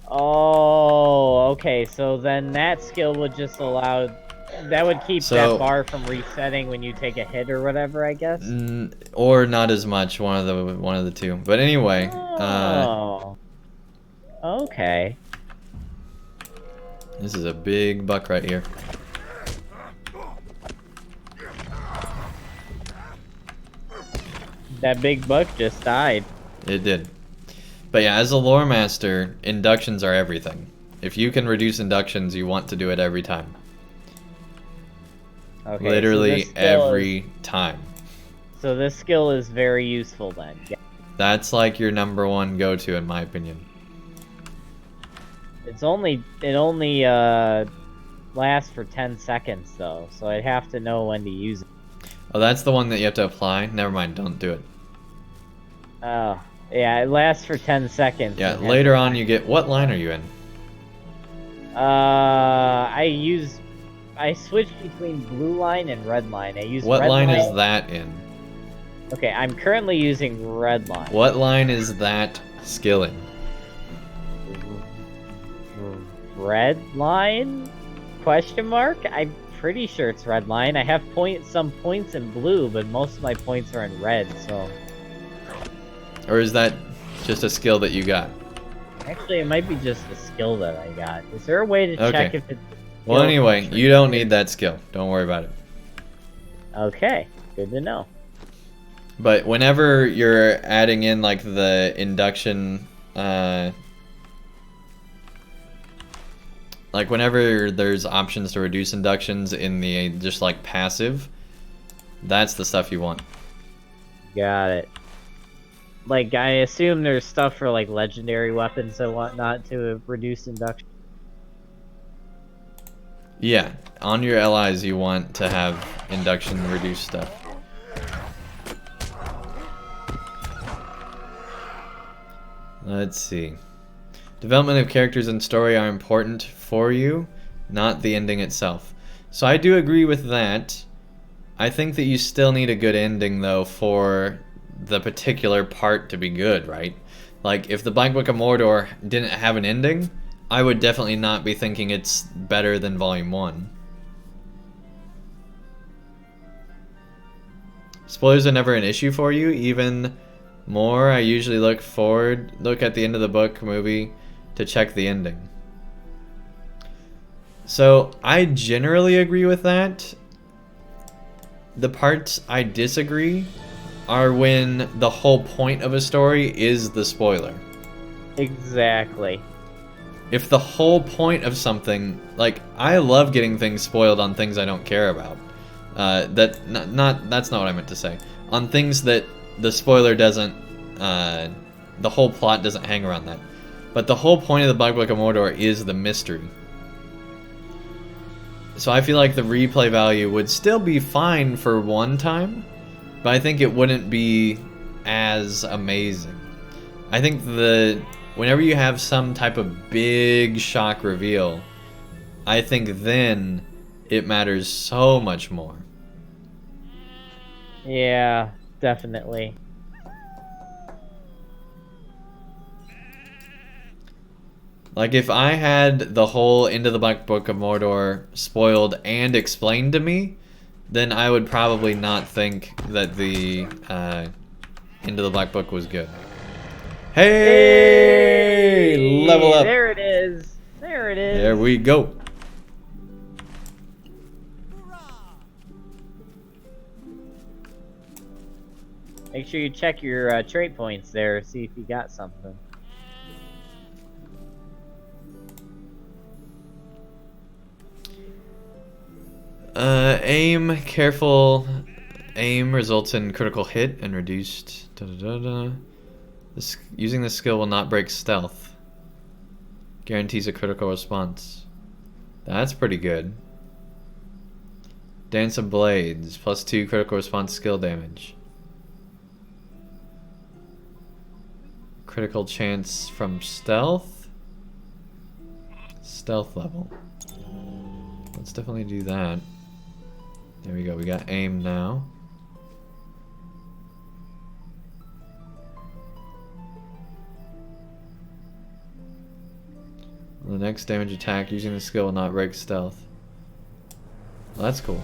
Oh, okay, so then that skill would just allow... That would keep that bar from resetting when you take a hit or whatever, I guess? Or not as much, one of the two. But anyway, Oh. Okay. This is a big buck right here. That big buck just died. It did. But yeah, as a lore master, inductions are everything. If you can reduce inductions, you want to do it every time. Okay, literally so every time. So this skill is very useful then. Yeah. That's like your #1 go-to in my opinion. It only lasts for 10 seconds though, so I'd have to know when to use it. Oh, that's the one that you have to apply? Never mind, don't do it. Oh, yeah, it lasts for 10 seconds. Yeah, later on you get... What line are you in? I switch between blue line and red line. I use What red line is that in? Okay, I'm currently using red line. What line is that skill in? Red line? Question mark? I'm pretty sure it's red line. I have some points in blue, but most of my points are in red, so... Or is that just a skill that you got? Actually, it might be just a skill that I got. Is there a way to check if it's... Well, anyway, you don't need that skill. Don't worry about it. Okay, good to know. But whenever you're adding in, like, the induction, like, whenever there's options to reduce inductions in the, just, like, passive, that's the stuff you want. Got it. Like, I assume there's stuff for, like, legendary weapons and whatnot to reduce induction. Yeah, on your allies you want to have induction reduced stuff. Let's see. Development of characters and story are important for you, not the ending itself. So I do agree with that. I think that you still need a good ending, though, for the particular part to be good, right? Like, if the Black Book of Mordor didn't have an ending, I would definitely not be thinking it's better than Volume 1. Spoilers are never an issue for you, even more. I usually look at the end of the book, movie, to check the ending. So, I generally agree with that. The parts I disagree are when the whole point of a story is the spoiler. Exactly. If the whole point of something, like, I love getting things spoiled on things I don't care about. That's not what I meant to say. On things that the spoiler doesn't, the whole plot doesn't hang around that. But the whole point of the Black Book of Mordor is the mystery. So I feel like the replay value would still be fine for one time, but I think it wouldn't be as amazing. I think whenever you have some type of big shock reveal, I think then it matters so much more. Yeah, definitely. Like, if I had the whole end of the Black Book of Mordor spoiled and explained to me, then I would probably not think that the end of the Black Book was good. Hey! Level up! There it is! There it is! There we go. Make sure you check your trait points there, see if you got something. Aim, careful. Aim results in critical hit and reduced. Using this skill will not break stealth. Guarantees a critical response. That's pretty good. Dance of Blades, +2 critical response skill damage. Critical chance from stealth. Stealth level. Let's definitely do that. There we go, we got aim now. The next damage attack using the skill will not break stealth. Well, that's cool.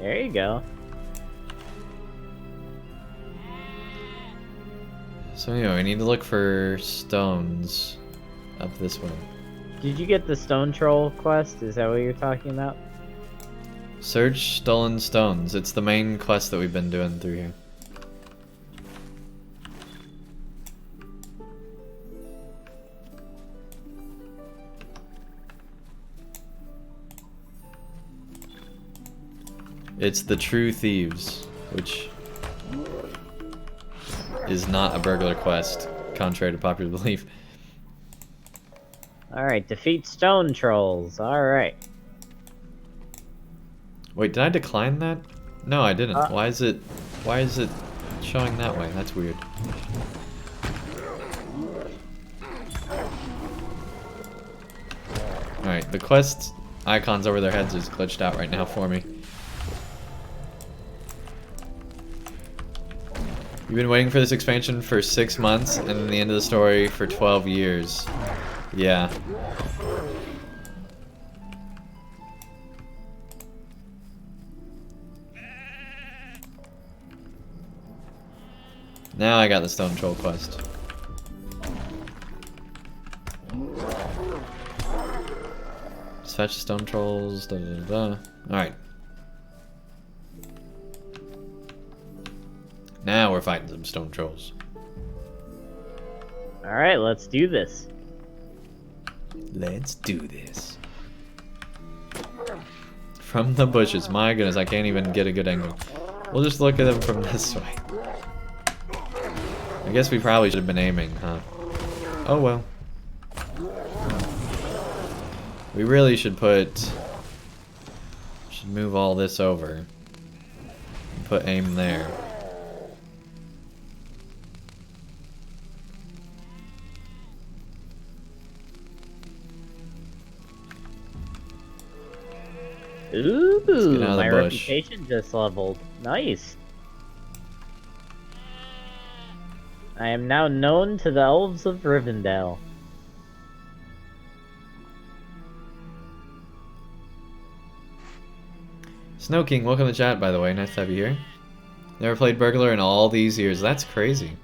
There you go. So anyway, we need to look for stones up this way. Did you get the Stone Troll quest? Is that what you're talking about? Search stolen stones. It's the main quest that we've been doing through here. It's the True Thieves, which is not a burglar quest, contrary to popular belief. Alright, defeat stone trolls. Alright. Wait, did I decline that? No, I didn't. Why is it showing that way? That's weird. Alright, the quest icons over their heads is glitched out right now for me. You've been waiting for this expansion for 6 months, and then the end of the story for 12 years. Yeah. Now I got the stone troll quest. Just fetch the stone trolls. Da, da, da, da. Alright. Now we're fighting some stone trolls. Alright, let's do this. Let's do this. From the bushes. My goodness, I can't even get a good angle. We'll just look at them from this way. I guess we probably should have been aiming, huh? Oh well. We really should move all this over. And put aim there. Ooh, out of the my bush. reputation just leveled. Nice. I am now known to the elves of Rivendell. Snow King, welcome to chat, by the way. Nice to have you here. Never played Burglar in all these years. That's crazy.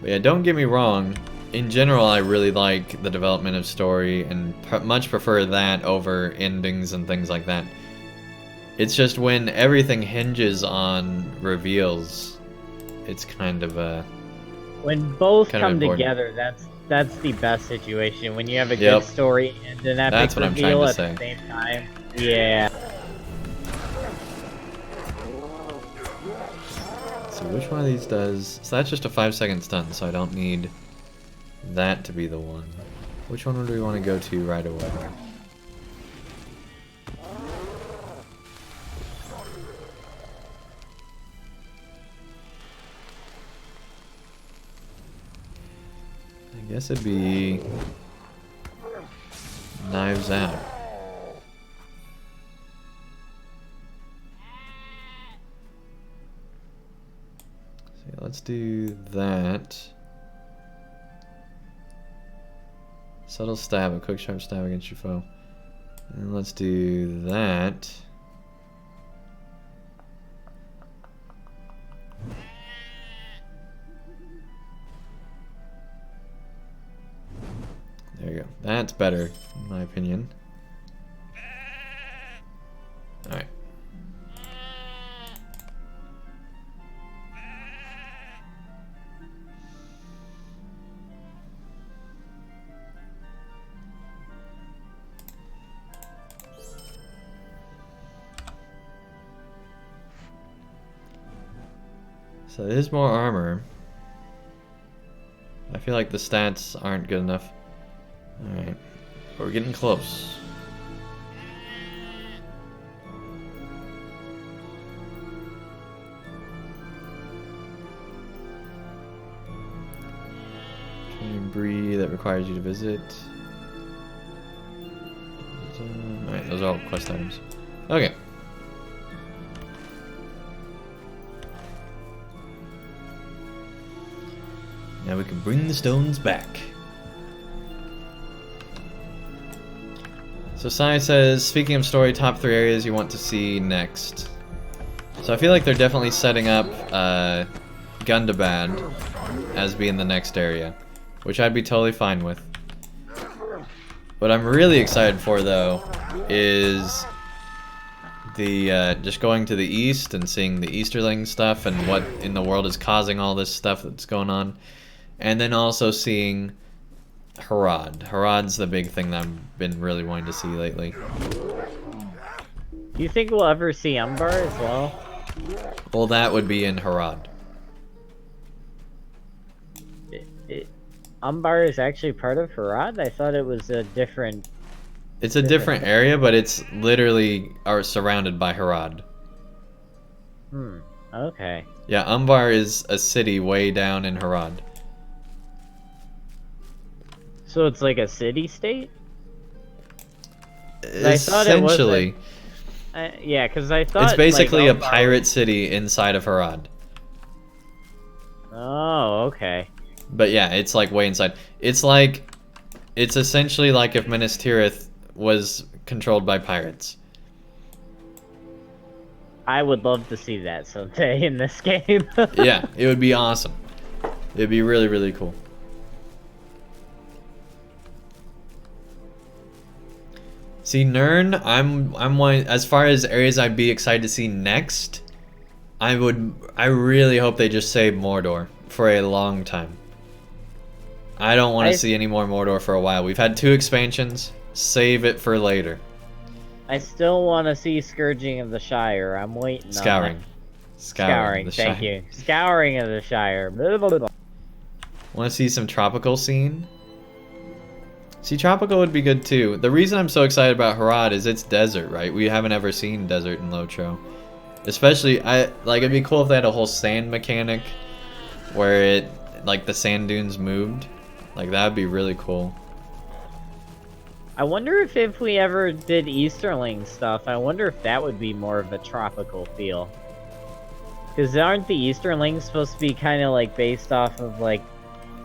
But yeah, don't get me wrong. In general, I really like the development of story and much prefer that over endings and things like that. It's just when everything hinges on reveals, it's kind of a... When both kind of come important. together, that's the best situation. When you have a Yep. good story and an epic That's what I'm trying reveal to at say. the same time. Yeah. So which one of these does... So that's just a 5-second stun, so I don't need that to be the one. Which one do we want to go to right away? I guess it'd be Knives Out. So yeah, let's do that. Subtle stab, a quick sharp stab against your foe. And let's do that. There you go. That's better, in my opinion. Alright. So there's more armor. I feel like the stats aren't good enough. Alright. We're getting close. Training breed that requires you to visit. Alright, those are all quest items. Okay. Now we can bring the stones back. So Sai says, speaking of story, top 3 areas you want to see next. So I feel like they're definitely setting up Gundabad as being the next area, which I'd be totally fine with. What I'm really excited for, though, is the just going to the east and seeing the Easterling stuff and what in the world is causing all this stuff that's going on. And then also seeing Harad. Harad's the big thing that I've been really wanting to see lately. Do you think we'll ever see Umbar as well? Well, that would be in Harad. Umbar is actually part of Harad? I thought it was a different... It's a different area, but it's literally surrounded by Harad. Okay. Yeah, Umbar is a city way down in Harad. So it's like a city-state? Essentially. Yeah, because I thought... It's basically like, a pirate city inside of Harad. Oh, okay. But yeah, it's like way inside. It's like... It's essentially like if Minas Tirith was controlled by pirates. I would love to see that someday in this game. Yeah, it would be awesome. It'd be really, really cool. See, Nern, I'm one, as far as areas I'd be excited to see next, I really hope they just save Mordor for a long time. I don't want to see any more Mordor for a while. We've had 2 expansions. Save it for later. I still want to see Scourging of the Shire. I'm waiting Scouring. on that. Scouring. Thank you. Scouring of the Shire. Blah, blah, blah. Want to see some tropical scene? See, tropical would be good too. The reason I'm so excited about Harad is it's desert, right? We haven't ever seen desert in LOTRO. Especially, it'd be cool if they had a whole sand mechanic where like the sand dunes moved. Like, that would be really cool. I wonder if we ever did Easterling stuff, I wonder if that would be more of a tropical feel. Because aren't the Easterlings supposed to be kind of like based off of like...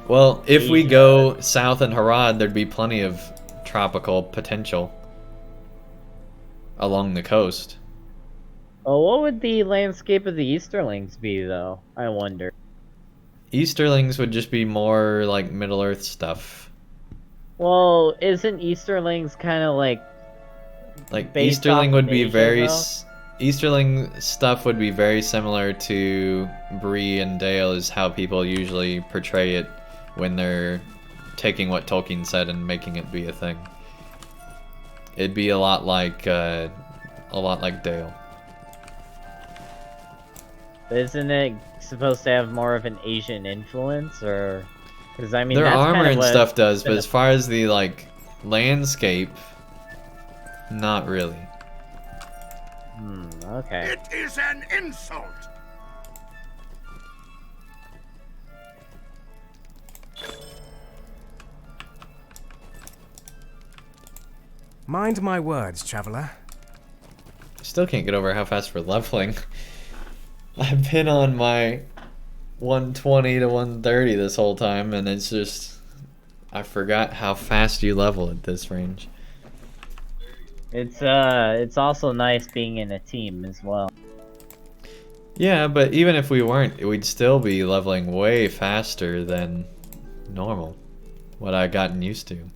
Well, if we go south in Harad, there'd be plenty of tropical potential along the coast. Oh, what would the landscape of the Easterlings be, though? I wonder. Easterlings would just be more like Middle-earth stuff. Well, isn't Easterlings kind of like... Like, based Easterling off would of be Asia, very... though? Easterling stuff would be very similar to Bree and Dale, is how people usually portray it when they're taking what Tolkien said and making it be a thing. It'd be a lot like Dale. Isn't it supposed to have more of an Asian influence, or... Because, I mean, Their that's armor kind of and what stuff does, but as far as the, like, landscape, not really. Okay. It is an insult. Mind my words, traveler. Still can't get over how fast we're leveling. I've been on my 120 to 130 this whole time, and it's just... I forgot how fast you level at this range. It's also nice being in a team as well. Yeah, but even if we weren't, we'd still be leveling way faster than normal. What I've gotten used to.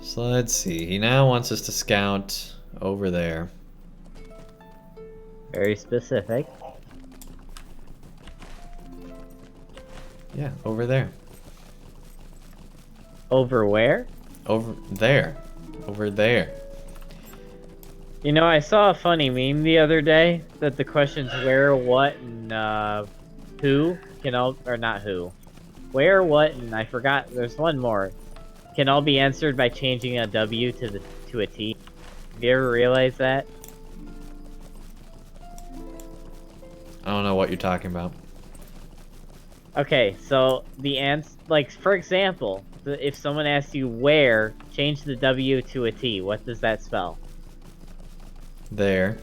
So let's see, he now wants us to scout over there. Very specific. Yeah, over there. Over where? Over there. Over there. You know, I saw a funny meme the other day that the questions where, what, and who can all, or not who. Where, what, and I forgot, there's one more. Can all be answered by changing a W to a T. Have you ever realized that? I don't know what you're talking about. Okay, so the like, for example, if someone asks you where, change the W to a T, what does that spell? There.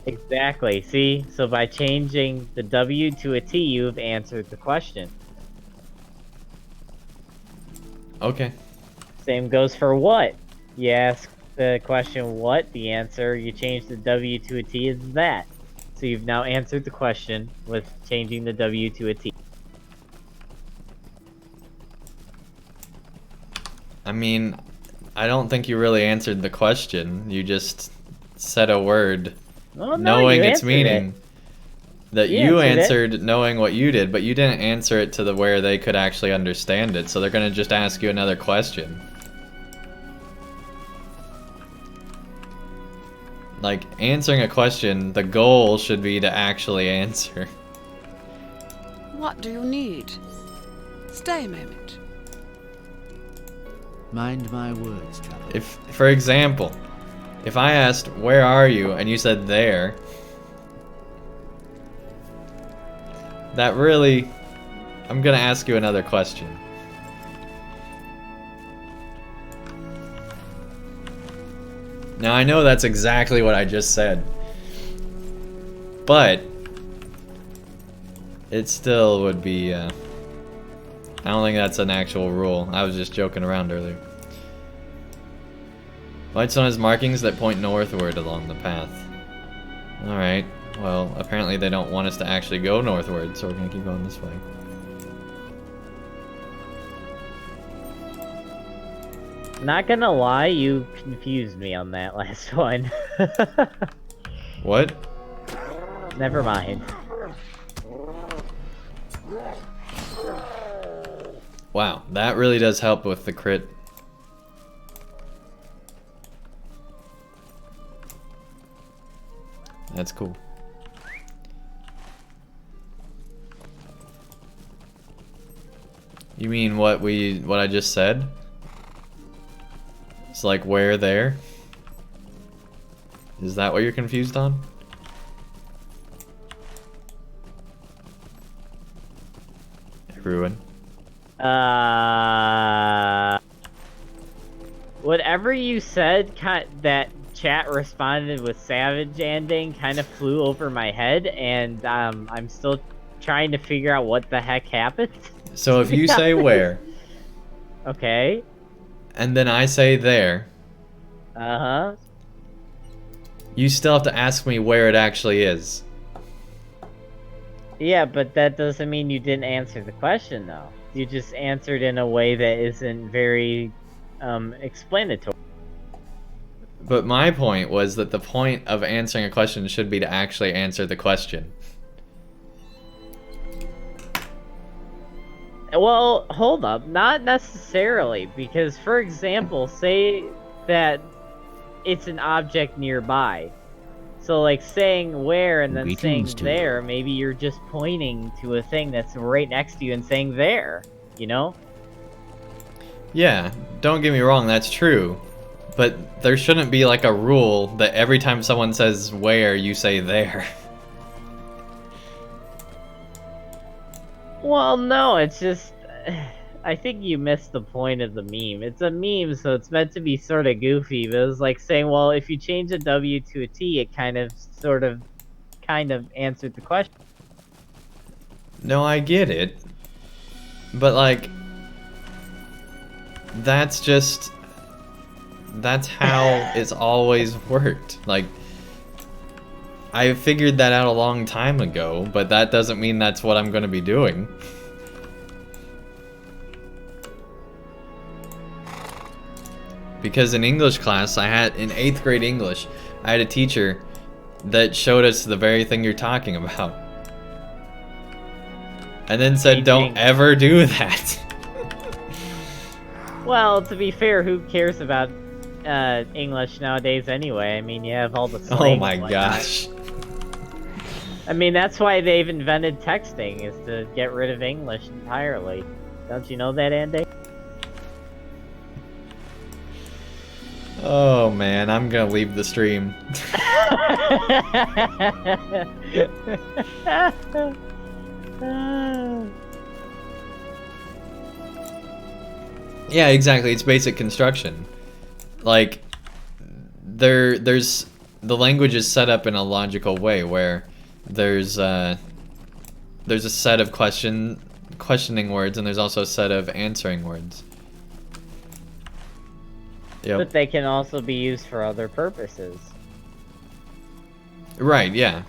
Exactly, see? So by changing the W to a T, you've answered the question. Okay. Same goes for what. You ask the question what, the answer, you change the W to a T is that. So you've now answered the question with changing the W to a T. I mean, I don't think you really answered the question. You just said a word Well, no, knowing you its answered meaning. That You you answered answered knowing what you did, but you didn't answer it to the where they could actually understand it, so they're gonna just ask you another question. Like, answering a question, the goal should be to actually answer. What do you need? Stay a moment. Mind my words, traveler. If, for example, if I asked, where are you, and you said there, that really, I'm gonna ask you another question. Now I know that's exactly what I just said, but It still would be, I don't think that's an actual rule. I was just joking around earlier. Whitestone has markings that point northward along the path. Alright, well, apparently they don't want us to actually go northward, so we're gonna keep going this way. Not gonna lie, you confused me on that last one. What? Never mind. Wow, that really does help with the crit. That's cool. You mean what I just said? It's like where there? Is that what you're confused on? Ruin. Whatever you said, that chat responded with Savage Andang kind of flew over my head, and I'm still trying to figure out what the heck happened. So if you say where, okay, and then I say there, uh-huh, you still have to ask me where it actually is. yeah, but that doesn't mean you didn't answer the question, though. You just answered in a way that isn't very explanatory. But my point was that the point of answering a question should be to actually answer the question. Well, hold up. Not necessarily, because, for example, say that it's an object nearby. So, like, saying where and then saying there, maybe you're just pointing to a thing that's right next to you and saying there, you know? Yeah, don't get me wrong, that's true. But there shouldn't be, like, a rule that every time someone says where, you say there. Well, no, it's just... I think you missed the point of the meme. It's a meme, so it's meant to be sort of goofy, but it's like saying, well, if you change a W to a T, it kind of answered the question. No, I get it. But, like... That's how it's always worked. Like... I figured that out a long time ago, but that doesn't mean that's what I'm gonna be doing. Because in English class, in 8th grade English, I had a teacher that showed us the very thing you're talking about. And then said, don't ever do that. Well, to be fair, who cares about English nowadays anyway? I mean, you have all the slang. Oh my gosh. I mean, that's why they've invented texting, is to get rid of English entirely. Don't you know that, Andy? Oh man, I'm gonna leave the stream. Yeah, exactly. It's basic construction. Like, there's the language is set up in a logical way where there's a set of questioning words and there's also a set of answering words. Yep. But they can also be used for other purposes. Right, yeah.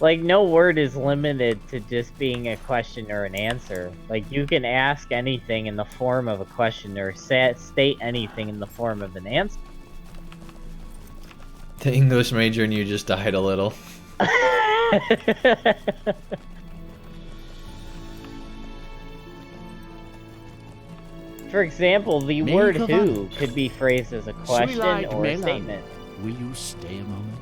Like, no word is limited to just being a question or an answer. Like, you can ask anything in the form of a question or state anything in the form of an answer. The English major in you just died a little. For example, the word who could be phrased as a question or a statement. Will you stay a moment?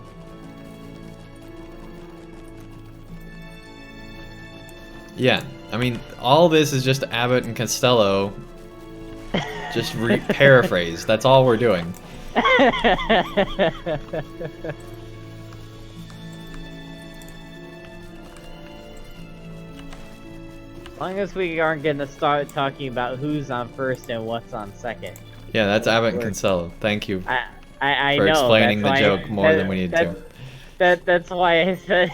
Yeah, I mean, all this is just Abbott and Costello just paraphrase. That's all we're doing. As long as we aren't going to start talking about who's on first and what's on second. Yeah, that's Abbott and Costello. Thank you I for know, explaining the joke more than we need to. That's why I said...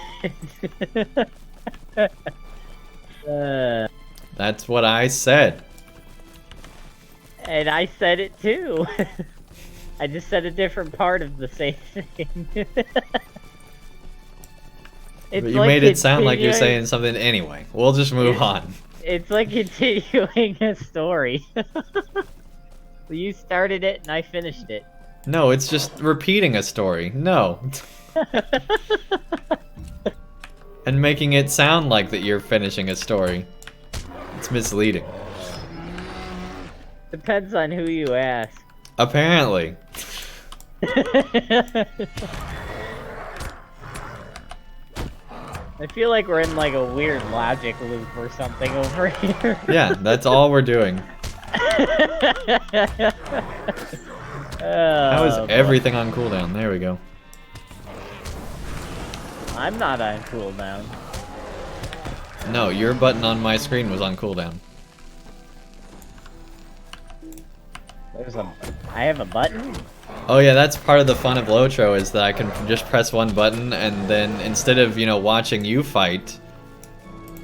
That's what I said. And I said it too. I just said a different part of the same thing. But you made it sound like you're saying something anyway. We'll just move on. It's like continuing a story. You started it and I finished it. No, it's just repeating a story. No. And making it sound like that you're finishing a story. It's misleading. Depends on who you ask. Apparently. I feel like we're in like a weird logic loop or something over here. Yeah, that's all we're doing. How is everything on cooldown? There we go. I'm not on cooldown. No, your button on my screen was on cooldown. I have a button? Oh yeah, that's part of the fun of LOTRO, is that I can just press one button and then instead of, you know, watching you fight,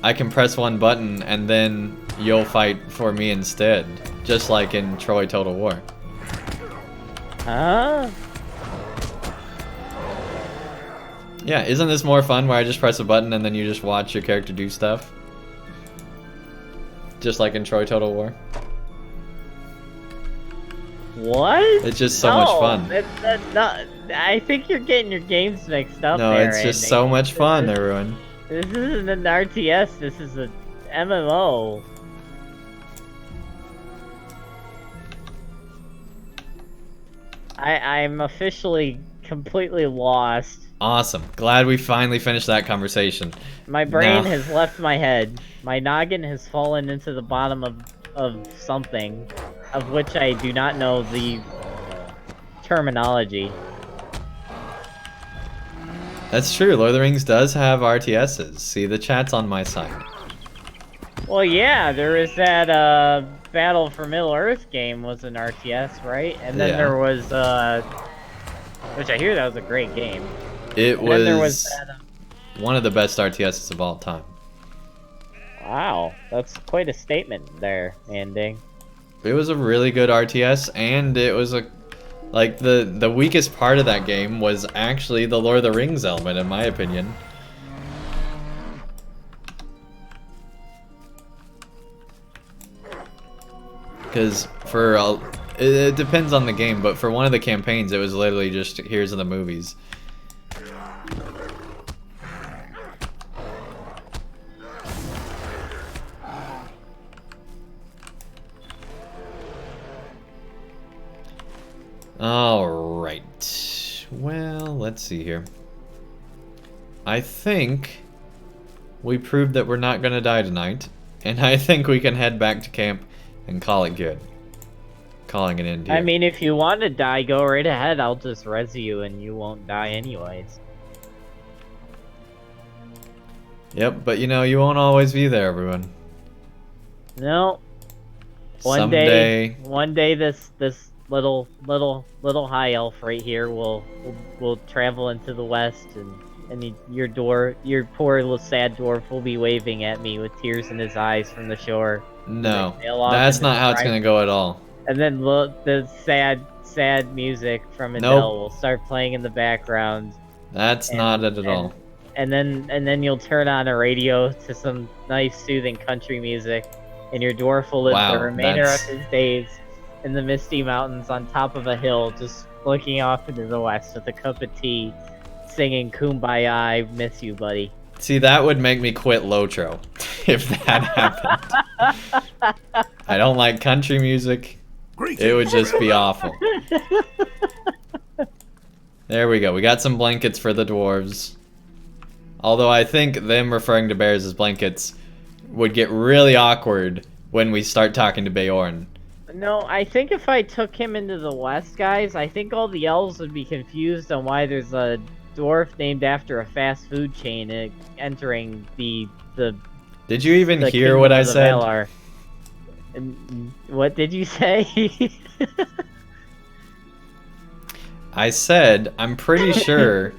I can press one button and then you'll fight for me instead. Just like in Troy Total War. Huh? Yeah, isn't this more fun where I just press a button and then you just watch your character do stuff? Just like in Troy Total War. What? It's just so much fun. That's not. I think you're getting your games mixed up. No, there, it's just Andy. so much fun, everyone. This isn't an RTS. This is a MMO. I'm officially completely lost. Awesome. Glad we finally finished that conversation. My brain Now- has left my head. My noggin has fallen into the bottom of something, of which I do not know the terminology. That's true, Lord of the Rings does have RTSs. See, the chat's on my side. Well, yeah, there is that Battle for Middle Earth game was an RTS, right? And then Yeah. there was which I hear that was a great game. It And then there was that, one of the best RTSs of all time. wow, that's quite a statement there, Andang. It was a really good RTS, and it was like the weakest part of that game was actually the Lord of the Rings element, in my opinion. Because it depends on the game, but for one of the campaigns, it was literally just here's the movies. Alright. Well, let's see here. I think we proved that we're not gonna die tonight, and I think we can head back to camp and call it good. Calling it in here. I mean, if you want to die, go right ahead. I'll just res you and you won't die anyways. Yep, but you know, you won't always be there, everyone. No. One day this little high elf right here will travel into the west, and your poor little sad dwarf will be waving at me with tears in his eyes from the shore. No, that's not how it's gonna go at all. And then the sad music from Adele will start playing in the background. That's not it at all. And then you'll turn on a radio to some nice soothing country music, and your dwarf will live the remainder of his days in the misty mountains on top of a hill, just looking off into the west with a cup of tea, singing "Kumbaya, I miss you, buddy." See, that would make me quit LOTRO if that happened. I don't like country music. It would just be awful. There we go. We got some blankets for the dwarves. Although I think them referring to bears as blankets would get really awkward when we start talking to Beorn. No, I think if I took him into the west, guys, I think all the elves would be confused on why there's a dwarf named after a fast food chain entering the Did you even hear kingdom what I of the said? Valar. And what did you say? I said, I'm pretty sure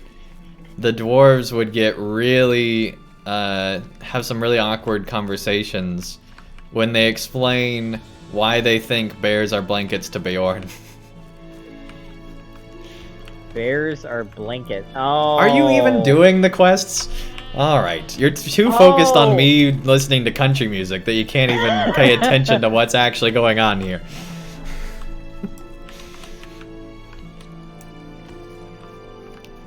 the dwarves would get really have some really awkward conversations when they explain why they think bears are blankets to Bjorn. Bears are blanket. Oh. Are you even doing the quests? Alright, you're too focused on me listening to country music that you can't even pay attention to what's actually going on here.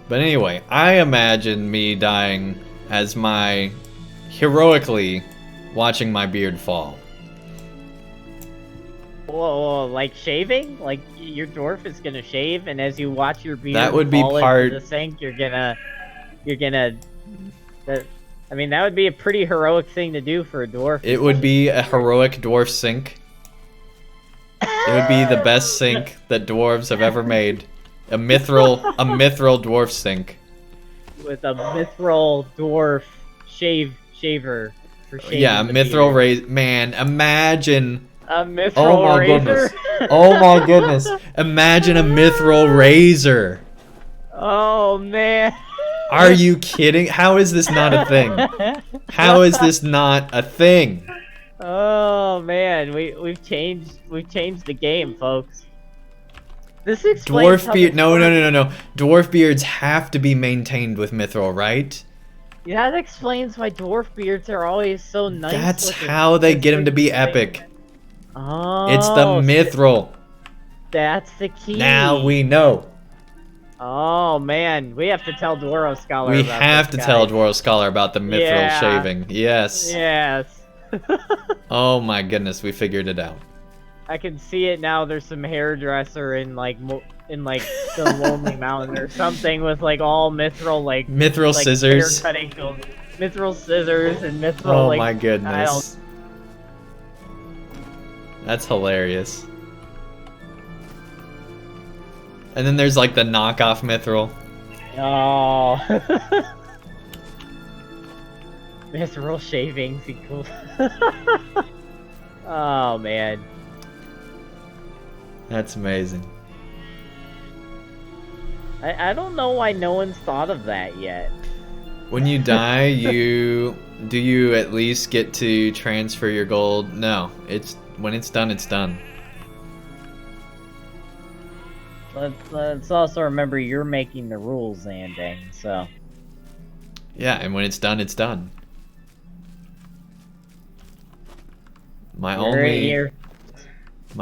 But anyway, I imagine me dying as my heroically watching my beard fall. Whoa, like shaving? Like your dwarf is gonna shave, and as you watch your beard That would be fall part... into the sink, you're gonna. I mean, that would be a pretty heroic thing to do for a dwarf. It would be a heroic dwarf sink. It would be the best sink that dwarves have ever made. A mithril dwarf sink. With a mithril dwarf shaver for shaving. Yeah, a mithril razor. Man, imagine. A mithril razor. Goodness. Oh my goodness. Imagine a mithril razor. Oh man. Are you kidding? How is this not a thing? How is this not a thing? Oh man, we've changed the game, folks. This explains Dwarf beard. No. Dwarf beards have to be maintained with mithril, right? Yeah, that explains why dwarf beards are always so nice. That's looking. how they get them to be epic. Oh. It's the mithril. That's the key. Now we know. Oh man, we have to tell Dwarves Scholar. We have to tell Dwarves Scholar about the mithril shaving. Yes. Yes. Oh my goodness, we figured it out. I can see it now. There's some hairdresser in like the Lonely Mountain or something with like all mithril mithril scissors. Hair cutting mithril scissors and mithril. Oh my goodness. That's hilarious. And then there's like the knockoff mithril. Oh. Mithril shavings equal. Oh man. That's amazing. I don't know why no one's thought of that yet. When you die, do you at least get to transfer your gold? No, when it's done, it's done. Let's also remember you're making the rules, Andang, so. Yeah, and when it's done, it's done. My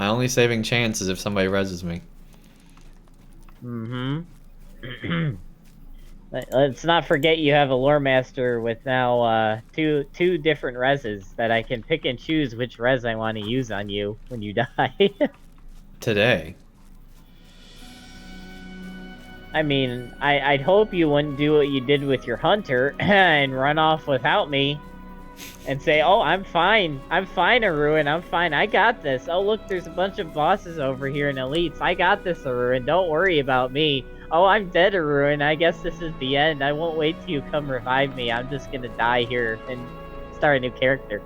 only saving chance is if somebody reses me. Mm-hmm. Let's not forget you have a lore master with now two different reses that I can pick and choose which res I want to use on you when you die. Today. I mean, I'd hope you wouldn't do what you did with your hunter and run off without me and say, oh, I'm fine, Arun, I'm fine, I got this. Oh, look, there's a bunch of bosses over here and elites. I got this, Arun, don't worry about me. Oh, I'm dead, Arun, I guess this is the end. I won't wait till you come revive me. I'm just gonna die here and start a new character.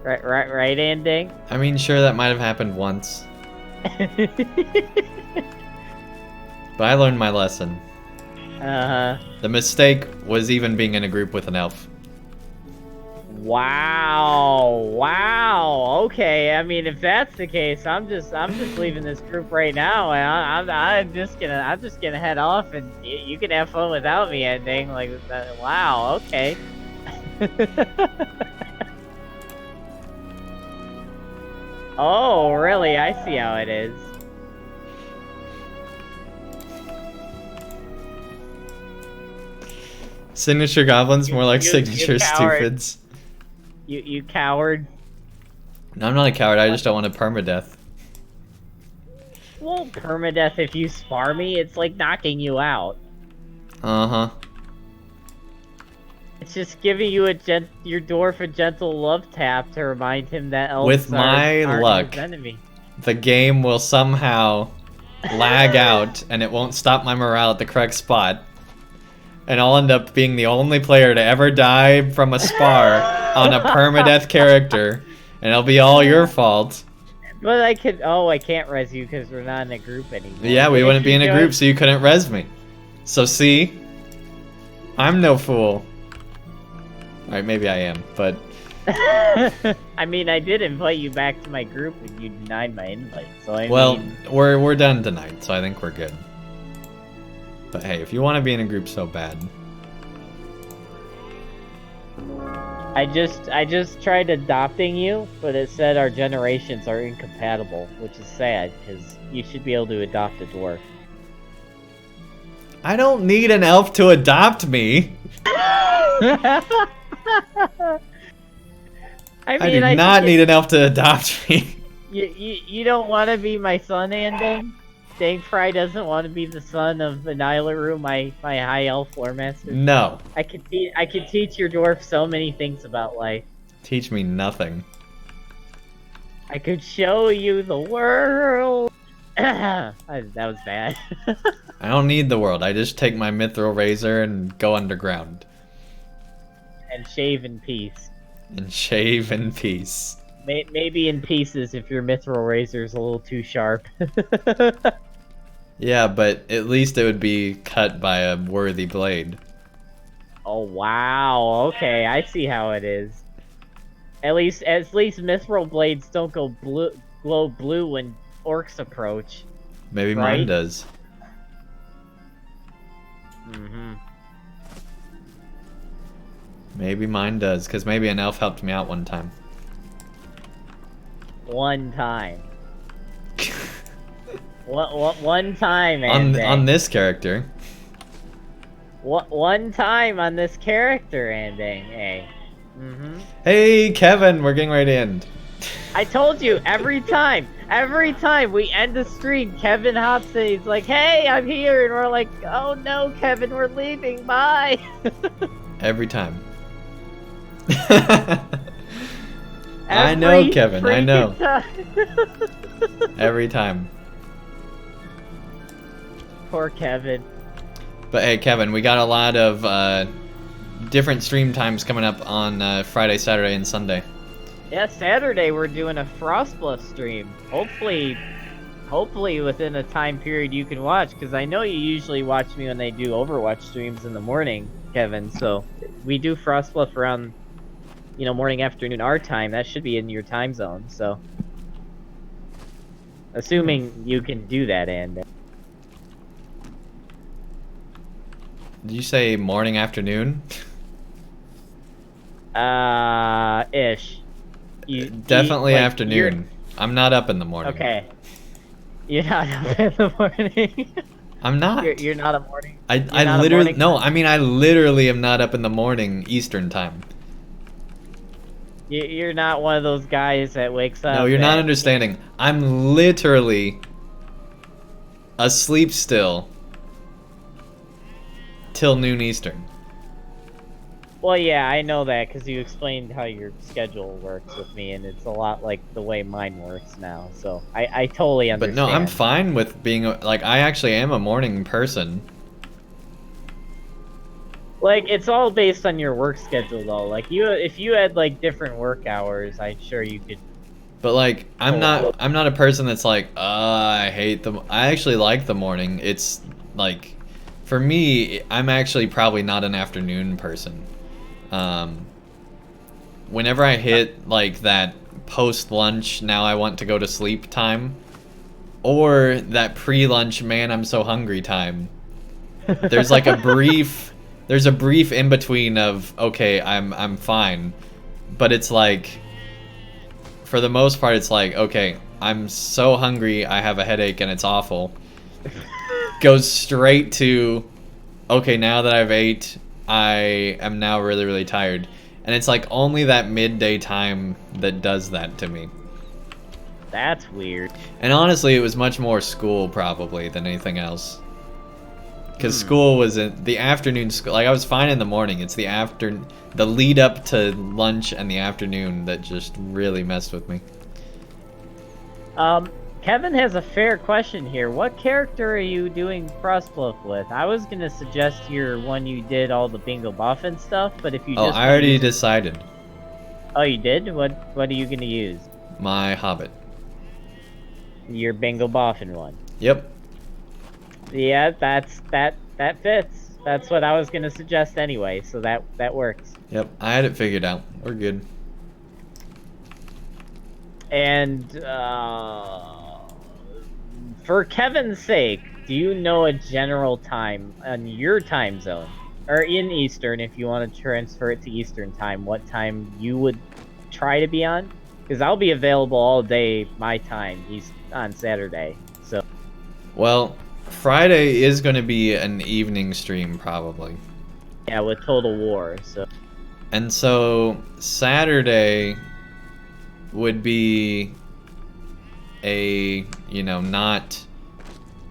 Right, Andang? I mean, sure, that might have happened once. But I learned my lesson. Uh-huh. The mistake was even being in a group with an elf. Wow. Okay, I mean, if that's the case, I'm just leaving this group right now, and I'm just gonna head off, and you can have fun without me, Andang. Like, wow. Okay. Oh, really? I see how it is. Signature goblins, more like signature stupids. You coward. No, I'm not a coward, I just don't want to permadeath. Well, permadeath if you spar me, it's like knocking you out. Uh-huh. It's just giving you your dwarf a gentle love tap to remind him that elves With my aren't luck, his enemy. the game will somehow lag out and it won't stop my morale at the correct spot. And I'll end up being the only player to ever die from a spar on a permadeath character. And it'll be all your fault. But I can't res you because we're not in a group anymore. Yeah, we wouldn't be in a group, so you couldn't res me. So see? I'm no fool. Alright, maybe I am, but I mean, I did invite you back to my group and you denied my invite, so I well, mean... we're done tonight, so I think we're good. But hey, if you want to be in a group so bad. I just tried adopting you, but it said our generations are incompatible, which is sad, because you should be able to adopt a dwarf. I don't need an elf to adopt me. I do not need an elf to adopt me. You don't want to be my son, Andang? Dangfry doesn't want to be the son of Anilaru, my high elf lore master? No. I could teach your dwarf so many things about life. Teach me nothing. I could show you the world. That was bad. I don't need the world. I just take my mithril razor and go underground. And shave in peace. And shave in peace. Maybe in pieces if your mithril razor's a little too sharp. Yeah, but at least it would be cut by a worthy blade. Oh wow, okay, I see how it is. At least mithril blades don't glow blue when orcs approach. Maybe right? mine does. Mm-hmm. Maybe mine does, because maybe an elf helped me out one time. One time. One time, Andang. On this character. One time on this character, Andang. Hey. Mm-hmm. Hey, Kevin, we're getting right to end. I told you, every time we end the stream, Kevin hops in, he's like, hey, I'm here, and we're like, oh no, Kevin, we're leaving, bye. Every time. I know, Kevin, I know. Every time. Poor Kevin. But hey, Kevin, we got a lot of different stream times coming up on Friday, Saturday, and Sunday. Yeah, Saturday we're doing a Frostbluff stream. Hopefully within a time period you can watch, because I know you usually watch me when they do Overwatch streams in the morning, Kevin. So we do Frostbluff around, morning, afternoon, our time. That should be in your time zone. So assuming you can do that, Andang. Did you say morning, afternoon? Ish. Definitely afternoon. I'm not up in the morning. Okay. You're not up in the morning. I'm not. You're not a morning. I literally I literally am not up in the morning Eastern time. You're not one of those guys that wakes up. No, you're not understanding. I'm literally asleep still till noon Eastern. Well, yeah, I know that because you explained how your schedule works with me, and it's a lot like the way mine works now. So I totally understand. But no, I'm fine with being I actually am a morning person. Like, it's all based on your work schedule, though. Like, if you had like different work hours, I'm sure you could. But like, I'm not a person that's like, I hate them. I actually like the morning. It's like, for me, I'm actually probably not an afternoon person. Whenever I hit like that post-lunch, now I want to go to sleep time, or that pre-lunch, man, I'm so hungry time, there's like a brief in between of, okay, I'm fine, but it's like, for the most part, it's like, okay, I'm so hungry, I have a headache and it's awful. Goes straight to, okay, now that I've ate, I am now really, really tired. And it's like only that midday time that does that to me. That's weird. And honestly, it was much more school probably than anything else. Because school was in the afternoon school. Like, I was fine in the morning. It's the lead up to lunch and the afternoon that just really messed with me. Kevin has a fair question here. What character are you doing Frostbluff with? I was gonna suggest your one you did all the bingo boffin stuff, but if you I already decided. Oh, you did? What are you gonna use? My Hobbit. Your bingo boffin one. Yep. Yeah, that fits. That's what I was gonna suggest anyway, so that works. Yep, I had it figured out. We're good. And for Kevin's sake, do you know a general time on your time zone, or in Eastern, if you want to transfer it to Eastern time, what time you would try to be on? Because I'll be available all day my time on Saturday. So. Well, Friday is going to be an evening stream probably. Yeah, with Total War. So. And so Saturday would be a, you know, not,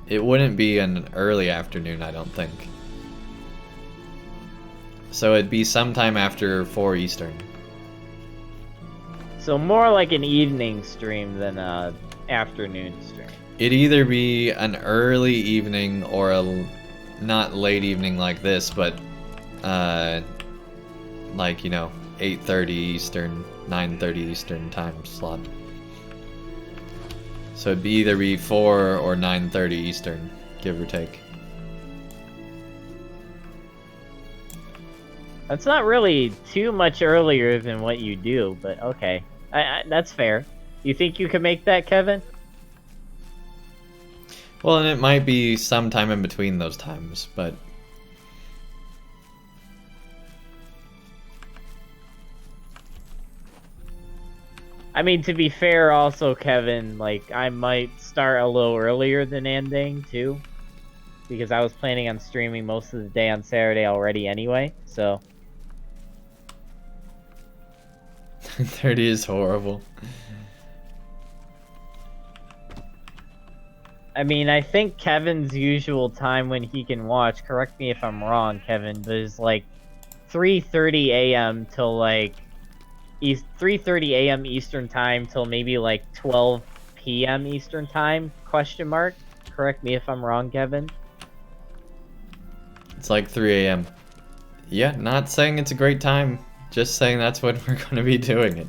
it wouldn't be an early afternoon, I don't think. So it'd be sometime after 4 Eastern. So more like an evening stream than a afternoon stream. It'd either be an early evening or a not late evening like this, but like, you know, 8:30 Eastern, 9:30 Eastern time slot. So it'd either be 4 or 9:30 Eastern, give or take. That's not really too much earlier than what you do, but okay. That's fair. You think you can make that, Kevin? Well, and it might be sometime in between those times, but... I mean, to be fair also, Kevin, like, I might start a little earlier than Andang, too. Because I was planning on streaming most of the day on Saturday already anyway, so... 30 is horrible. I mean, I think Kevin's usual time when he can watch, correct me if I'm wrong, Kevin, but is like 3:30 a.m. till like 3:30 a.m. Eastern time till maybe like 12 p.m. Eastern time, question mark? Correct me if I'm wrong, Kevin. It's like 3 a.m. Yeah, not saying it's a great time, just saying that's when we're going to be doing it.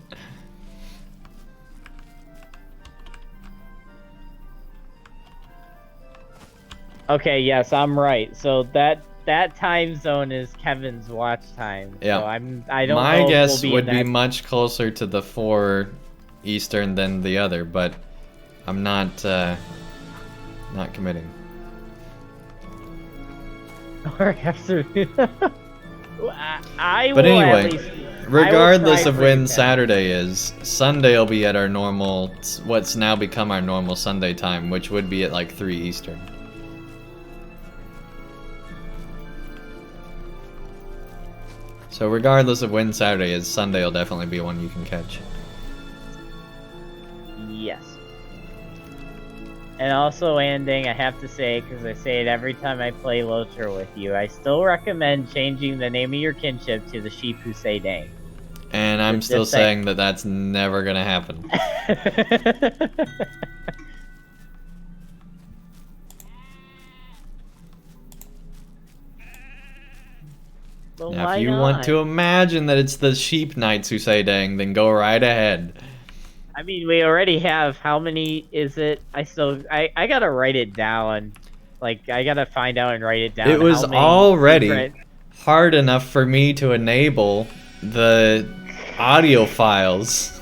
Okay, yes, I'm right. So that time zone is Kevin's watch time. Yeah. So I don't know My if guess we'll be would in be that... much closer to the 4 Eastern than the other, but I'm not committing. Or afternoon. I But will anyway, at least, regardless I will of try when for Saturday is, Sunday will be at our normal, what's now become our normal Sunday time, which would be at like 3 Eastern. So regardless of when Saturday is, Sunday will definitely be one you can catch. Yes. And also, Andang, I have to say, because I say it every time I play LOTRO with you, I still recommend changing the name of your kinship to the sheep who say dang. And I'm still saying that that's never gonna happen. Well, Now, why if you not? want to imagine that it's the sheep knights who say dang, then go right ahead. I mean, we already have, how many is it? I gotta write it down. Like, I gotta find out and write it down. It was how many already different... hard enough for me to enable the audio files.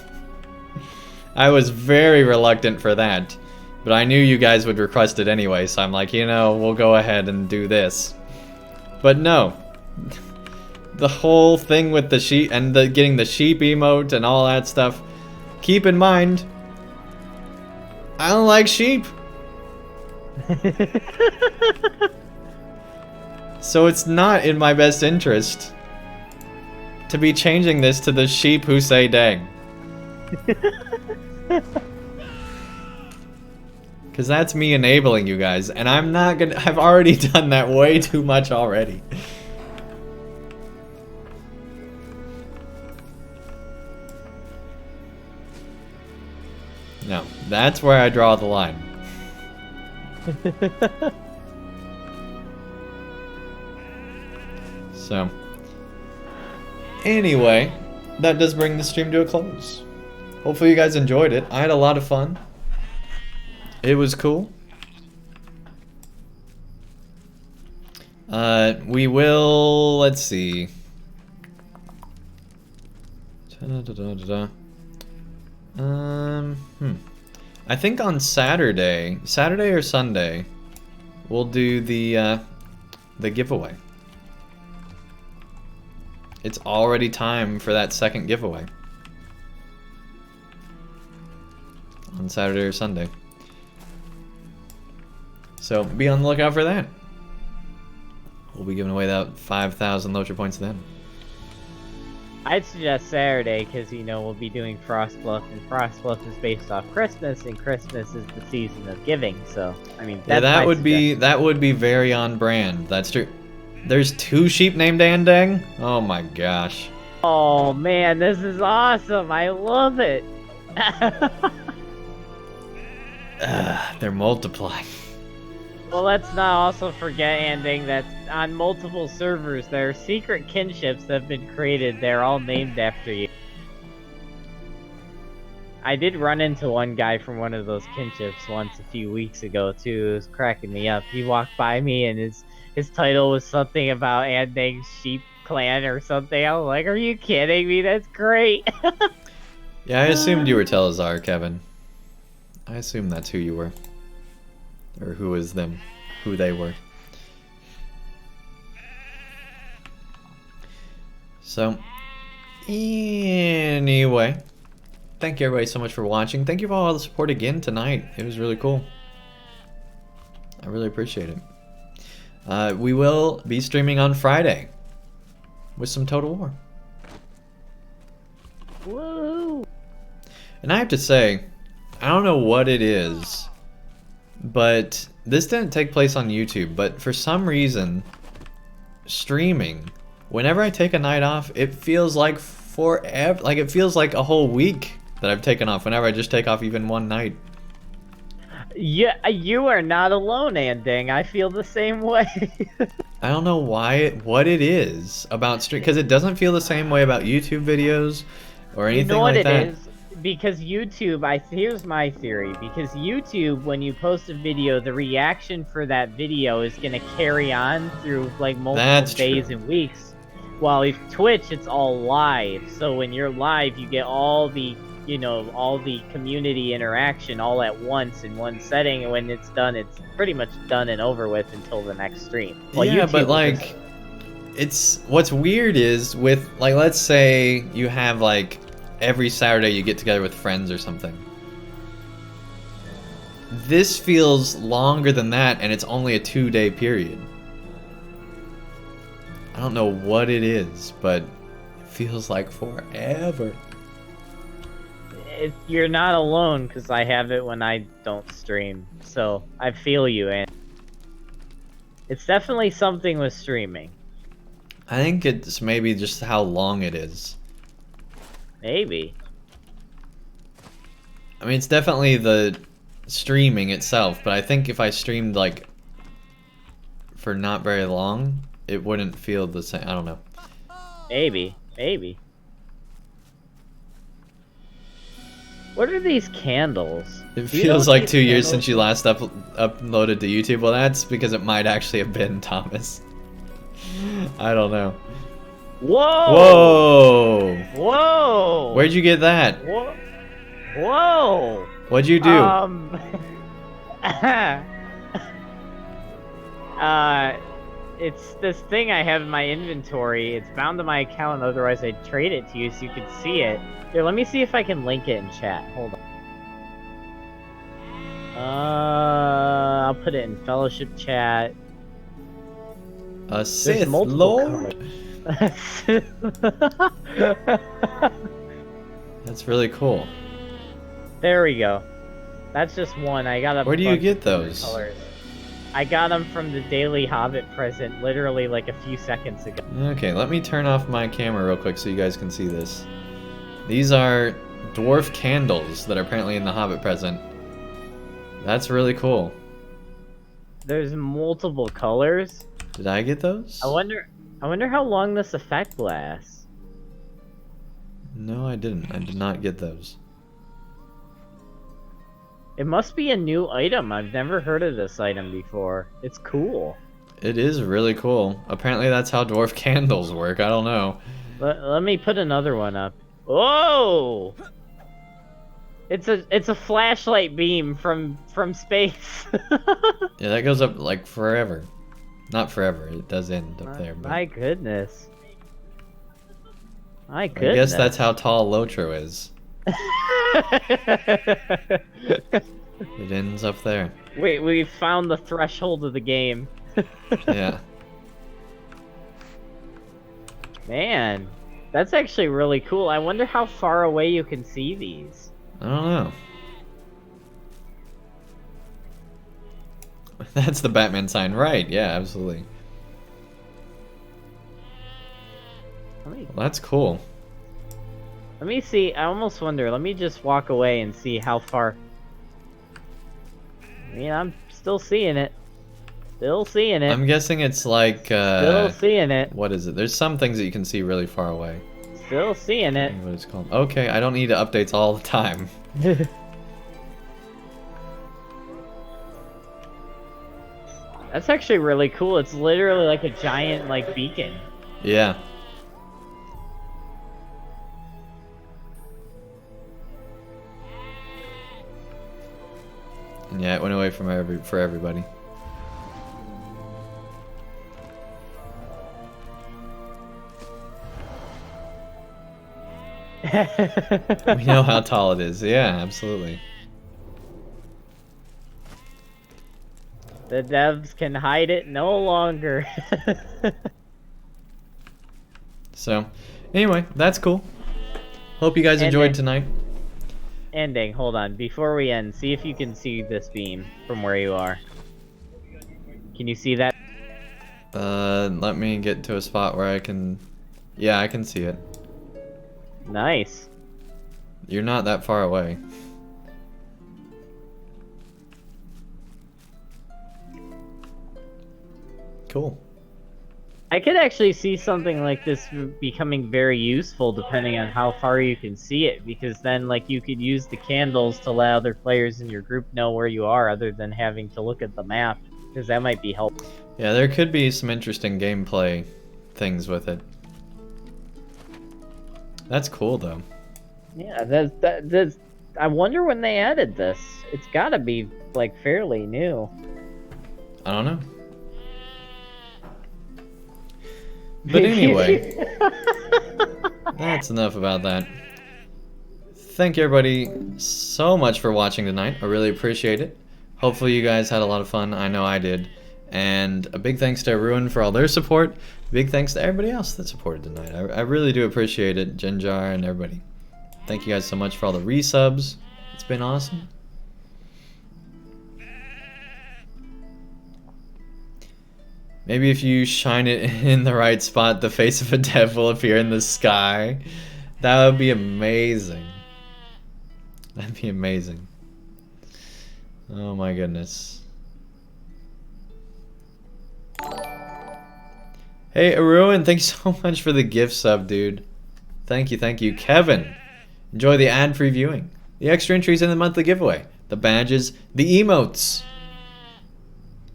I was very reluctant for that, but I knew you guys would request it anyway, so I'm like, you know, we'll go ahead and do this. But no. The whole thing with the sheep and getting the sheep emote and all that stuff. Keep in mind, I don't like sheep. So it's not in my best interest to be changing this to the sheep who say dang. Because that's me enabling you guys, and I'm not gonna. I've already done that way too much already. No, that's where I draw the line. So, anyway, that does bring the stream to a close. Hopefully you guys enjoyed it. I had a lot of fun. It was cool. We will, let's see. I think on Saturday or Sunday, we'll do the giveaway. It's already time for that second giveaway. On Saturday or Sunday. So be on the lookout for that. We'll be giving away that 5,000 LOTRO points then. I'd suggest Saturday, because, you know, we'll be doing Frostbluff, and Frostbluff is based off Christmas, and Christmas is the season of giving, so, I mean, that's that would be very on brand. That's true. There's 2 sheep named Andang? Oh my gosh. Oh man, this is awesome! I love it! They're multiplying. Well, let's not also forget, Andang, that on multiple servers, there are secret kinships that have been created. They're all named after you. I did run into one guy from one of those kinships once a few weeks ago, too. It was cracking me up. He walked by me, and his title was something about Andang's sheep clan or something. I was like, are you kidding me? That's great! Yeah, I assumed you were Telazar, Kevin. I assumed that's who you were. Or who was them. Who they were. So, anyway. Thank you everybody so much for watching. Thank you for all the support again tonight. It was really cool. I really appreciate it. We will be streaming on Friday. With some Total War. Woo! And I have to say, I don't know what it is, but this didn't take place on YouTube, but for some reason, streaming, whenever I take a night off, it feels like forever, like it feels like a whole week that I've taken off whenever I just take off even one night. Yeah, you are not alone, Andang. I feel the same way. I don't know what it is about stream, because it doesn't feel the same way about YouTube videos or anything like that. You know what it is? Because YouTube, here's my theory. Because YouTube, when you post a video, the reaction for that video is gonna carry on through like multiple days and weeks. While if Twitch, it's all live. So when you're live, you get all the, you know, all the community interaction all at once in one setting, and when it's done, it's pretty much done and over with until the next stream. Well, yeah, YouTube but like, it's what's weird is with like, let's say you have like every Saturday you get together with friends or something. This feels longer than that, and it's only a 2-day period. I don't know what it is, but it feels like forever. You're not alone, because I have it when I don't stream. So I feel you, and it's definitely something with streaming. I think it's maybe just how long it is. Maybe. I mean, it's definitely the streaming itself, but I think if I streamed like for not very long, it wouldn't feel the same. I don't know. Maybe. What are these candles? It feels like 2 years since you last uploaded to YouTube. Well, that's because it might actually have been Thomas. I don't know. Whoa! Whoa! Whoa! Where'd you get that? Whoa! What'd you do? It's this thing I have in my inventory. It's bound to my account, otherwise I'd trade it to you so you could see it. Here, let me see if I can link it in chat. Hold on. I'll put it in fellowship chat. A Sith Lord? That's really cool. There we go. That's just one. I got a Where do you get those? Colors. I got them from the Daily Hobbit present, literally like a few seconds ago. Okay, let me turn off my camera real quick so you guys can see this. These are dwarf candles that are apparently in the Hobbit present. That's really cool. There's multiple colors. Did I get those? I wonder how long this effect lasts. No, I didn't. I did not get those. It must be a new item. I've never heard of this item before. It's cool. It is really cool. Apparently that's how dwarf candles work. I don't know. Let me put another one up. Whoa! It's a flashlight beam from space. Yeah, that goes up like forever. Not forever. It does end up there. But My goodness. My I goodness. guess that's how tall LOTRO is. It ends up there. Wait, we found the threshold of the game. Yeah. Man, that's actually really cool. I wonder how far away you can see these. I don't know. That's the Batman sign, right? Yeah, absolutely. Well, that's cool. Let me see. I almost wonder. Let me just walk away and see how far. I mean, I'm still seeing it. Still seeing it. I'm guessing it's like, Still seeing it. what is it? There's some things that you can see really far away. Still seeing it. What it's called. Okay, I don't need updates all the time. That's actually really cool. It's literally like a giant, like, beacon. Yeah. And yeah, it went away from for everybody. We know how tall it is. Yeah, absolutely. The devs can hide it no longer. So, anyway, that's cool. Hope you guys enjoyed tonight. Andang, hold on. Before we end, see if you can see this beam from where you are. Can you see that? Let me get to a spot where I can... Yeah, I can see it. Nice. You're not that far away. Cool. I could actually see something like this becoming very useful depending on how far you can see it, because then like you could use the candles to let other players in your group know where you are other than having to look at the map, because that might be helpful. Yeah, there could be some interesting gameplay things with it. That's cool though. Yeah, that's I wonder when they added this. It's gotta be like fairly new. I don't know. But anyway, that's enough about that. Thank you everybody so much for watching tonight. I really appreciate it. Hopefully you guys had a lot of fun. I know I did. And a big thanks to Ruin for all their support. Big thanks to everybody else that supported tonight. I really do appreciate it. Jinjar and everybody. Thank you guys so much for all the resubs. It's been awesome. Maybe if you shine it in the right spot, the face of a dev will appear in the sky. That would be amazing. That'd be amazing. Oh my goodness. Hey, Aruin, thanks so much for the gift sub, dude. Thank you, thank you. Kevin, enjoy the ad-free viewing, the extra entries in the monthly giveaway, the badges, the emotes,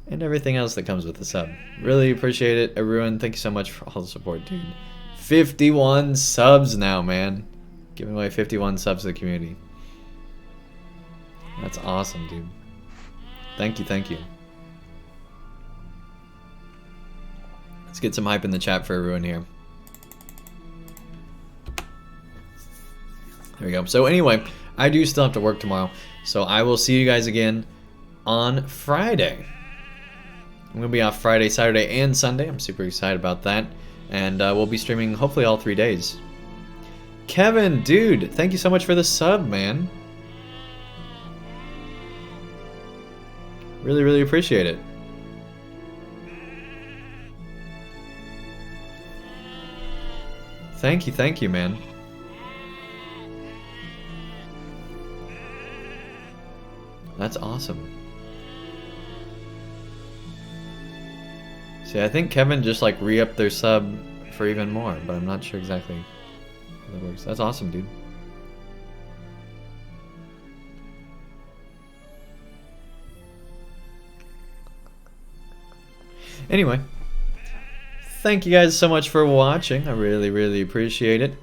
and everything else that comes with the sub. Really appreciate it. Aruin, thank you so much for all the support, dude. 51 subs now, man. Giving away 51 subs to the community. That's awesome, dude. Thank you, thank you. Let's get some hype in the chat for Aruin here. There we go. So anyway, I do still have to work tomorrow. So I will see you guys again on Friday. I'm going to be off Friday, Saturday, and Sunday. I'm super excited about that. And we'll be streaming hopefully all 3 days. Kevin, dude, thank you so much for the sub, man. Really, really appreciate it. Thank you, man. That's awesome. See, I think Kevin just like re-upped their sub for even more, but I'm not sure exactly how that works. That's awesome, dude. Anyway, thank you guys so much for watching. I really, really appreciate it.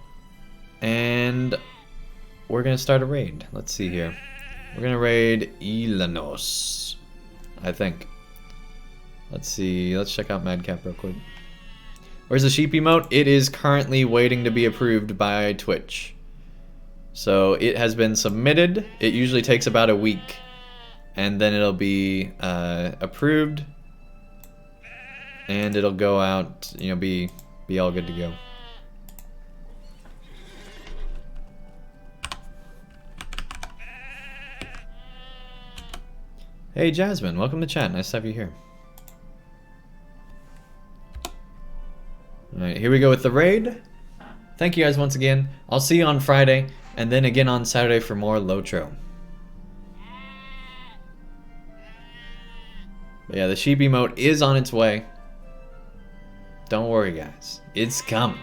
And we're going to start a raid. Let's see here. We're going to raid Ilanos, I think. Let's see. Let's check out Madcap real quick. Where's the sheep emote? It is currently waiting to be approved by Twitch. So it has been submitted. It usually takes about a week. And then it'll be approved. And it'll go out, you know, be all good to go. Hey Jasmine, welcome to chat. Nice to have you here. Alright, here we go with the raid. Thank you guys once again. I'll see you on Friday, and then again on Saturday for more LOTRO. But yeah, the sheep emote is on its way. Don't worry guys, it's coming.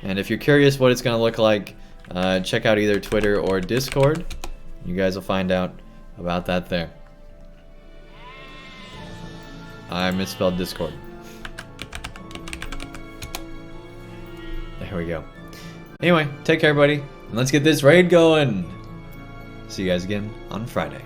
And if you're curious what it's gonna look like, check out either Twitter or Discord. You guys will find out about that there. I misspelled Discord. There we go. Anyway, take care everybody, and let's get this raid going. See you guys again on Friday.